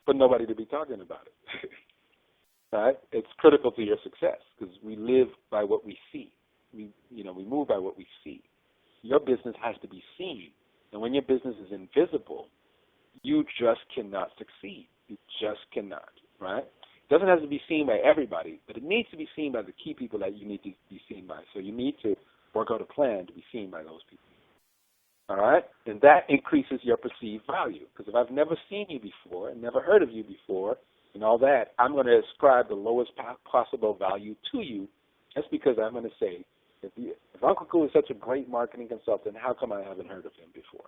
for nobody to be talking about it, right? It's critical to your success because we live by what we see. We move by what we see. Your business has to be seen. And when your business is invisible, you just cannot succeed. You just cannot, right? It doesn't have to be seen by everybody, but it needs to be seen by the key people that you need to be seen by. So you need to work out a plan to be seen by those people. All right? And that increases your perceived value. Because if I've never seen you before and never heard of you before and all that, I'm going to ascribe the lowest possible value to you. That's because I'm going to say, if Uncle Cool is such a great marketing consultant, how come I haven't heard of him before?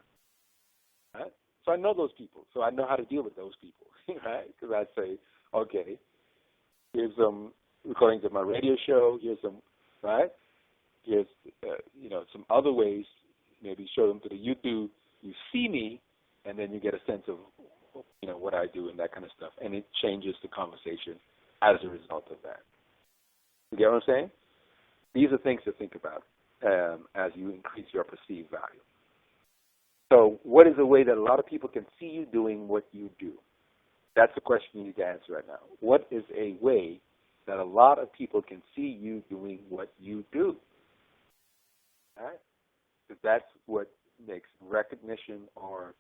Right? So I know those people. So I know how to deal with those people, right? Because I say, okay, here's some recordings of my radio show. Here's some, right? Here's, some other ways. Maybe show them to the YouTube. You see me, and then you get a sense of, what I do and that kind of stuff. And it changes the conversation as a result of that. You get what I'm saying? These are things to think about as you increase your perceived value. So what is a way that a lot of people can see you doing what you do? That's the question you need to answer right now. What is a way that a lot of people can see you doing what you do? All right? Because that's what makes recognition or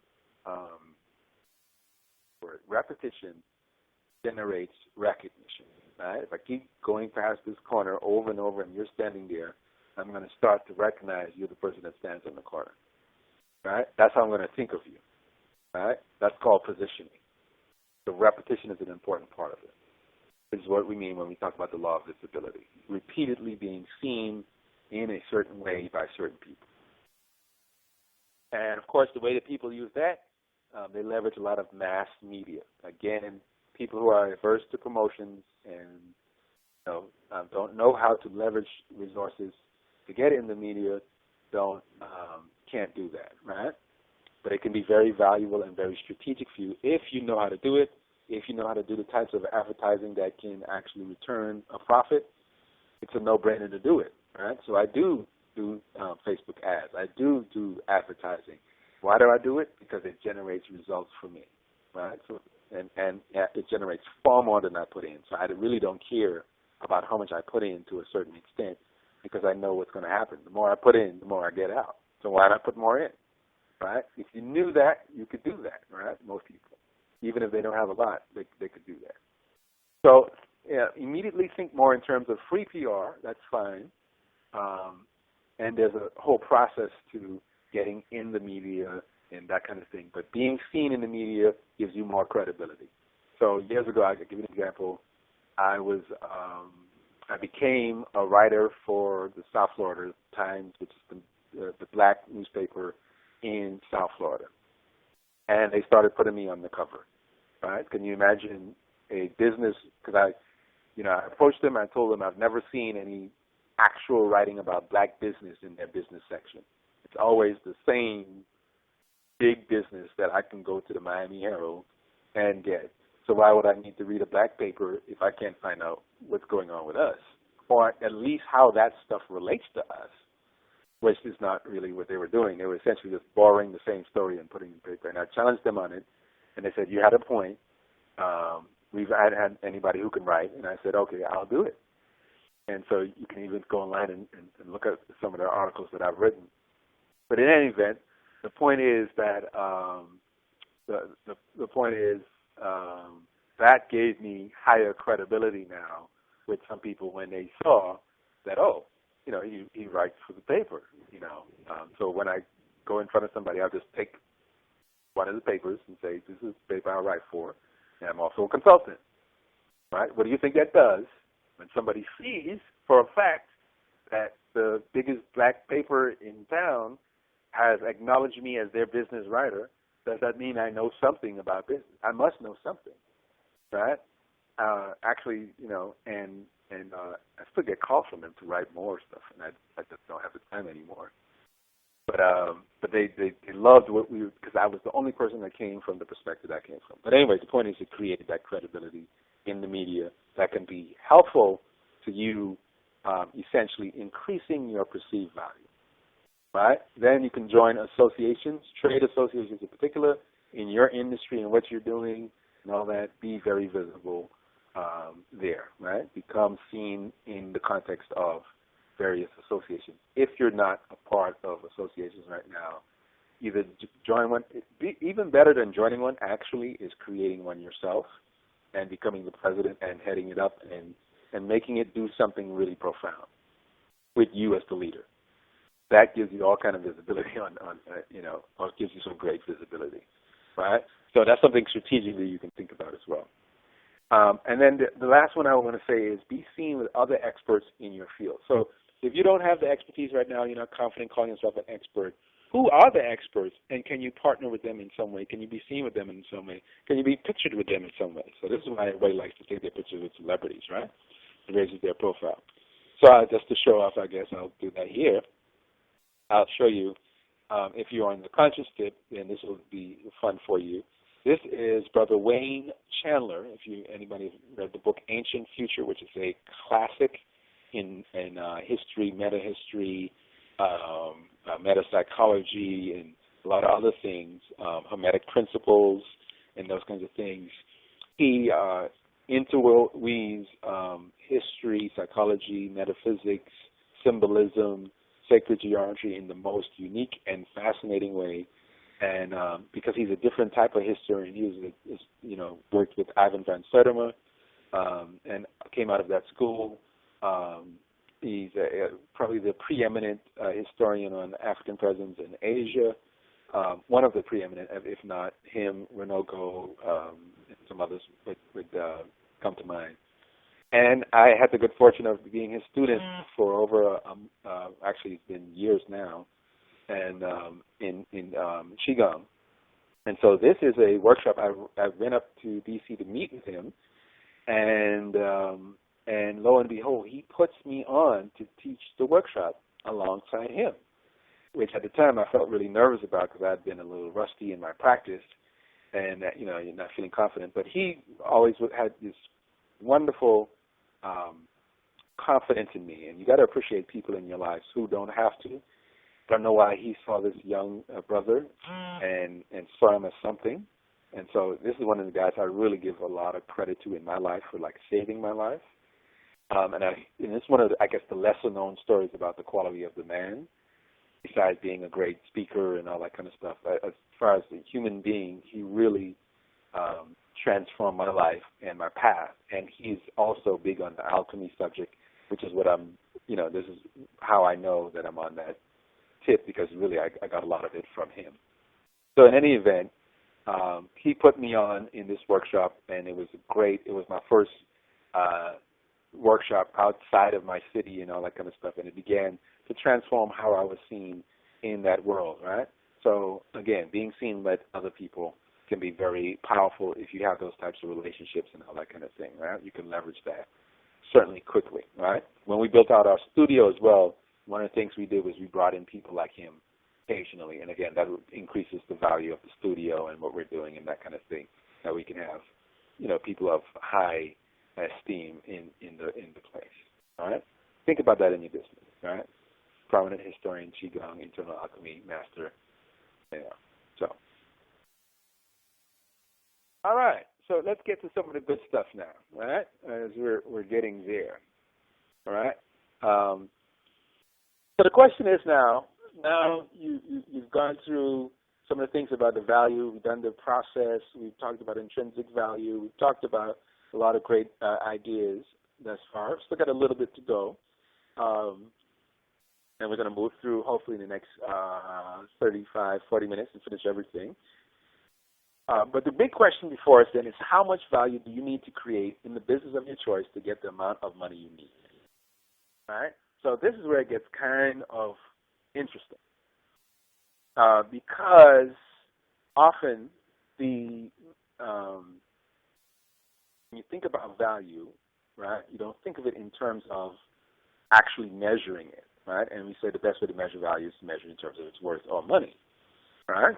repetition generates recognition. Right? If I keep going past this corner over and over and you're standing there, I'm going to start to recognize you're the person that stands in the corner. Right? That's how I'm going to think of you. Right? That's called positioning. So repetition is an important part of it. This is what we mean when we talk about the law of visibility. Repeatedly being seen in a certain way by certain people. And, of course, the way that people use that, they leverage a lot of mass media. Again, people who are averse to promotions and don't know how to leverage resources to get in the media can't do that, right? But it can be very valuable and very strategic for you if you know how to do it, if you know how to do the types of advertising that can actually return a profit. It's a no-brainer to do it, right? So I do Facebook ads. I do advertising. Why do I do it? Because it generates results for me, right? So and it generates far more than I put in. So I really don't care about how much I put in to a certain extent because I know what's going to happen. The more I put in, the more I get out. So why not put more in, right? If you knew that, you could do that, right? Most people, even if they don't have a lot, they could do that. So immediately think more in terms of free PR. That's fine. And there's a whole process to getting in the media and that kind of thing. But being seen in the media gives you more credibility. So years ago, I could give you an example. I became a writer for the South Florida Times, which is the black newspaper in South Florida. And they started putting me on the cover, right? Can you imagine a business? Because I approached them. I told them I've never seen any actual writing about black business in their business section. It's always the same big business that I can go to the Miami Herald and get. So why would I need to read a black paper if I can't find out what's going on with us? Or at least how that stuff relates to us, which is not really what they were doing. They were essentially just borrowing the same story and putting it in paper. And I challenged them on it, and they said, you had a point. We've had anybody who can write. And I said, okay, I'll do it. And so you can even go online and look at some of the articles that I've written. But in any event, the point is that that gave me higher credibility now with some people when they saw that, he writes for the paper, So when I go in front of somebody, I'll just take one of the papers and say, this is the paper I write for, and I'm also a consultant, right? What do you think that does? When somebody sees for a fact that the biggest black paper in town has acknowledged me as their business writer, does that mean I know something about business? I must know something, right? Actually, and I still get calls from them to write more stuff, and I just don't have the time anymore. But they loved what we, because I was the only person that came from the perspective I came from. But anyway, the point is it created that credibility in the media that can be helpful to you essentially increasing your perceived value, right? Then you can join associations, trade associations in particular, in your industry and what you're doing and all that. Be very visible there, right? Become seen in the context of various associations. If you're not a part of associations right now, either join one. Even better than joining one, actually, is creating one yourself and becoming the president and heading it up and making it do something really profound with you as the leader. That gives you all kind of visibility or gives you some great visibility, right? So that's something strategically you can think about as well. And then the last one I want to say is be seen with other experts in your field. So if you don't have the expertise right now, you're not confident calling yourself an expert, who are the experts, and can you partner with them in some way? Can you be seen with them in some way? Can you be pictured with them in some way? So this is why everybody likes to take their pictures with celebrities, right? It raises their profile. So just to show off, I guess I'll do that here. I'll show you, if you're on the conscious tip, then this will be fun for you. This is Brother Wayne Chandler. If anybody read the book Ancient Future, which is a classic in history, meta-history, meta-psychology, and a lot of other things, Hermetic principles, and those kinds of things. He interweaves history, psychology, metaphysics, symbolism, sacred geometry in the most unique and fascinating way. And because he's a different type of historian, he was, worked with Ivan van Sertima and came out of that school. He's probably the preeminent historian on African presence in Asia. One of the preeminent, if not him, Renogo, and some others would come to mind. And I had the good fortune of being his student for over, actually it's been years now, and in Qigong. And so this is a workshop. I went up to D.C. to meet with him, and lo and behold, he puts me on to teach the workshop alongside him, which at the time I felt really nervous about because I had been a little rusty in my practice, and you're not feeling confident. But he always had this wonderful confidence in me, and you got to appreciate people in your lives who don't have to. I don't know why he saw this young brother and saw him as something. And so this is one of the guys I really give a lot of credit to in my life for saving my life. And it's one of the lesser known stories about the quality of the man, besides being a great speaker and all that kind of stuff. As far as the human being, he really transformed my life and my path. And he's also big on the alchemy subject, which is what this is how I know that I'm on that tip, because really I got a lot of it from him. So in any event, he put me on in this workshop, and it was great. It was my first workshop outside of my city and all that kind of stuff, and it began to transform how I was seen in that world, right? So again, being seen by other people can be very powerful if you have those types of relationships and all that kind of thing, right? You can leverage that certainly quickly, right? When we built out our studio as well, one of the things we did was we brought in people like him occasionally, and again, that increases the value of the studio and what we're doing and that kind of thing, that we can have, people of high esteem in the place, all right? Think about that in your business, all right? Prominent historian, Qigong, internal alchemy master, so. All right, so let's get to some of the good stuff now, all right, as we're getting there, all right? So the question is now you've gone through some of the things about the value, we've done the process, we've talked about intrinsic value, we've talked about a lot of great ideas thus far. Still got a little bit to go. And we're going to move through, hopefully, in the next 35, 40 minutes and finish everything. But the big question before us then is, how much value do you need to create in the business of your choice to get the amount of money you need? All right? So this is where it gets kind of interesting. Because often when you think about value, right, you don't think of it in terms of actually measuring it, right? And we say the best way to measure value is to measure in terms of its worth or money, right?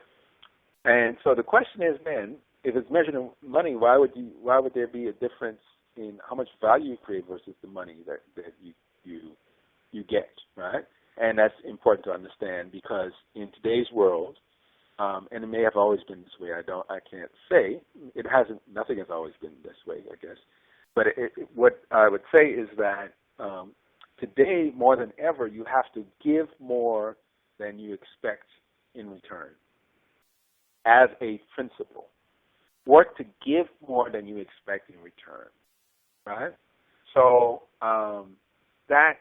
And so the question is then, if it's measured in money, why would there be a difference in how much value you create versus the money that you you get, right? And that's important to understand because in today's world, and it may have always been this way. I can't say it hasn't. Nothing has always been this way, I guess. But what I would say is that today, more than ever, you have to give more than you expect in return, as a principle. Work to give more than you expect in return, right? So that,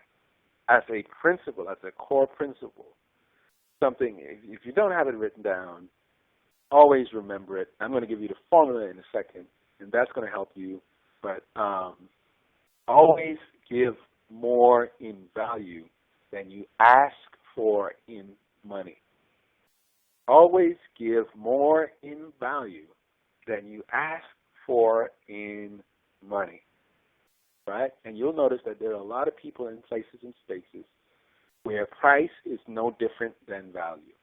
as a principle, as a core principle, something, if you don't have it written down, always remember it. I'm going to give you the formula in a second, and that's going to help you. But always give more in value than you ask for in money. Always give more in value than you ask for in money, right? And you'll notice that there are a lot of people in places and spaces where price is no different than value.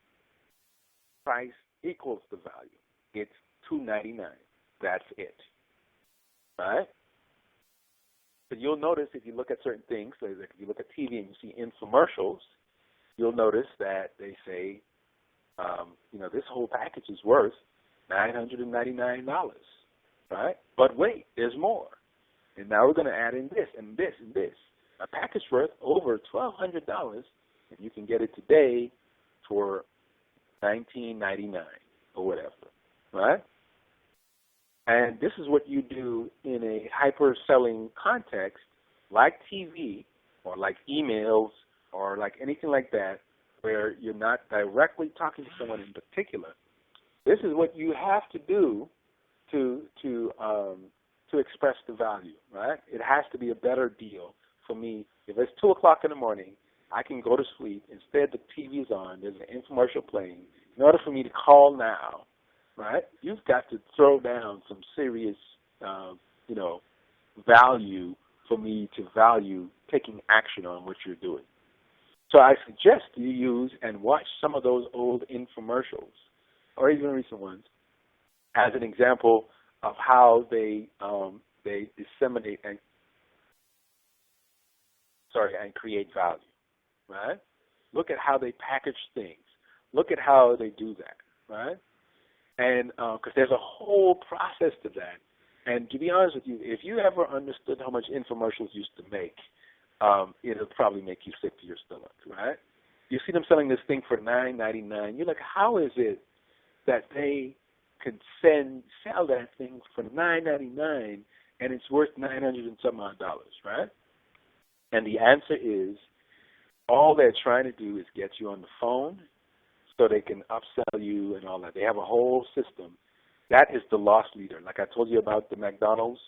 Price equals the value. It's $2.99. That's it, right? But you'll notice if you look at certain things, like if you look at TV and you see infomercials, you'll notice that they say, this whole package is worth $999, right? But wait, there's more. And now we're going to add in this and this and this. A package worth over $1,200, and you can get it today for $19.99 or whatever, right? And this is what you do in a hyper-selling context like TV or like emails or like anything like that, where you're not directly talking to someone in particular. This is what you have to do to express the value, right? It has to be a better deal for me. If it's 2 o'clock in the morning, I can go to sleep. Instead, the TV's on. There's an infomercial playing. In order for me to call now, right, you've got to throw down some serious, value for me to value taking action on what you're doing. So I suggest you use and watch some of those old infomercials, or even recent ones, as an example of how they disseminate and create value, right? Look at how they package things. Look at how they do that, right? And because there's a whole process to that. And to be honest with you, if you ever understood how much infomercials used to make, it'll probably make you sick to your stomach, right? You see them selling this thing for $9.99. You're like, how is it that they could sell that thing for $9.99 and it's worth $900 and some odd dollars, right? And the answer is, all they're trying to do is get you on the phone so they can upsell you and all that. They have a whole system. That is the loss leader. Like I told you about the McDonald's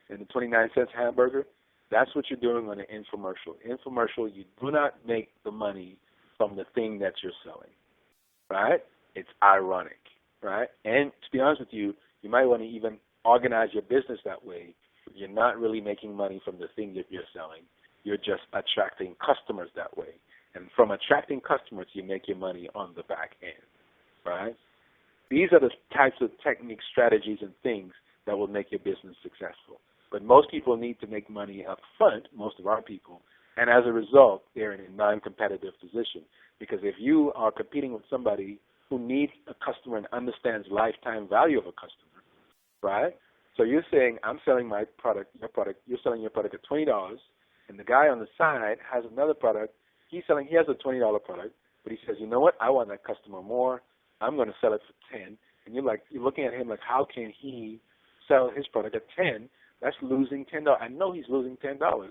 and the 29-cent hamburger, that's what you're doing on an infomercial. Infomercial, you do not make the money from the thing that you're selling, right? It's ironic, right? And to be honest with you, you might want to even organize your business that way. You're not really making money from the thing that you're selling. You're just attracting customers that way. And from attracting customers, you make your money on the back end, right? These are the types of techniques, strategies, and things that will make your business successful. But most people need to make money up front, most of our people, and as a result, they're in a non-competitive position. Because if you are competing with somebody who needs a customer and understands lifetime value of a customer, right? So you're saying, I'm selling my product, your product, you're selling your product at $20, and the guy on the side has another product. He has a $20 product, but he says, you know what? I want that customer more. I'm going to sell it for $10. And you're looking at him like, how can he sell his product at $10? That's losing $10. I know he's losing $10.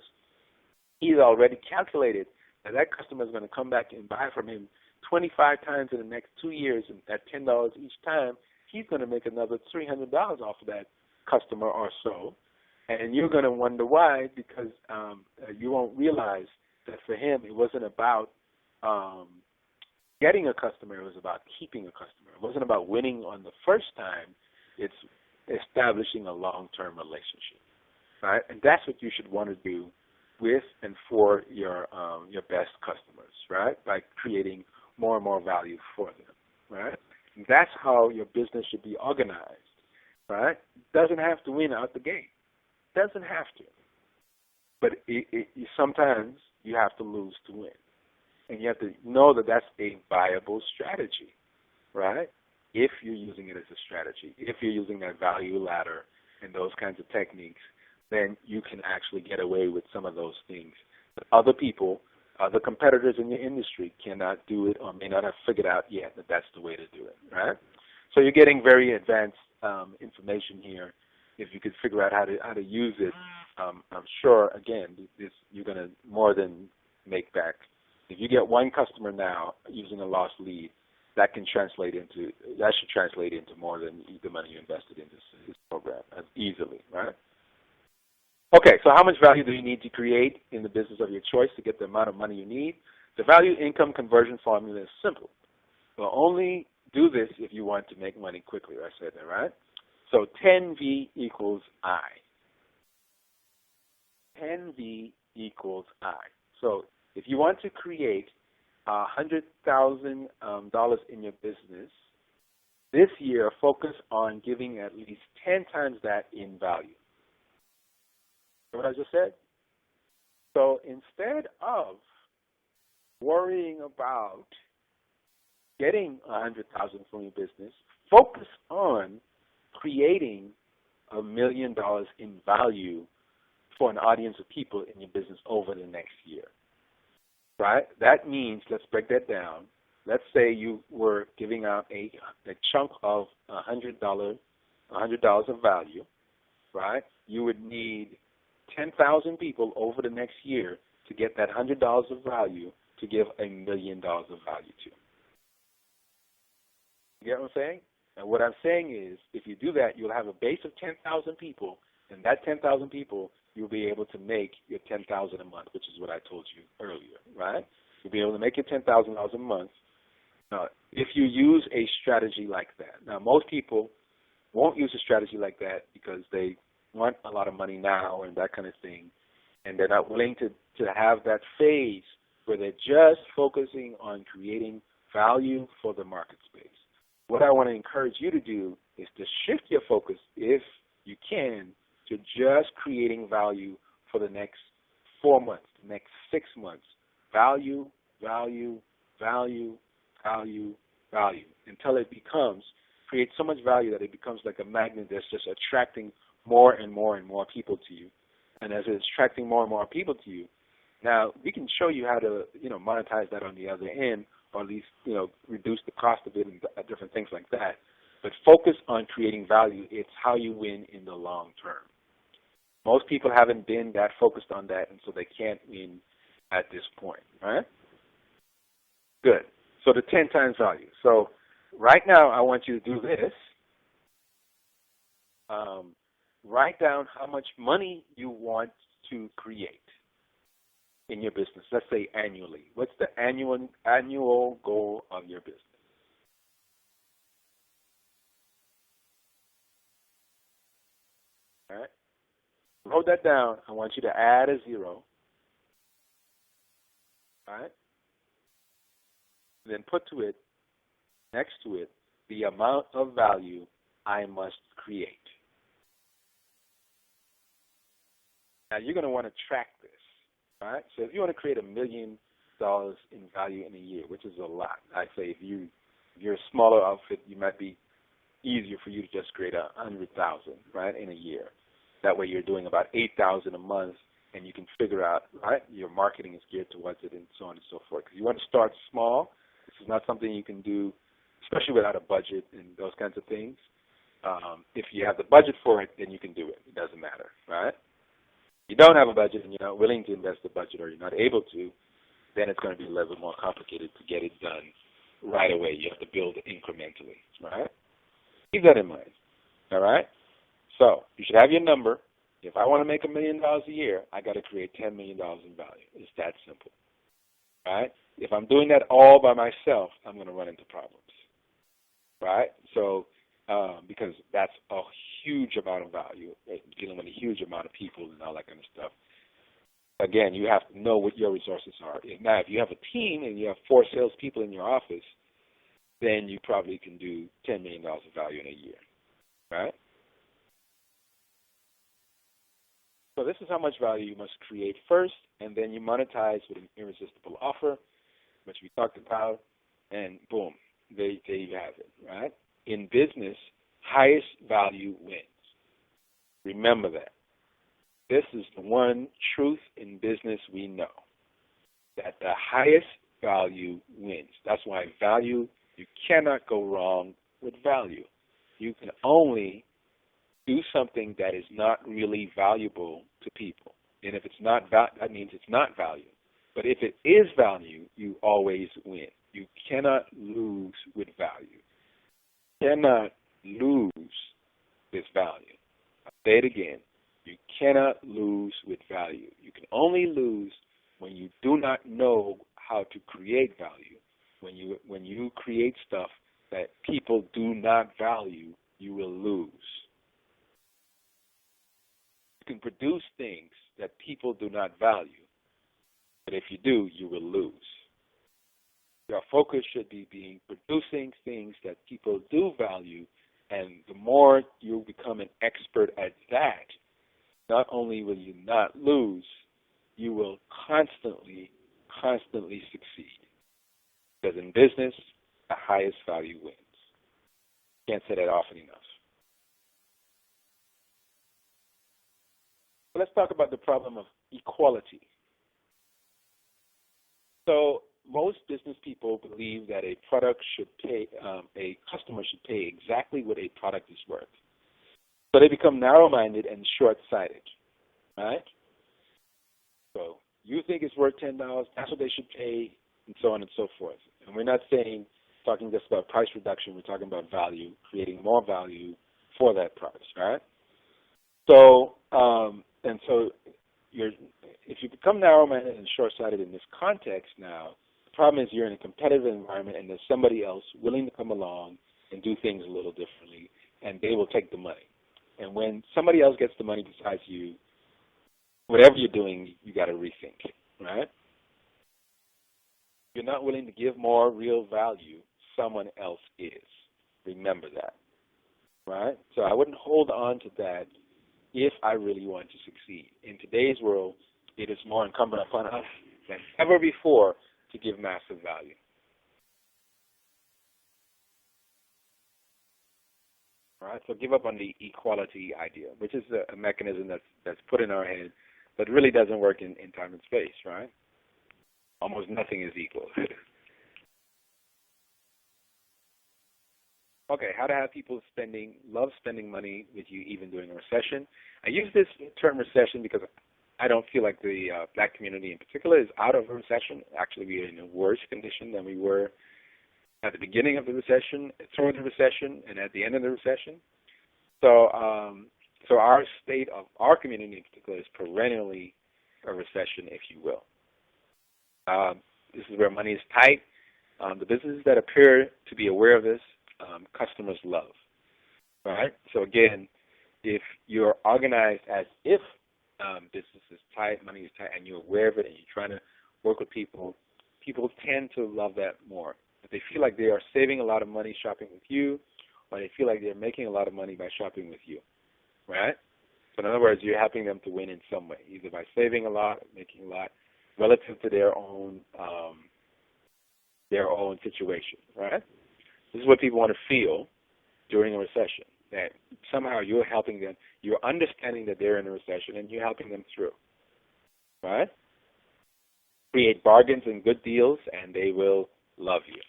He's already calculated that customer is going to come back and buy from him 25 times in the next 2 years, and at $10 each time, he's going to make another $300 off of that customer or so. And you're going to wonder why, because you won't realize that for him it wasn't about getting a customer, it was about keeping a customer. It wasn't about winning on the first time. It's establishing a long-term relationship, right? And that's what you should want to do with and for your best customers, right? By creating more and more value for them, right? And that's how your business should be organized, right? It doesn't have to win out the gate. Doesn't have to. But sometimes you have to lose to win. And you have to know that that's a viable strategy, right? If you're using it as a strategy, if you're using that value ladder and those kinds of techniques, then you can actually get away with some of those things. But other people, other competitors in your industry cannot do it or may not have figured out yet that that's the way to do it, right? So you're getting very advanced information here. If you could figure out how to use it, I'm sure, again, you're going to more than make back. If you get one customer now using a lost lead, that should translate into more than the money you invested in this program easily, right? Okay, so how much value do you need to create in the business of your choice to get the amount of money you need? The value income conversion formula is simple. We'll only do this if you want to make money quickly. I said that, right? So 10V equals I. 10V equals I. So if you want to create $100,000 in your business this year, focus on giving at least 10 times that in value. What I just said? So instead of worrying about getting $100,000 from your business, focus on creating $1 million in value for an audience of people in your business over the next year. Right? That means, let's break that down. Let's say you were giving out a chunk of $100 of value, right? You would need 10,000 people over the next year to get that $100 of value to give $1 million of value to. You get what I'm saying? And what I'm saying is, if you do that, you'll have a base of 10,000 people, and that 10,000 people, you'll be able to make your $10,000 a month, which is what I told you earlier, right? You'll be able to make your $10,000 a month if you use a strategy like that. Now, most people won't use a strategy like that because they want a lot of money now and that kind of thing, and they're not willing to have that phase where they're just focusing on creating value for the market space. What I want to encourage you to do is to shift your focus, if you can, to just creating value for the next 4 months, the next 6 months. Value, value, value, value, value, until it creates so much value that it becomes like a magnet that's just attracting more and more and more people to you. And as it's attracting more and more people to you, now we can show you how to, monetize that on the other end, or at least, reduce the cost of it and different things like that. But focus on creating value. It's how you win in the long term. Most people haven't been that focused on that, and so they can't win at this point, right? Good. So the 10 times value. So right now I want you to do this. Write down how much money you want to create in your business. Let's say annually. What's the annual goal of your business? All right. Wrote that down. I want you to add a 0. All right. Then put next to it, the amount of value I must create. Now you're going to want to track this. All right. So if you want to create $1 million in value in a year, which is a lot, I say if you're a smaller outfit, you might be easier for you to just create 100,000, right, in a year. That way you're doing about 8,000 a month, and you can figure out, right, your marketing is geared towards it and so on and so forth. Because you want to start small. This is not something you can do, especially without a budget and those kinds of things. If you have the budget for it, then you can do it. It doesn't matter, right? If you don't have a budget and you're not willing to invest the budget, or you're not able to, then it's going to be a little bit more complicated to get it done right away. You have to build incrementally, right? Keep that in mind, all right? So you should have your number. If I want to make $1 million a year, I got to create $10 million in value. It's that simple, right? If I'm doing that all by myself, I'm going to run into problems, right? So because that's a huge amount of value, dealing with a huge amount of people and all that kind of stuff. Again, you have to know what your resources are. Now, if you have a team and you have 4 salespeople in your office, then you probably can do $10 million of value in a year, right? So this is how much value you must create first, and then you monetize with an irresistible offer, which we talked about, and boom, there you have it, right? In business, highest value wins. Remember that. This is the one truth in business we know, that the highest value wins. That's why value, you cannot go wrong with value. You can only do something that is not really valuable to people. And if it's not, that means it's not value. But if it is value, you always win. You cannot lose with value. You cannot lose with value. I'll say it again. You cannot lose with value. You can only lose when you do not know how to create value. When you create stuff that people do not value, you will lose. You can produce things that people do not value, but if you do, you will lose. Your focus should be producing things that people do value, and the more you become an expert at that, not only will you not lose, you will constantly succeed. Because in business, the highest value wins. Can't say that often enough. So let's talk about the problem of equality. So most business people believe that a customer should pay exactly what a product is worth. So they become narrow-minded and short-sighted, right? So you think it's worth $10, that's what they should pay, and so on and so forth. And we're not talking just about price reduction, we're talking about value, creating more value for that price, right? So, if you become narrow-minded and short-sighted in this context now, the problem is you're in a competitive environment and there's somebody else willing to come along and do things a little differently, and they will take the money. And when somebody else gets the money besides you, whatever you're doing, you got to rethink, right? You're not willing to give more real value, someone else is. Remember that, right? So I wouldn't hold on to that if I really want to succeed. In today's world, it is more incumbent upon us than ever before to give massive value. All right, so give up on the equality idea, which is a mechanism that's put in our head, but really doesn't work in time and space, right? Almost nothing is equal. Okay, how to have people love spending money with you even during a recession. I use this term recession because I don't feel like the black community in particular is out of a recession. Actually, we are in a worse condition than we were at the beginning of the recession, through the recession, and at the end of the recession. So our state of our community in particular is perennially a recession, if you will. This is where money is tight. The businesses that appear to be aware of this, customers love. All right? So again, if you're organized as if business is tight, money is tight, and you're aware of it and you're trying to work with people, people tend to love that more. If they feel like they are saving a lot of money shopping with you, or they feel like they're making a lot of money by shopping with you, right? So in other words, you're helping them to win in some way, either by saving a lot, making a lot, relative to their own situation, right? This is what people want to feel during a recession, that somehow you're helping them, you're understanding that they're in a recession, and you're helping them through, right? Create bargains and good deals, and they will love you,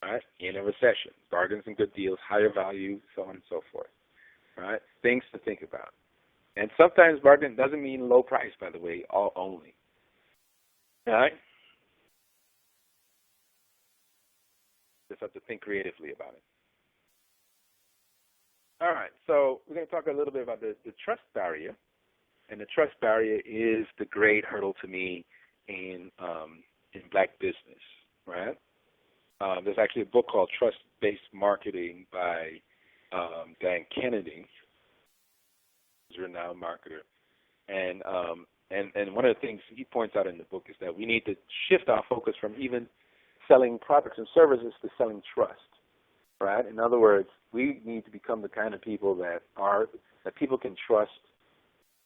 right? In a recession, bargains and good deals, higher value, so on and so forth, right? Things to think about. And sometimes bargain doesn't mean low price, by the way, only, all right? Just have to think creatively about it. All right, so we're going to talk a little bit about the trust barrier. And the trust barrier is the great hurdle to me in black business, right? There's actually a book called Trust-Based Marketing by Dan Kennedy, who's a renowned marketer. And one of the things he points out in the book is that we need to shift our focus from even selling products and services to selling trust, right? In other words, we need to become the kind of people that people can trust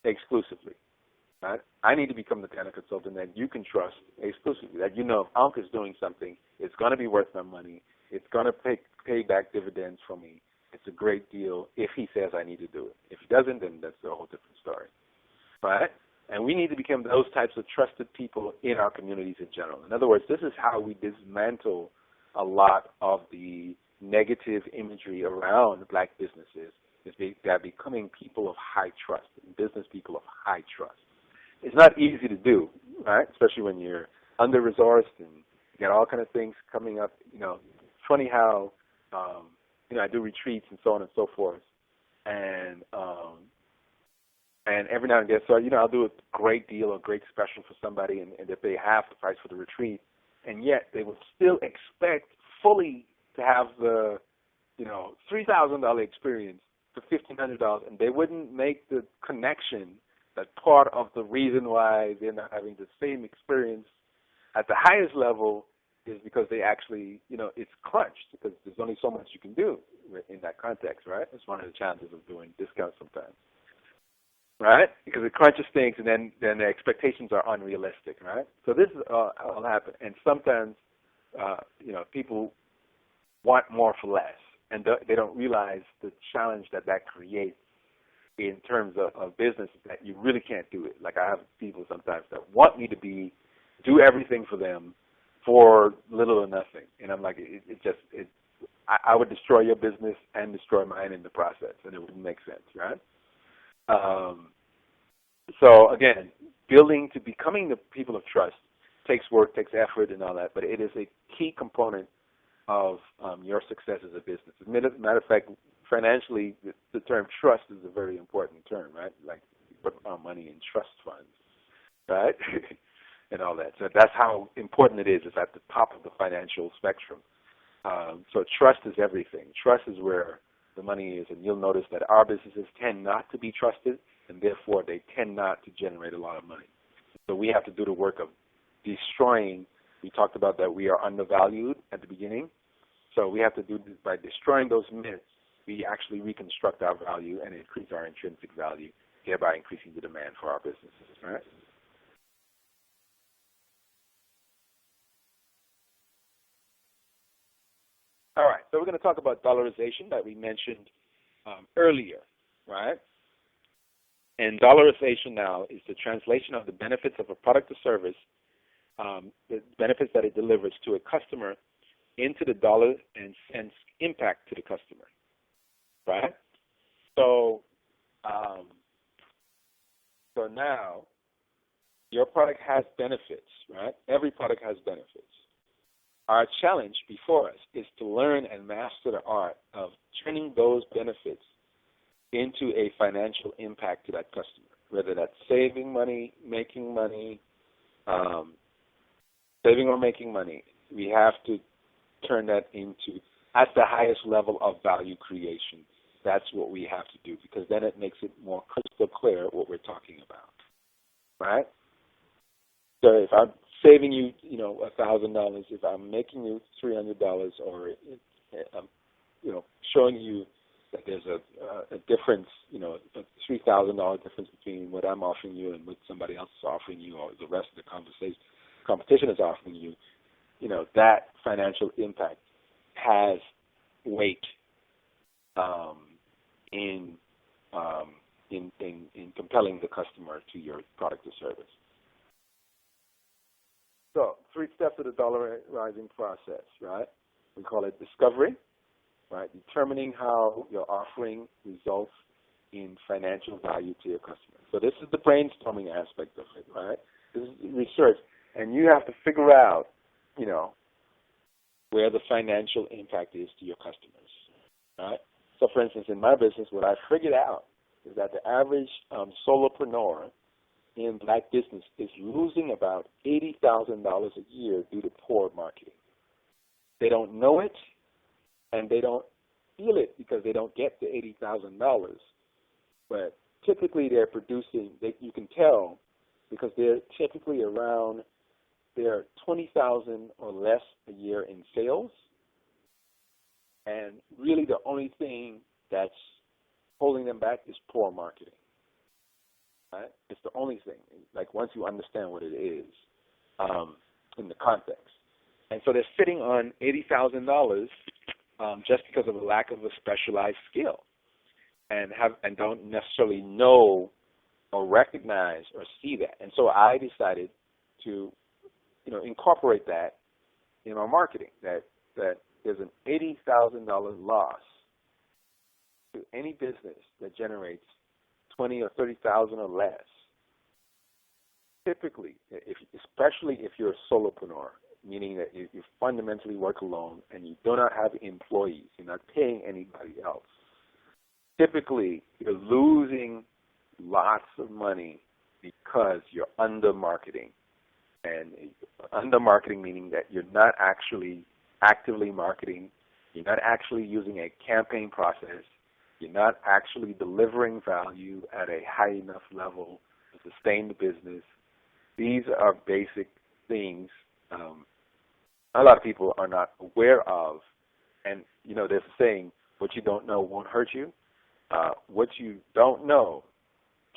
exclusively. Right? I need to become the kind of consultant that you can trust exclusively, that you know if Aunkh is doing something, it's going to be worth my money. It's going to pay back dividends for me. It's a great deal if he says I need to do it. If he doesn't, then that's a whole different story. Right? And we need to become those types of trusted people in our communities in general. In other words, this is how we dismantle a lot of the negative imagery around black businesses, is they're becoming people of high trust, business people of high trust. It's not easy to do, right? Especially when you're under-resourced and you got all kind of things coming up. You know, it's funny how, I do retreats and so on and so forth, and every now and again, so, I'll do a great deal or great special for somebody, and they pay half the price for the retreat, and yet they would still expect fully to have the, $3,000 experience for $1,500, and they wouldn't make the connection that part of the reason why they're not having the same experience at the highest level is because they actually, it's crunched, because there's only so much you can do in that context, right? It's one of the challenges of doing discounts sometimes, right? Because it crunches things, and then the expectations are unrealistic, right? So this is all happen, and sometimes, people want more for less, and they don't realize the challenge that creates in terms of business, that you really can't do it. Like, I have people sometimes that want me to do everything for them for little or nothing. And I'm like, I would destroy your business and destroy mine in the process, and it wouldn't make sense, right? So again, building to becoming the people of trust takes work, takes effort and all that, but it is a key component of your success as a business. As a matter of fact, financially, the term trust is a very important term, right? Like, we put our money in trust funds, right? And all that. So that's how important it is. It's at the top of the financial spectrum. So trust is everything. Trust is where the money is, and you'll notice that our businesses tend not to be trusted, and therefore they tend not to generate a lot of money. So we have to do the work of destroying. We talked about that we are undervalued at the beginning. So we have to do this by destroying those myths. We actually reconstruct our value and increase our intrinsic value, thereby increasing the demand for our businesses, right? All right, so we're going to talk about dollarization that we mentioned earlier, right? And dollarization now is the translation of the benefits of a product or service, the benefits that it delivers to a customer, into the dollar and cents impact to the customer, right? So, so now your product has benefits, right? Every product has benefits. Our challenge before us is to learn and master the art of turning those benefits into a financial impact to that customer, whether that's saving money, making money, saving or making money. We have to turn that into, at the highest level of value creation. That's what we have to do, because then it makes it more crystal clear what we're talking about, right? So if I'm saving you, $1,000, if I'm making you $300, or I'm, showing you that there's a difference, a $3,000 difference between what I'm offering you and what somebody else is offering you, or the rest of the competition is offering you, that financial impact has weight in compelling the customer to your product or service. So, 3 steps of the dollarizing process, right? We call it discovery, right? Determining how your offering results in financial value to your customer. So this is the brainstorming aspect of it, right? This is research, and you have to figure out, where the financial impact is to your customers, right? So, for instance, in my business, what I figured out is that the average solopreneur in black business is losing about $80,000 a year due to poor marketing. They don't know it, and they don't feel it because they don't get the $80,000. But typically they're producing, you can tell, because they're typically around, they're $20,000 or less a year in sales. And really the only thing that's holding them back is poor marketing. Right? It's the only thing. Like once you understand what it is in the context. And so they're sitting on $80,000 just because of a lack of a specialized skill, and don't necessarily know or recognize or see that. And so I decided to, incorporate that in our marketing. That there's an $80,000 loss to any business that generates 20 or 30,000 or less. Typically, especially if you're a solopreneur, meaning that you fundamentally work alone and you do not have employees, you're not paying anybody else. Typically, you're losing lots of money because you're under marketing. And under marketing meaning that you're not actually actively marketing, you're not actually using a campaign process, you're not actually delivering value at a high enough level to sustain the business. These are basic things a lot of people are not aware of. And, there's a saying, what you don't know won't hurt you. What you don't know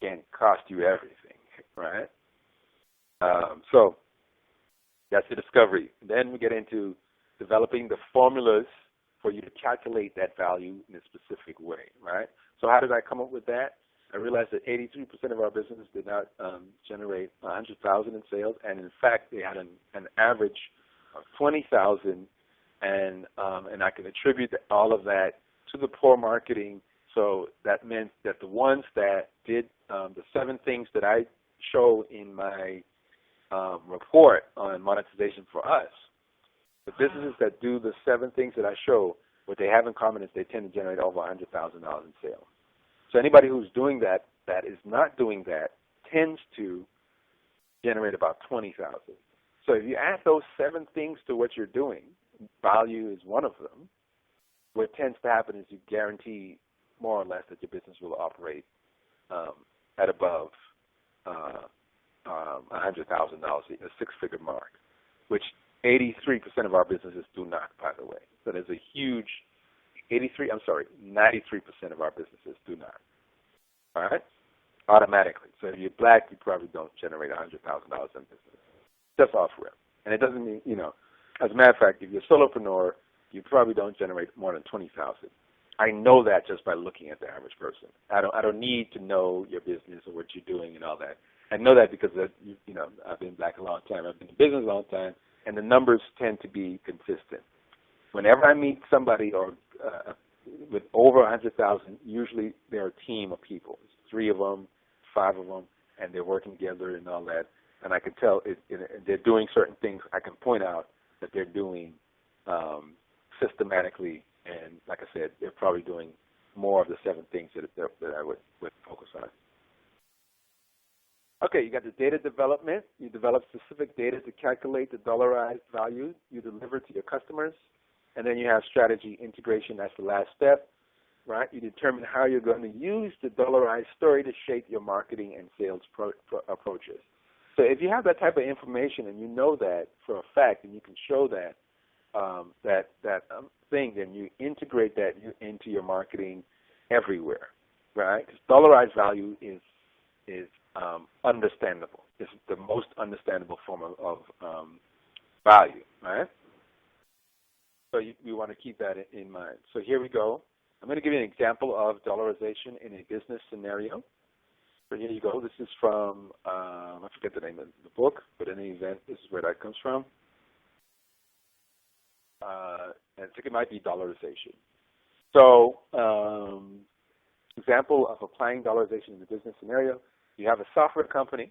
can cost you everything, right? So that's the discovery. Then we get into developing the formulas for you to calculate that value in a specific way, right? So how did I come up with that? I realized that 83% of our business did not generate 100,000 in sales, and in fact, they had an average of 20,000, and I can attribute all of that to the poor marketing. So that meant that the ones that did the 7 things that I show in my report on monetization for us, the businesses that do the 7 things that I show, what they have in common is they tend to generate over $100,000 in sales. So anybody who's doing that is not doing that tends to generate about 20,000. So if you add those 7 things to what you're doing, value is one of them. What tends to happen is you guarantee more or less that your business will operate at above $100,000, a 6-figure mark, which 83% of our businesses do not, by the way. So there's a huge 93% of our businesses do not. All right? Automatically. So if you're black, you probably don't generate $100,000 in business. Just off rip. And it doesn't mean, as a matter of fact, if you're a solopreneur, you probably don't generate more than 20,000. I know that just by looking at the average person. I don't need to know your business or what you're doing and all that. I know that because I've been black a long time. I've been in business a long time, and the numbers tend to be consistent. Whenever I meet somebody or with over 100,000, usually they're a team of people. It's 3 of them, 5 of them, and they're working together and all that. And I can tell they're doing certain things. I can point out that they're doing systematically, and like I said, they're probably doing more of the 7 things that I would focus on. Okay, you got the data development. You develop specific data to calculate the dollarized value you deliver to your customers. And then you have strategy integration. That's the last step, right? You determine how you're going to use the dollarized story to shape your marketing and sales approaches. So if you have that type of information and you know that for a fact and you can show that thing, then you integrate that into your marketing everywhere, right? Because dollarized value is understandable. It's the most understandable form of value, right? So we want to keep that in mind. So here we go. I'm going to give you an example of dollarization in a business scenario. So here you go. This is from, I forget the name of the book, but in any event, this is where that comes from. And I think it might be dollarization. So example of applying dollarization in the business scenario. You have a software company.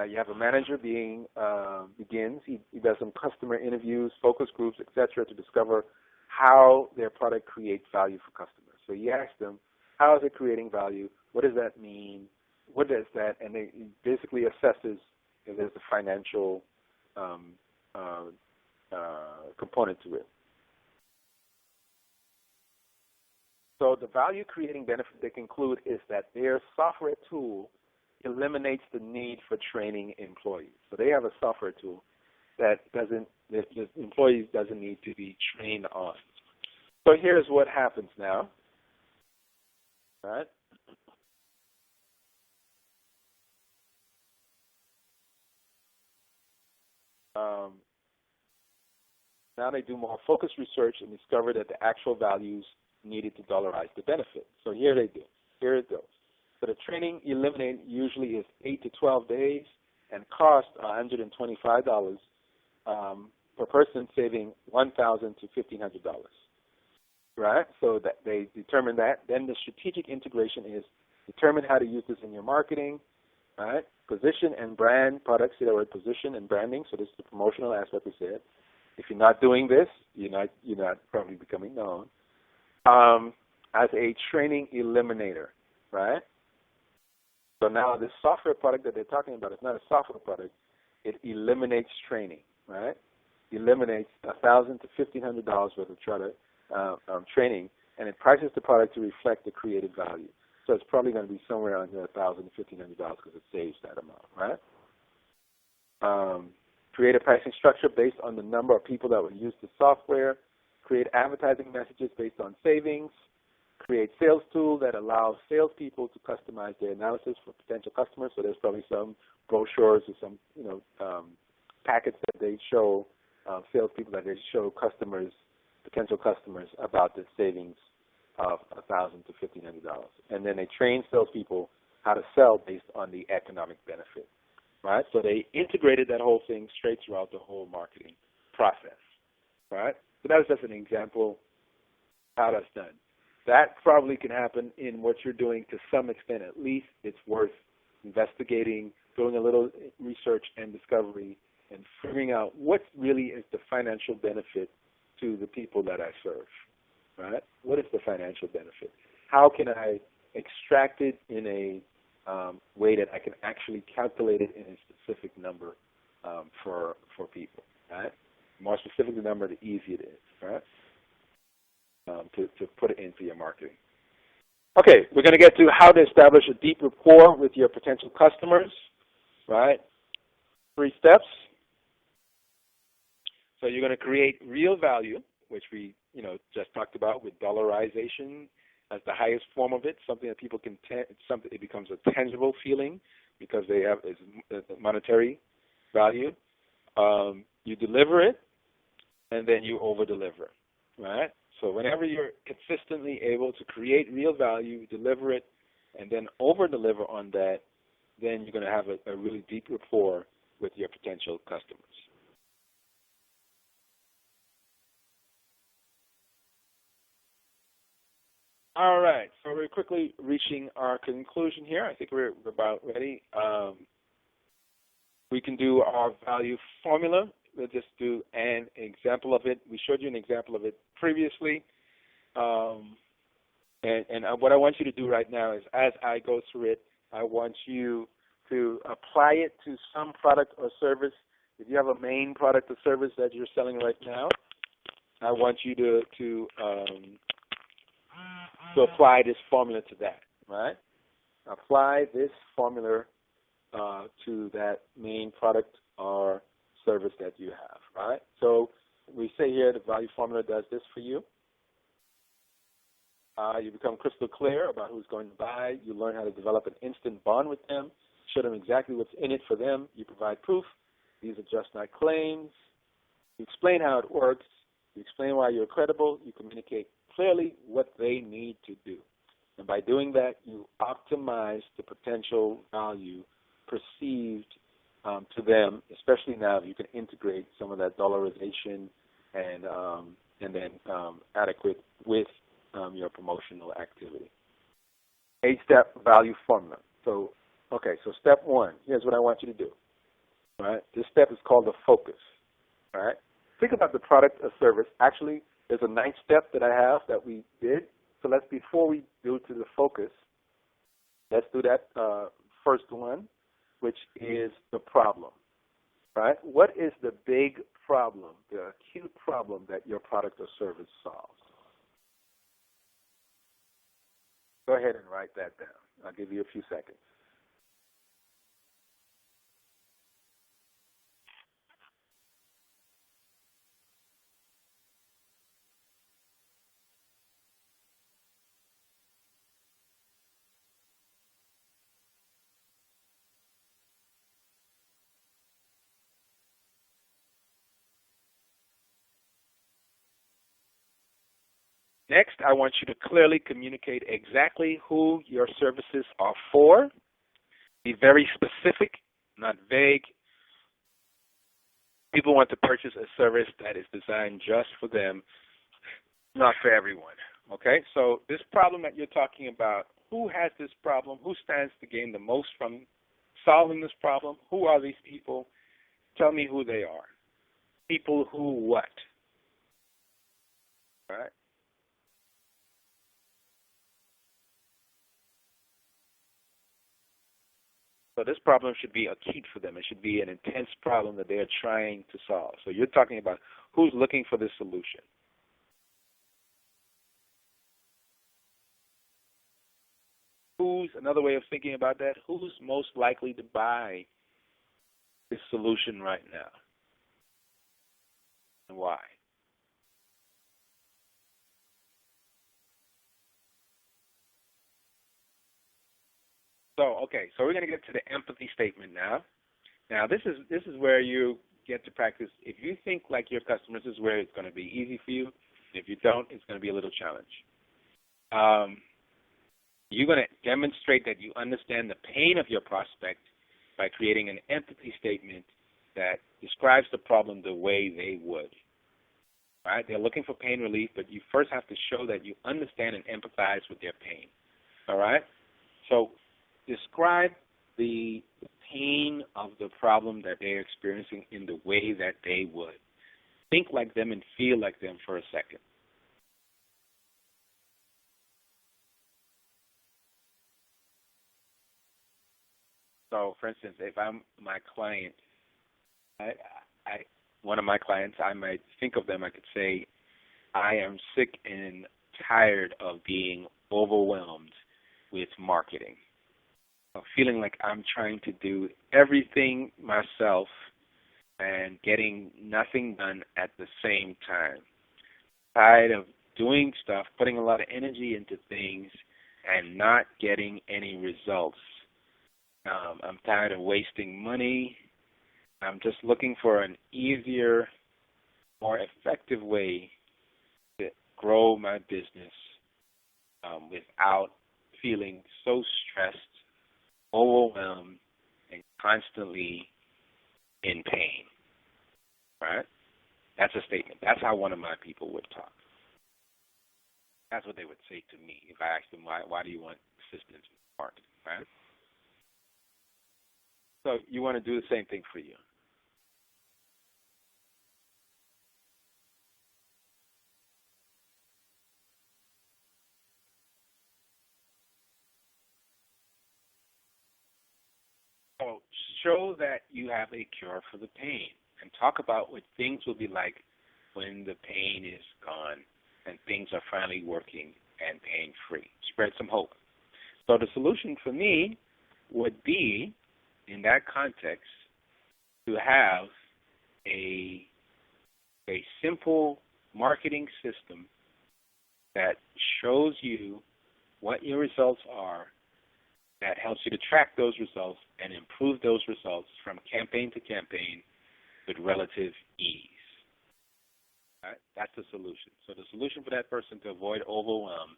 You have a manager begins. He does some customer interviews, focus groups, etc., to discover how their product creates value for customers. So he asks them, how is it creating value? What does that mean? What is that? And he basically assesses if there's a financial component to it. So the value-creating benefit they conclude is that their software tool eliminates the need for training employees. So they have a software tool that the employees doesn't need to be trained on. So here's what happens now. All right? now they do more focused research and discover that the actual values needed to dollarize the benefit. So here they do. Here it goes. So the training eliminate usually is 8 to 12 days and costs $125 per person, saving $1,000 to $1,500. Right? So that they determine that. Then the strategic integration is determine how to use this in your marketing. Right? Position and brand products. See that word position and branding. So this is the promotional aspect we said. If you're not doing this, you're not probably becoming known. As a training eliminator, right? So now this software product that they're talking about is not a software product. It eliminates training, right? Eliminates $1,000 to $1,500 worth of training, and it prices the product to reflect the created value. So it's probably going to be somewhere under $1,000 to $1,500 because it saves that amount, right? Create a pricing structure based on the number of people that will use the software. Create advertising messages based on savings. Create sales tool that allows salespeople to customize their analysis for potential customers. So there's probably some brochures or some packets that they show salespeople that they show customers, potential customers, about the savings of $1,000 to $1,500. And then they train salespeople how to sell based on the economic benefit. Right? So they integrated that whole thing straight throughout the whole marketing process. Right? So that was just an example of how that's done. That probably can happen in what you're doing to some extent. At least it's worth investigating, doing a little research and discovery, and figuring out what really is the financial benefit to the people that I serve. Right? What is the financial benefit? How can I extract it in a way that I can actually calculate it in a specific number for people, right? The more specific the number, the easier it is, right? To put it into your marketing. Okay, we're going to get to how to establish a deep rapport with your potential customers, right? 3 steps. So you're going to create real value, which we just talked about with dollarization as the highest form of it, something that people can, it becomes a tangible feeling because they have a monetary value. You deliver it, and then you over-deliver, right? So whenever you're consistently able to create real value, deliver it, and then over-deliver on that, then you're going to have a really deep rapport with your potential customers. All right, so we're quickly reaching our conclusion here. I think we're about ready. We can do our value formula. We'll just do an example of it. We showed you an example of it previously. And what I want you to do right now is, as I go through it, I want you to apply it to some product or service. If you have a main product or service that you're selling right now, I want you to apply this formula to that, right? Apply this formula to that main product or service that you have, right? So we say here the value formula does this for you. You become crystal clear about who's going to buy. You learn how to develop an instant bond with them, show them exactly what's in it for them. You provide proof. These are just not claims. You explain how it works. You explain why you're credible. You communicate clearly what they need to do. And by doing that, you optimize the potential value perceived to them, especially now if you can integrate some of that dollarization and then adequate with your promotional activity. 8-step value formula. So, okay, so step 1, here's what I want you to do. All right? This step is called the focus. All right? Think about the product or service. Actually, there's a 9th step that I have that we did. So before we do to the focus, let's do that first one, which is the problem. Right? What is the big problem, the acute problem that your product or service solves? Go ahead and write that down. I'll give you a few seconds. Next, I want you to clearly communicate exactly who your services are for. Be very specific, not vague. People want to purchase a service that is designed just for them, not for everyone. Okay? So this problem that you're talking about, who has this problem? Who stands to gain the most from solving this problem? Who are these people? Tell me who they are. People who what? All right? So this problem should be acute for them. It should be an intense problem that they are trying to solve. So you're talking about who's looking for this solution. Who's, another way of thinking about that, who's most likely to buy this solution right now? And why? So we're going to get to the empathy statement now. Now, this is where you get to practice. If you think like your customers, this is where it's going to be easy for you. If you don't, it's going to be a little challenge. You're going to demonstrate that you understand the pain of your prospect by creating an empathy statement that describes the problem the way they would. Right? They're looking for pain relief, but you first have to show that you understand and empathize with their pain. All right? So describe the pain of the problem that they're experiencing in the way that they would. Think like them and feel like them for a second. So, for instance, if I'm my client, I one of my clients, I might think of them, I could say, I am sick and tired of being overwhelmed with marketing. Feeling like I'm trying to do everything myself and getting nothing done at the same time. Tired of doing stuff, putting a lot of energy into things and not getting any results. I'm tired of wasting money. I'm just looking for an easier, more effective way to grow my business without feeling so stressed, overwhelmed, and constantly in pain. Right? That's a statement. That's how one of my people would talk. That's what they would say to me if I asked them, why do you want assistance with marketing? Right? So you want to do the same thing for you. So show that you have a cure for the pain and talk about what things will be like when the pain is gone and things are finally working and pain-free. Spread some hope. So the solution for me would be, in that context, to have a simple marketing system that shows you what your results are, that helps you to track those results and improve those results from campaign to campaign with relative ease. Right? That's the solution. So the solution for that person to avoid overwhelm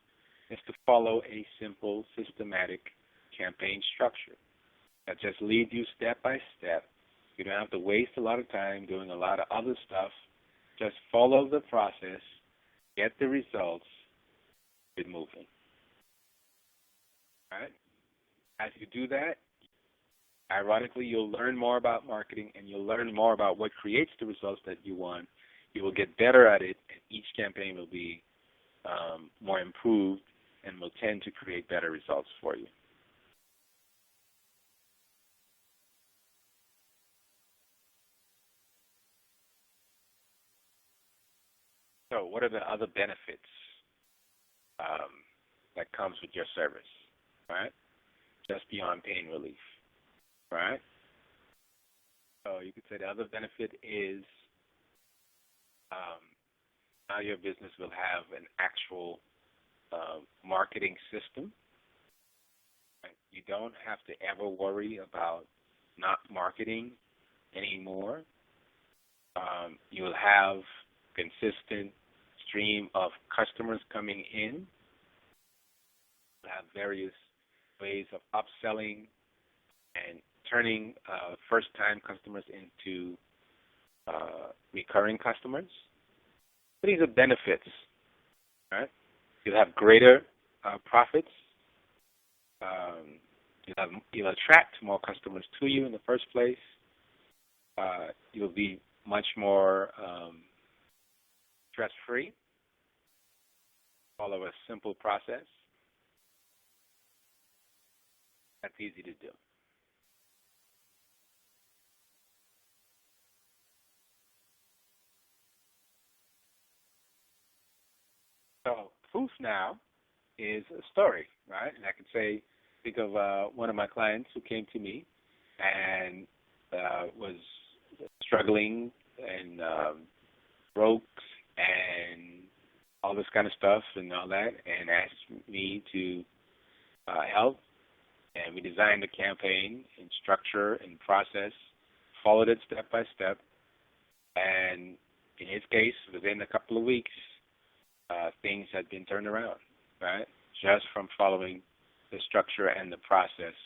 is to follow a simple, systematic campaign structure that just leads you step by step. You don't have to waste a lot of time doing a lot of other stuff. Just follow the process, get the results, get moving. All right? As you do that, ironically, you'll learn more about marketing and you'll learn more about what creates the results that you want. You will get better at it, and each campaign will be more improved and will tend to create better results for you. So what are the other benefits that comes with your service, right? Just beyond pain relief, right? So you could say the other benefit is now your business will have an actual marketing system. Right? You don't have to ever worry about not marketing anymore. You'll have consistent, stream of customers coming in. We have various ways of upselling and turning first-time customers into recurring customers. These are benefits, right? You'll have greater profits. You'll attract more customers to you in the first place. You'll be much more stress-free. Follow a simple process. That's easy to do. So proof now is a story, right? And I can think of one of my clients who came to me and was struggling and broke and all this kind of stuff and all that, and asked me to help. And we designed a campaign and structure and process, followed it step by step, and in his case, within a couple of weeks, things had been turned around, right? Just from following the structure and the process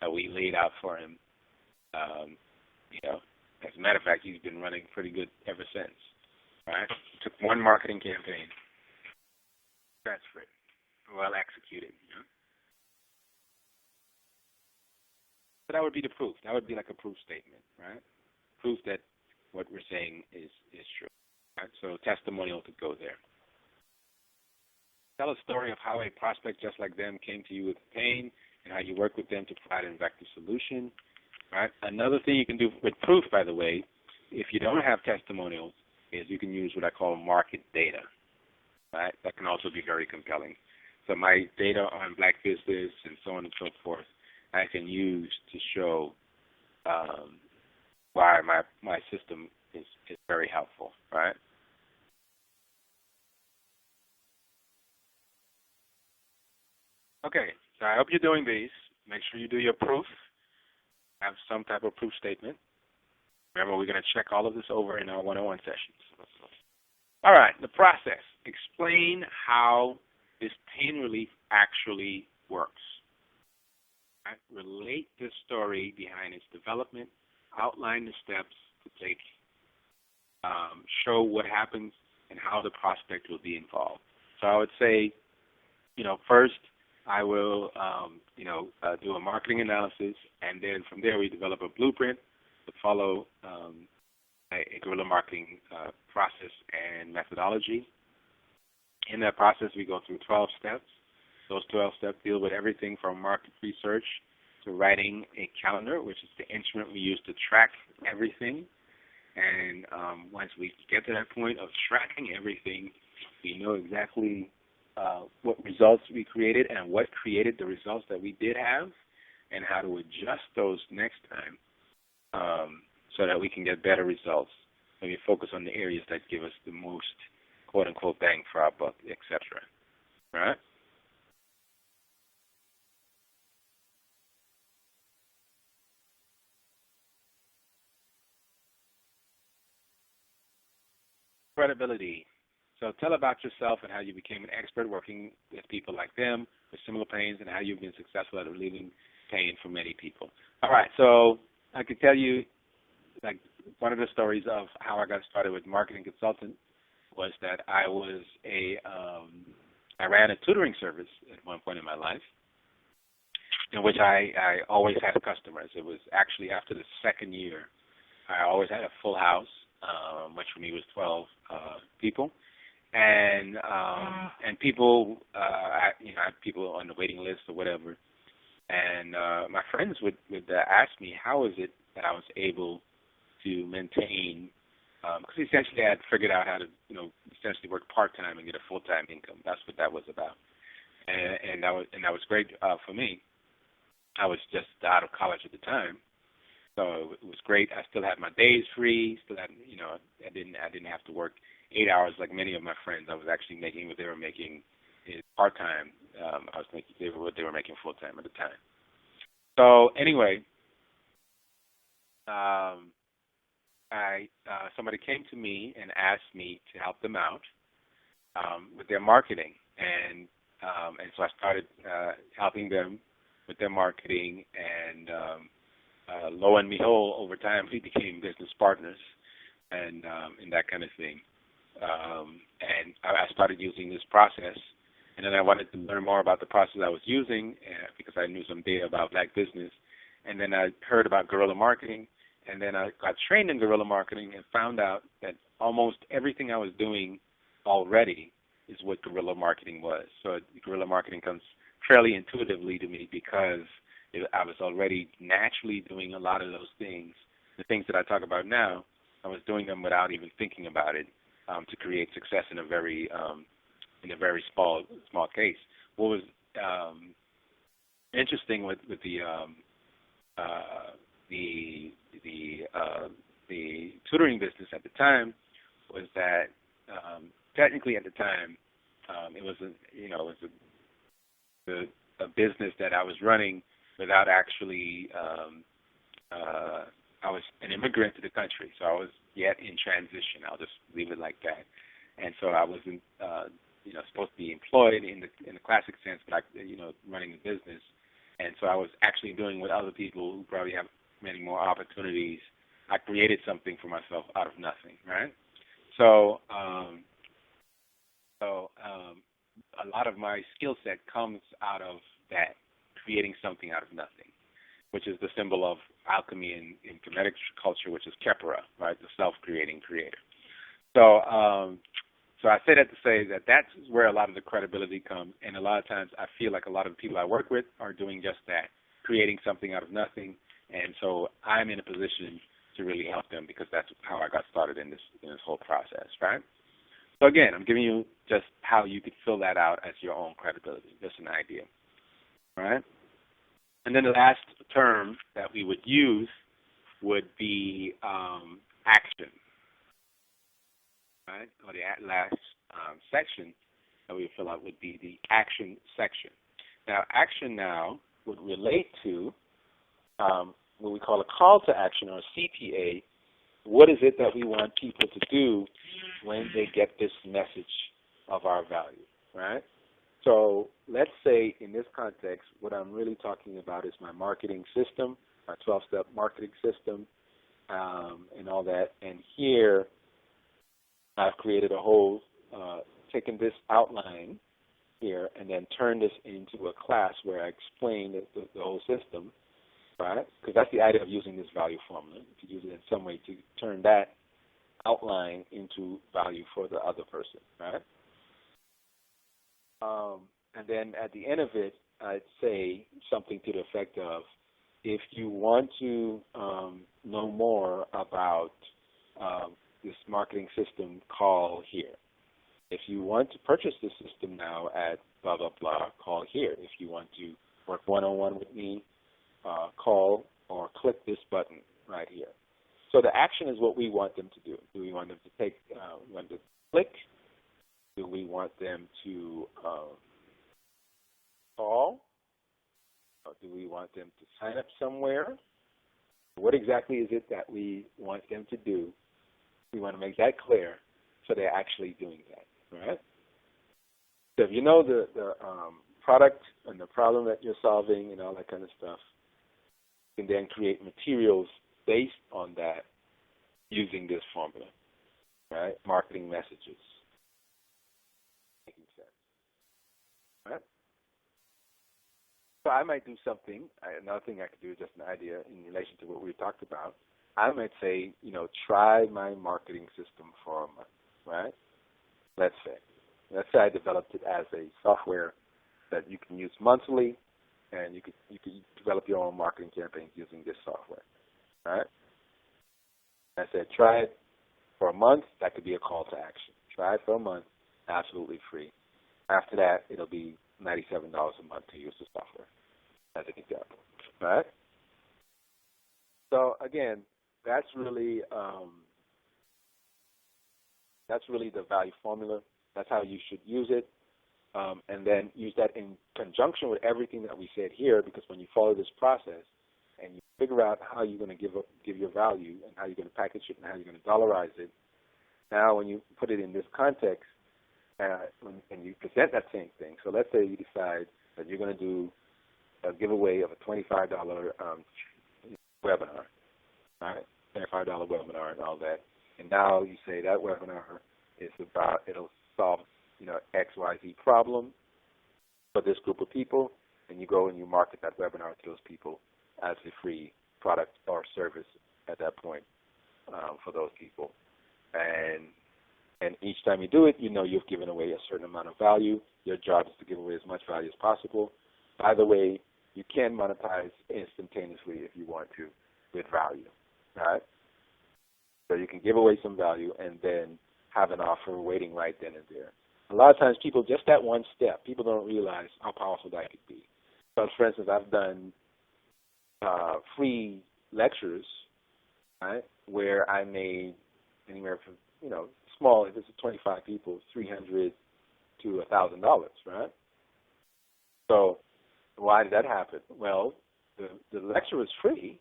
that we laid out for him. As a matter of fact, he's been running pretty good ever since, right? Took one marketing campaign, transferred, well executed. So that would be the proof. That would be like a proof statement, right? Proof that what we're saying is true. Right? So testimonial could go there. Tell a story of how a prospect just like them came to you with pain and how you work with them to provide an effective solution. Right? Another thing you can do with proof, by the way, if you don't have testimonials, is you can use what I call market data. Right? That can also be very compelling. So my data on black business and so on and so forth, I can use to show why my system is very helpful. Right? Okay, so I hope you're doing these. Make sure you do your proof. Have some type of proof statement. Remember, we're going to check all of this over in our one-on-one sessions. All right, the process. Explain how this pain relief actually works. Right? Relate the story behind its development. Outline the steps to take. Show what happens and how the prospect will be involved. So I would say, first, I will, do a marketing analysis, and then from there we develop a blueprint to follow a guerrilla marketing process and methodology. In that process, we go through 12 steps. Those 12 steps deal with everything from market research to writing a calendar, which is the instrument we use to track everything. And once we get to that point of tracking everything, we know exactly what results we created and what created the results that we did have and how to adjust those next time so that we can get better results. And we focus on the areas that give us the most quote-unquote bang for our buck, etc. Right? Credibility. So tell about yourself and how you became an expert working with people like them with similar pains and how you've been successful at relieving pain for many people. All right, so I could tell you, like, one of the stories of how I got started with marketing consultant was that I ran a tutoring service at one point in my life in which I always had customers. It was actually after the second year, I always had a full house, which for me was 12 people. And people, I had people on the waiting list or whatever. And my friends would ask me, how is it that I was able to maintain, because essentially I had figured out how to, essentially work part-time and get a full-time income. That's what that was about. And that was great for me. I was just out of college at the time. So it was great. I still had my days free. Still had, I didn't have to work 8 hours like many of my friends. I was actually making what they were making part time. I was making what they were making full time at the time. So anyway, somebody came to me and asked me to help them out, with their marketing, and so I started helping them with their marketing, and lo and behold, over time we became business partners, and that kind of thing. And I started using this process, and then I wanted to learn more about the process I was using because I knew some data about black business, and then I heard about guerrilla marketing, and then I got trained in guerrilla marketing and found out that almost everything I was doing already is what guerrilla marketing was. So guerrilla marketing comes fairly intuitively to me because I was already naturally doing a lot of those things. The things that I talk about now, I was doing them without even thinking about it, to create success in a very small case. What was interesting with the tutoring business at the time was that technically at the time it was a business that I was running without actually. I was an immigrant to the country, so I was yet in transition. I'll just leave it like that. And so I wasn't, supposed to be employed in the classic sense, but running the business. And so I was actually doing what other people who probably have many more opportunities. I created something for myself out of nothing, right? So, a lot of my skill set comes out of that, creating something out of nothing, which is the symbol of alchemy in Kemetic culture, which is Kepra, right, the self-creating creator. So I say that to say that that's where a lot of the credibility comes, and a lot of times I feel like a lot of the people I work with are doing just that, creating something out of nothing, and so I'm in a position to really help them because that's how I got started in this whole process, right? So again, I'm giving you just how you could fill that out as your own credibility, just an idea, all right? And then the last term that we would use would be action, right? Or the last section that we would fill out would be the action section. Now, action now would relate to what we call a call to action, or a CTA. What is it that we want people to do when they get this message of our value, right? So let's say in this context, what I'm really talking about is my marketing system, my 12-step marketing system, and all that. And here I've created a whole, taken this outline here and then turned this into a class where I explain the whole system, right? Because that's the idea of using this value formula, to use it in some way to turn that outline into value for the other person, right? And then at the end of it, I'd say something to the effect of, if you want to know more about this marketing system, call here. If you want to purchase this system now at blah, blah, blah, call here. If you want to work one-on-one with me, call or click this button right here. So the action is what we want them to do. Do we want them to want to click? Do we want them to call? Or do we want them to sign up somewhere? What exactly is it that we want them to do? We want to make that clear so they're actually doing that, right? So if you know the product and the problem that you're solving and all that kind of stuff, you can then create materials based on that using this formula, right? Marketing messages. Making sense, right? So I might do something. Another thing I could do is just an idea in relation to what we talked about. I might say, try my marketing system for a month, right? Let's say I developed it as a software that you can use monthly, and you could develop your own marketing campaigns using this software, right? I said try it for a month. That could be a call to action. Try it for a month, absolutely free. After that, it'll be $97 a month to use the software, as an example, right? So again, that's really the value formula. That's how you should use it, and then use that in conjunction with everything that we said here. Because when you follow this process and you figure out how you're going to give your value and how you're going to package it and how you're going to dollarize it, now when you put it in this context, when you present that same thing. So let's say you decide that you're going to do a giveaway of a $25 webinar, right? $25 webinar and all that. And now you say that webinar is about, it'll solve, XYZ problem for this group of people, and you go and you market that webinar to those people as a free product or service at that point for those people. And each time you do it, you've given away a certain amount of value. Your job is to give away as much value as possible. By the way, you can monetize instantaneously if you want to with value, right? So you can give away some value and then have an offer waiting right then and there. A lot of times people, just that one step, people don't realize how powerful that could be. So, for instance, I've done free lectures, right, where I made anywhere from, small, if it's 25 people, $300 to $1,000, right? So why did that happen? Well, the lecture was free,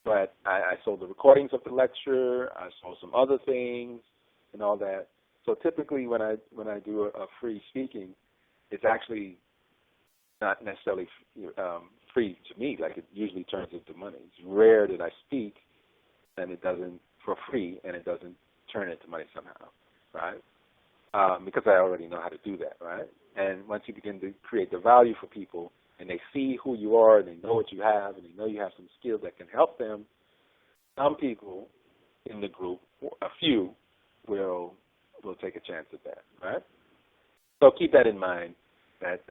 but I sold the recordings of the lecture, I sold some other things and all that. So typically when I do a free speaking, it's actually not necessarily free to me. Like, it usually turns into money. It's rare that I speak and it doesn't, for free, and it doesn't turn into money somehow, right? Because I already know how to do that, right? And once you begin to create the value for people, and they see who you are, and they know what you have, and they know you have some skills that can help them, some people in the group, a few, will take a chance at that, right? So keep that in mind, that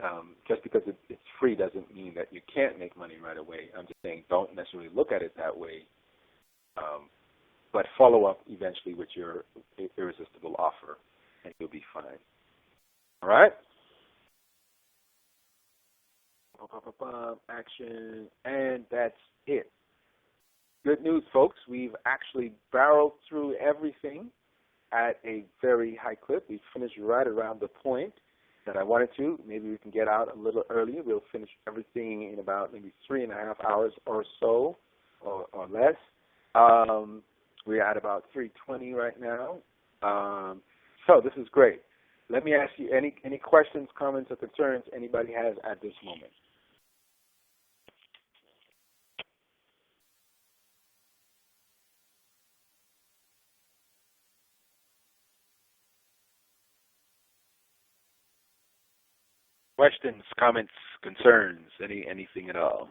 just because it's free doesn't mean that you can't make money right away. I'm just saying don't necessarily look at it that way, but follow up eventually with your irresistible offer, and you'll be fine. All right? Action, and that's it. Good news, folks. We've actually barreled through everything at a very high clip. We finished right around the point that I wanted to. Maybe we can get out a little earlier. We'll finish everything in about maybe 3.5 hours or so, or less. We're at about 3:20 right now. So this is great. Let me ask you any questions, comments, or concerns anybody has at this moment. Questions, comments, concerns, anything at all?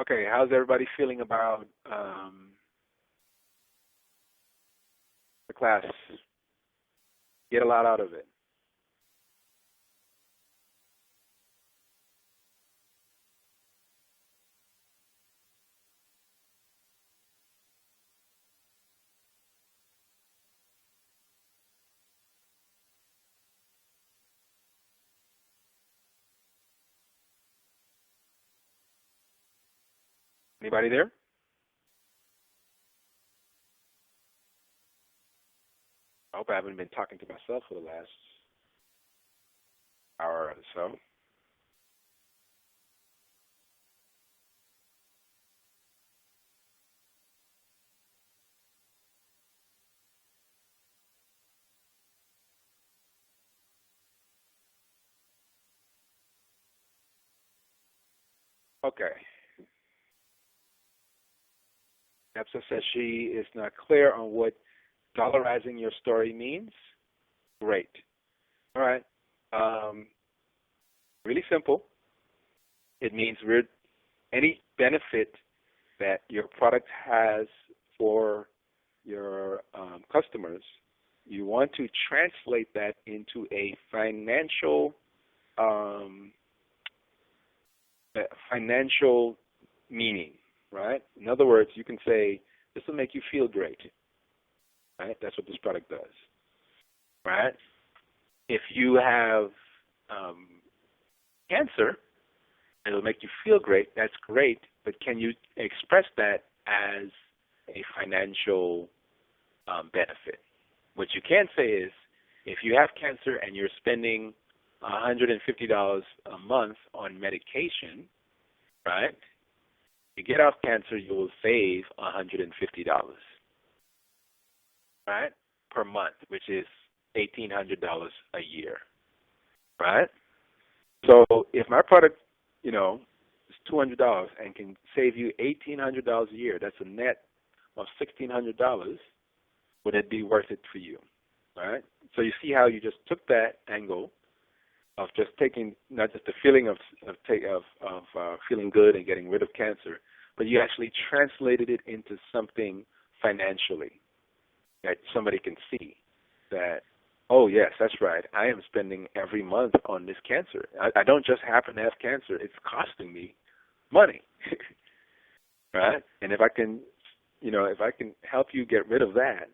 Okay, how's everybody feeling about the class? Get a lot out of it. Anybody there? I hope I haven't been talking to myself for the last hour or so. Okay. Nepsa says she is not clear on what dollarizing your story means. Great. All right. Really simple. It means any benefit that your product has for your customers, you want to translate that into a financial meaning, right? In other words, you can say, this will make you feel great, right? That's what this product does, right? If you have cancer, and it'll make you feel great, that's great, but can you express that as a financial benefit? What you can say is, if you have cancer and you're spending $150 a month on medication, right? You get off cancer, you will save $150, right, per month, which is $1,800 a year, right? So if my product, is $200 and can save you $1,800 a year, that's a net of $1,600. Would it be worth it for you, right? So you see how you just took that angle of just taking not just the feeling of feeling good and getting rid of cancer, but you actually translated it into something financially that somebody can see that, oh, yes, that's right, I am spending every month on this cancer. I don't just happen to have cancer. It's costing me money, right? And if I can help you get rid of that,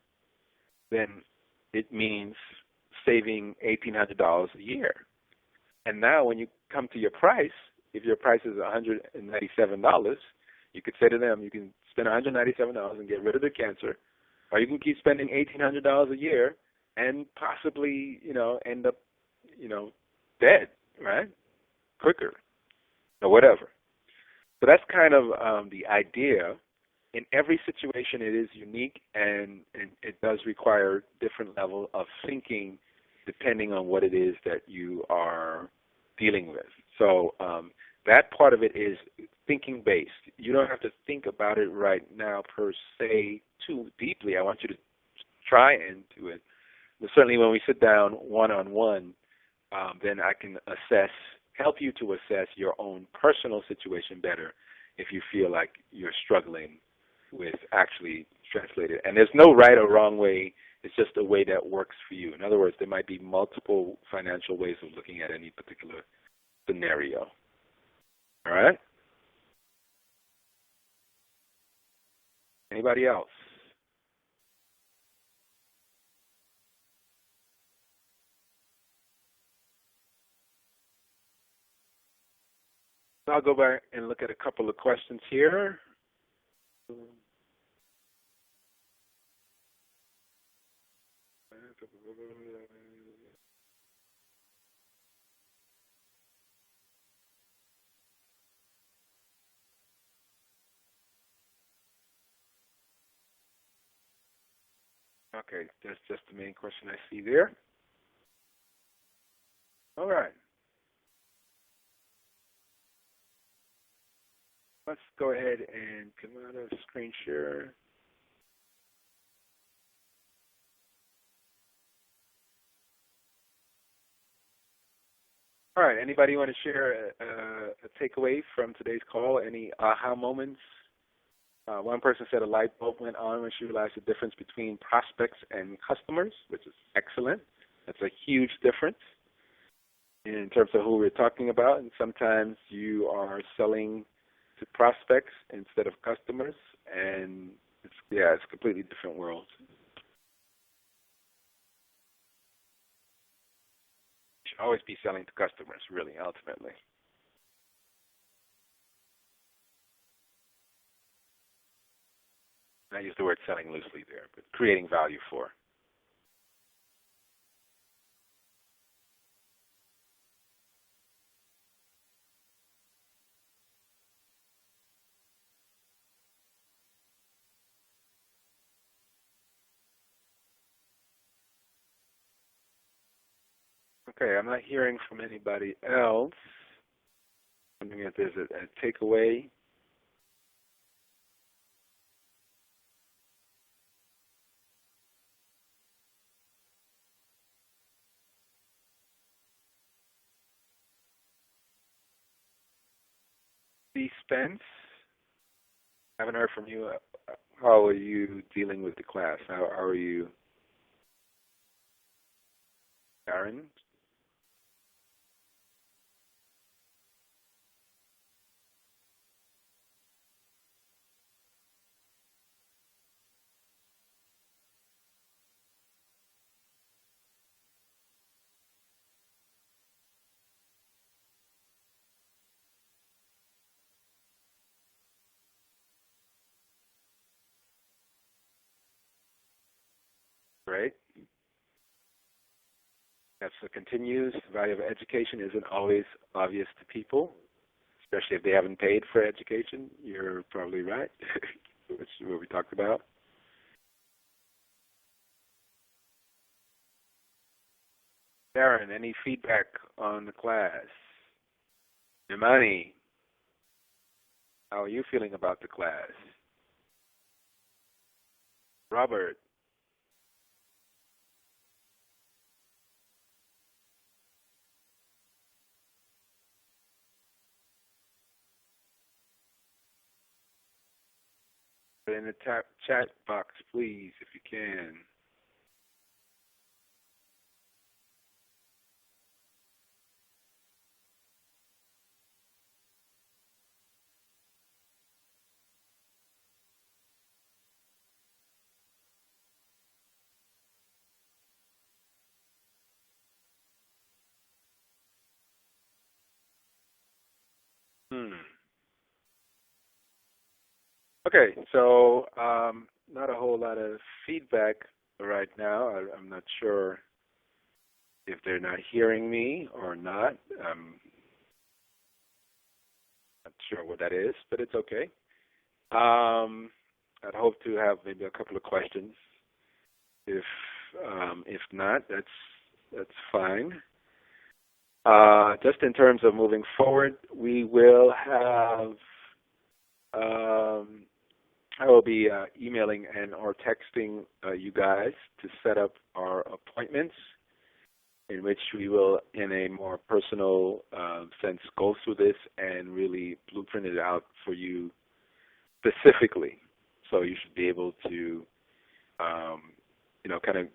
then it means saving $1,800 a year. And now when you come to your price, if your price is $197, you could say to them, you can spend $197 and get rid of the cancer, or you can keep spending $1,800 a year and possibly, end up, dead, right? Quicker, or whatever. So that's kind of the idea. In every situation, it is unique, and it does require different level of thinking depending on what it is that you are dealing with. So that part of it is thinking based. You don't have to think about it right now per se too deeply. I want you to try into it. But certainly when we sit down one-on-one, then I can help you to assess your own personal situation better if you feel like you're struggling with actually translating it. And there's no right or wrong way. It's just a way that works for you. In other words, there might be multiple financial ways of looking at any particular scenario. All right? Anybody else? So I'll go back and look at a couple of questions here. Okay, that's just the main question I see there. All right. Let's go ahead and come out of screen share. All right, anybody want to share a takeaway from today's call? Any aha moments? One person said a light bulb went on when she realized the difference between prospects and customers, which is excellent. That's a huge difference in terms of who we're talking about. And sometimes you are selling to prospects instead of customers, and it's a completely different world. You should always be selling to customers, really, ultimately. I use the word selling loosely there, but creating value for. Okay, I'm not hearing from anybody else. I'm wondering if there's a takeaway. B. Spence, I haven't heard from you. How are you dealing with the class? How are you, Aaron? Great. Yes, so continues. The value of education isn't always obvious to people, especially if they haven't paid for education. You're probably right, which is what we talked about. Darren, any feedback on the class? Imani, how are you feeling about the class? Robert, in the chat box, please, if you can. Okay, so not a whole lot of feedback right now. I'm not sure if they're not hearing me or not. I'm not sure what that is, but it's okay. I'd hope to have maybe a couple of questions. If not, that's fine. Just in terms of moving forward, we will have. I will be emailing and or texting you guys to set up our appointments, in which we will, in a more personal sense, go through this and really blueprint it out for you specifically. So you should be able to, kind of.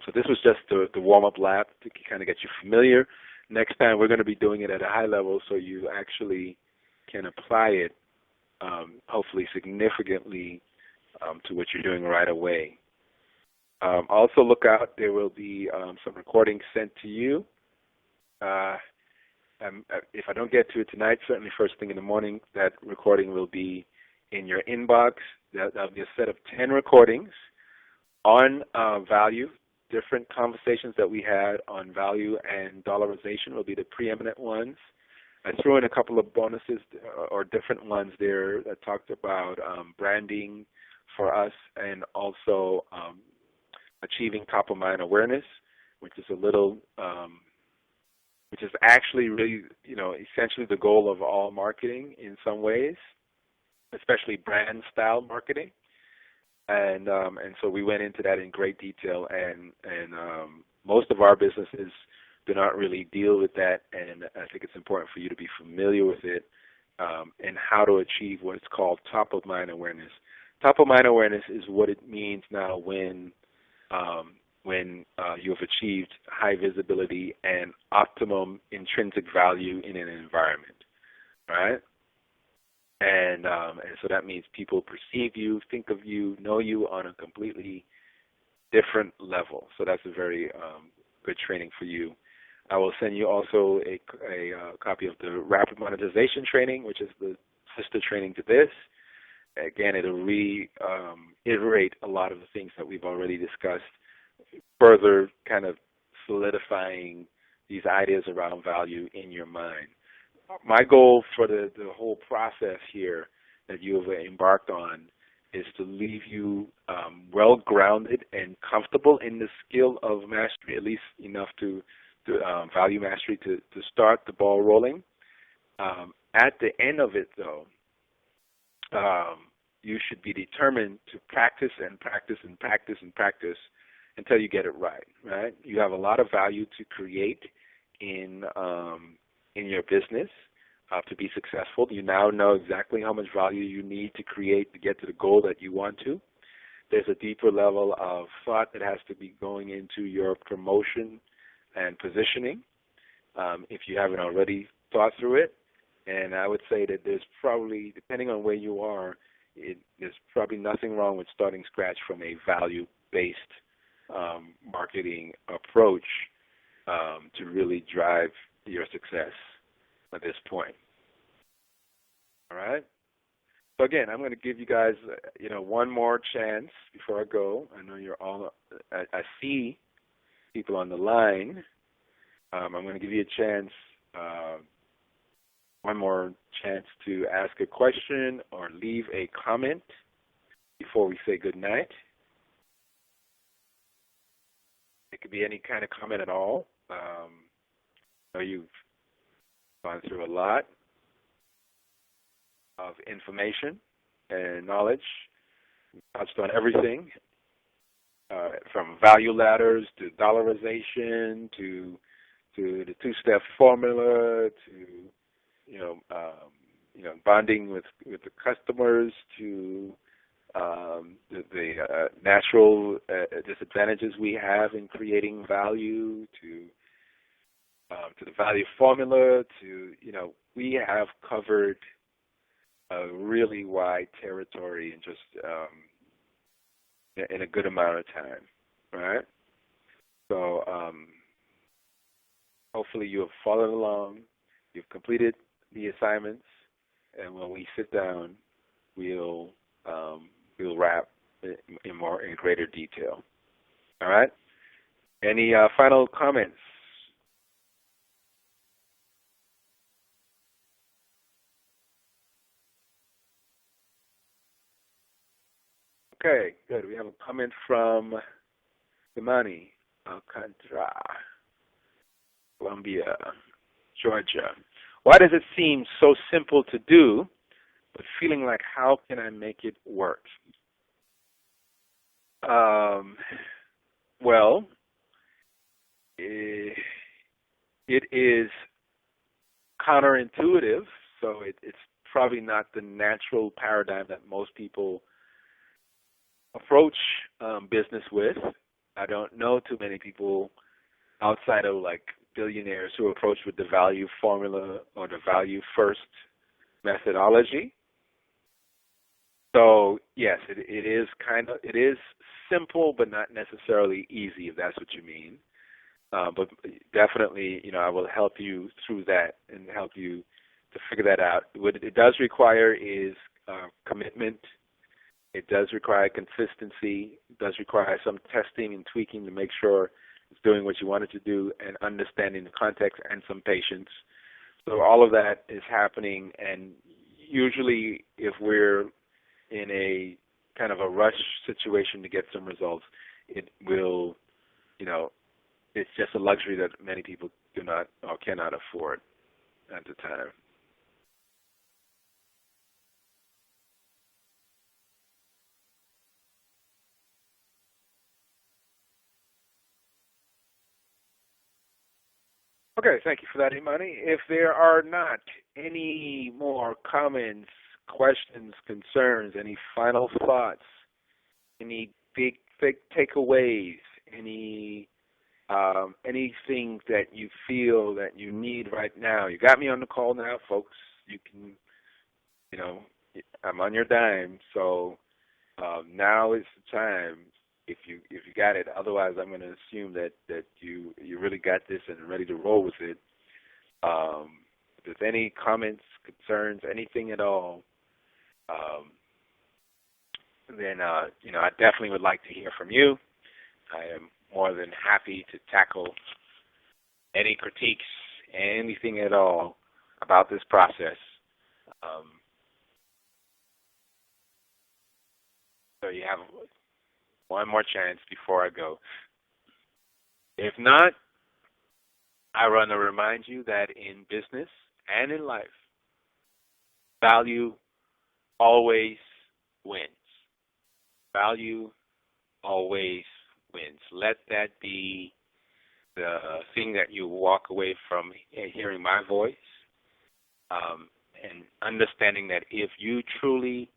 So this was just the warm-up lap to kind of get you familiar. Next time we're going to be doing it at a high level, so you actually can apply it, hopefully significantly, to what you're doing right away. Also look out, there will be some recordings sent to you. If I don't get to it tonight, certainly first thing in the morning, that recording will be in your inbox. That'll be a set of 10 recordings on value. Different conversations that we had on value and dollarization will be the preeminent ones. I threw in a couple of bonuses or different ones there that talked about branding for us, and also achieving top of mind awareness, which is which is actually really, essentially the goal of all marketing in some ways, especially brand style marketing. And so we went into that in great detail, and most of our businesses do not really deal with that, and I think it's important for you to be familiar with it, and how to achieve what is called top of mind awareness. Top of mind awareness is what it means now when you have achieved high visibility and optimum intrinsic value in an environment, right? And so that means people perceive you, think of you, know you on a completely different level. So that's a very good training for you. I will send you also a copy of the Rapid Monetization training, which is the sister training to this. Again, it'll reiterate a lot of the things that we've already discussed, further kind of solidifying these ideas around value in your mind. My goal for the whole process here that you have embarked on is to leave you well-grounded and comfortable in the skill of mastery, at least enough to value mastery to start the ball rolling. At the end of it, though, you should be determined to practice and practice and practice and practice until you get it right? You have a lot of value to create in your business to be successful. You now know exactly how much value you need to create to get to the goal that you want to. There's a deeper level of thought that has to be going into your promotion and positioning, if you haven't already thought through it. And I would say that there's probably, depending on where you are, there's probably nothing wrong with starting scratch from a value-based marketing approach to really drive your success at this point. All right? So again, I'm going to give you guys, one more chance before I go. I know you're all. I see people on the line. I'm going to give you a chance, one more chance to ask a question or leave a comment before we say good night. It could be any kind of comment at all. I know you've gone through a lot of information and knowledge. We touched on everything, from value ladders to dollarization to the two-step formula to bonding with the customers to the natural disadvantages we have in creating value to the value formula to we have covered a really wide territory in just in a good amount of time, right? So hopefully you have followed along, you've completed the assignments, and when we sit down, we'll wrap in greater detail. All right. Any final comments? Okay, good. We have a comment from Imani Alcantara, Columbia, Georgia. Why does it seem so simple to do, but feeling like how can I make it work? Well, it is counterintuitive, so it's probably not the natural paradigm that most people approach business with. I don't know too many people outside of like billionaires who approach with the value formula or the value first methodology. So yes, it is simple, but not necessarily easy, if that's what you mean. But definitely, I will help you through that and help you to figure that out. What it does require is commitment. It does require consistency. It does require some testing and tweaking to make sure it's doing what you want it to do and understanding the context and some patience. So all of that is happening, and usually if we're in a kind of a rush situation to get some results, it will, it's just a luxury that many people do not or cannot afford at the time. Okay, thank you for that, Imani. If there are not any more comments, questions, concerns, any final thoughts, any big takeaways, anything that you feel that you need right now, you got me on the call now, folks. You can, I'm on your dime, so now is the time. If you got it, otherwise I'm going to assume that you really got this and are ready to roll with it. If there's any comments, concerns, anything at all, then I definitely would like to hear from you. I am more than happy to tackle any critiques, anything at all about this process. So you have one more chance before I go. If not, I want to remind you that in business and in life, value always wins. Value always wins. Let that be the thing that you walk away from hearing my voice, and understanding that if you truly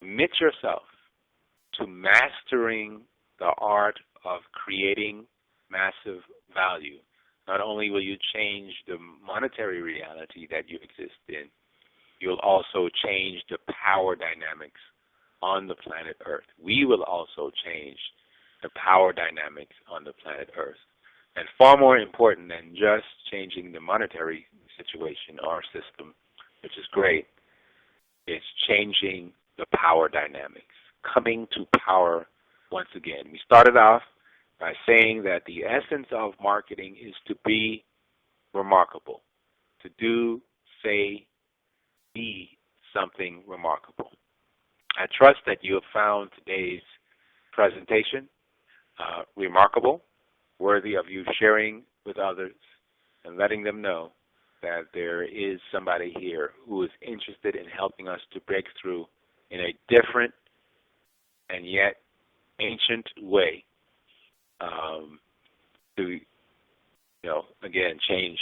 commit yourself to mastering the art of creating massive value, not only will you change the monetary reality that you exist in, you'll also change the power dynamics on the planet Earth. We will also change the power dynamics on the planet Earth. And far more important than just changing the monetary situation or system, which is great, is changing the power dynamics, coming to power once again. We started off by saying that the essence of marketing is to be remarkable, to do, say, be something remarkable. I trust that you have found today's presentation remarkable, worthy of you sharing with others and letting them know that there is somebody here who is interested in helping us to break through in a different and yet ancient way to, again, change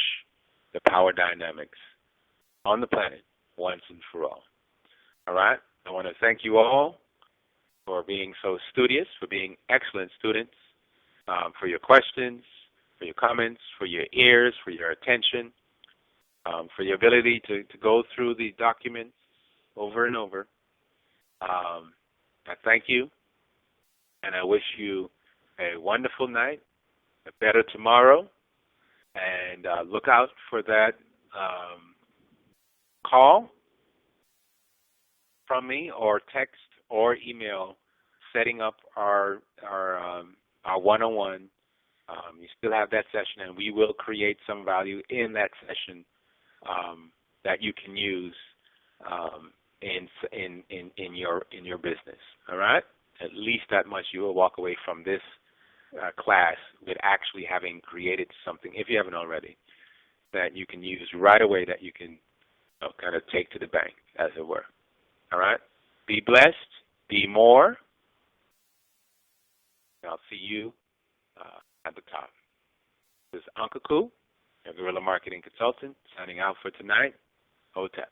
the power dynamics on the planet once and for all. All right? I want to thank you all for being so studious, for being excellent students, for your questions, for your comments, for your ears, for your attention, for your ability to go through the documents over and over. I thank you, and I wish you a wonderful night, a better tomorrow, and look out for that call from me, or text or email, setting up our one-on-one. You still have that session, and we will create some value in that session that you can use in your business. All right? At least that much you will walk away from this class with actually having created something, if you haven't already, that you can use right away, that you can kind of take to the bank, as it were. All right? Be blessed. Be more. I'll see you at the top. This is Aakhu, your guerrilla marketing consultant, signing out for tonight. Hotep.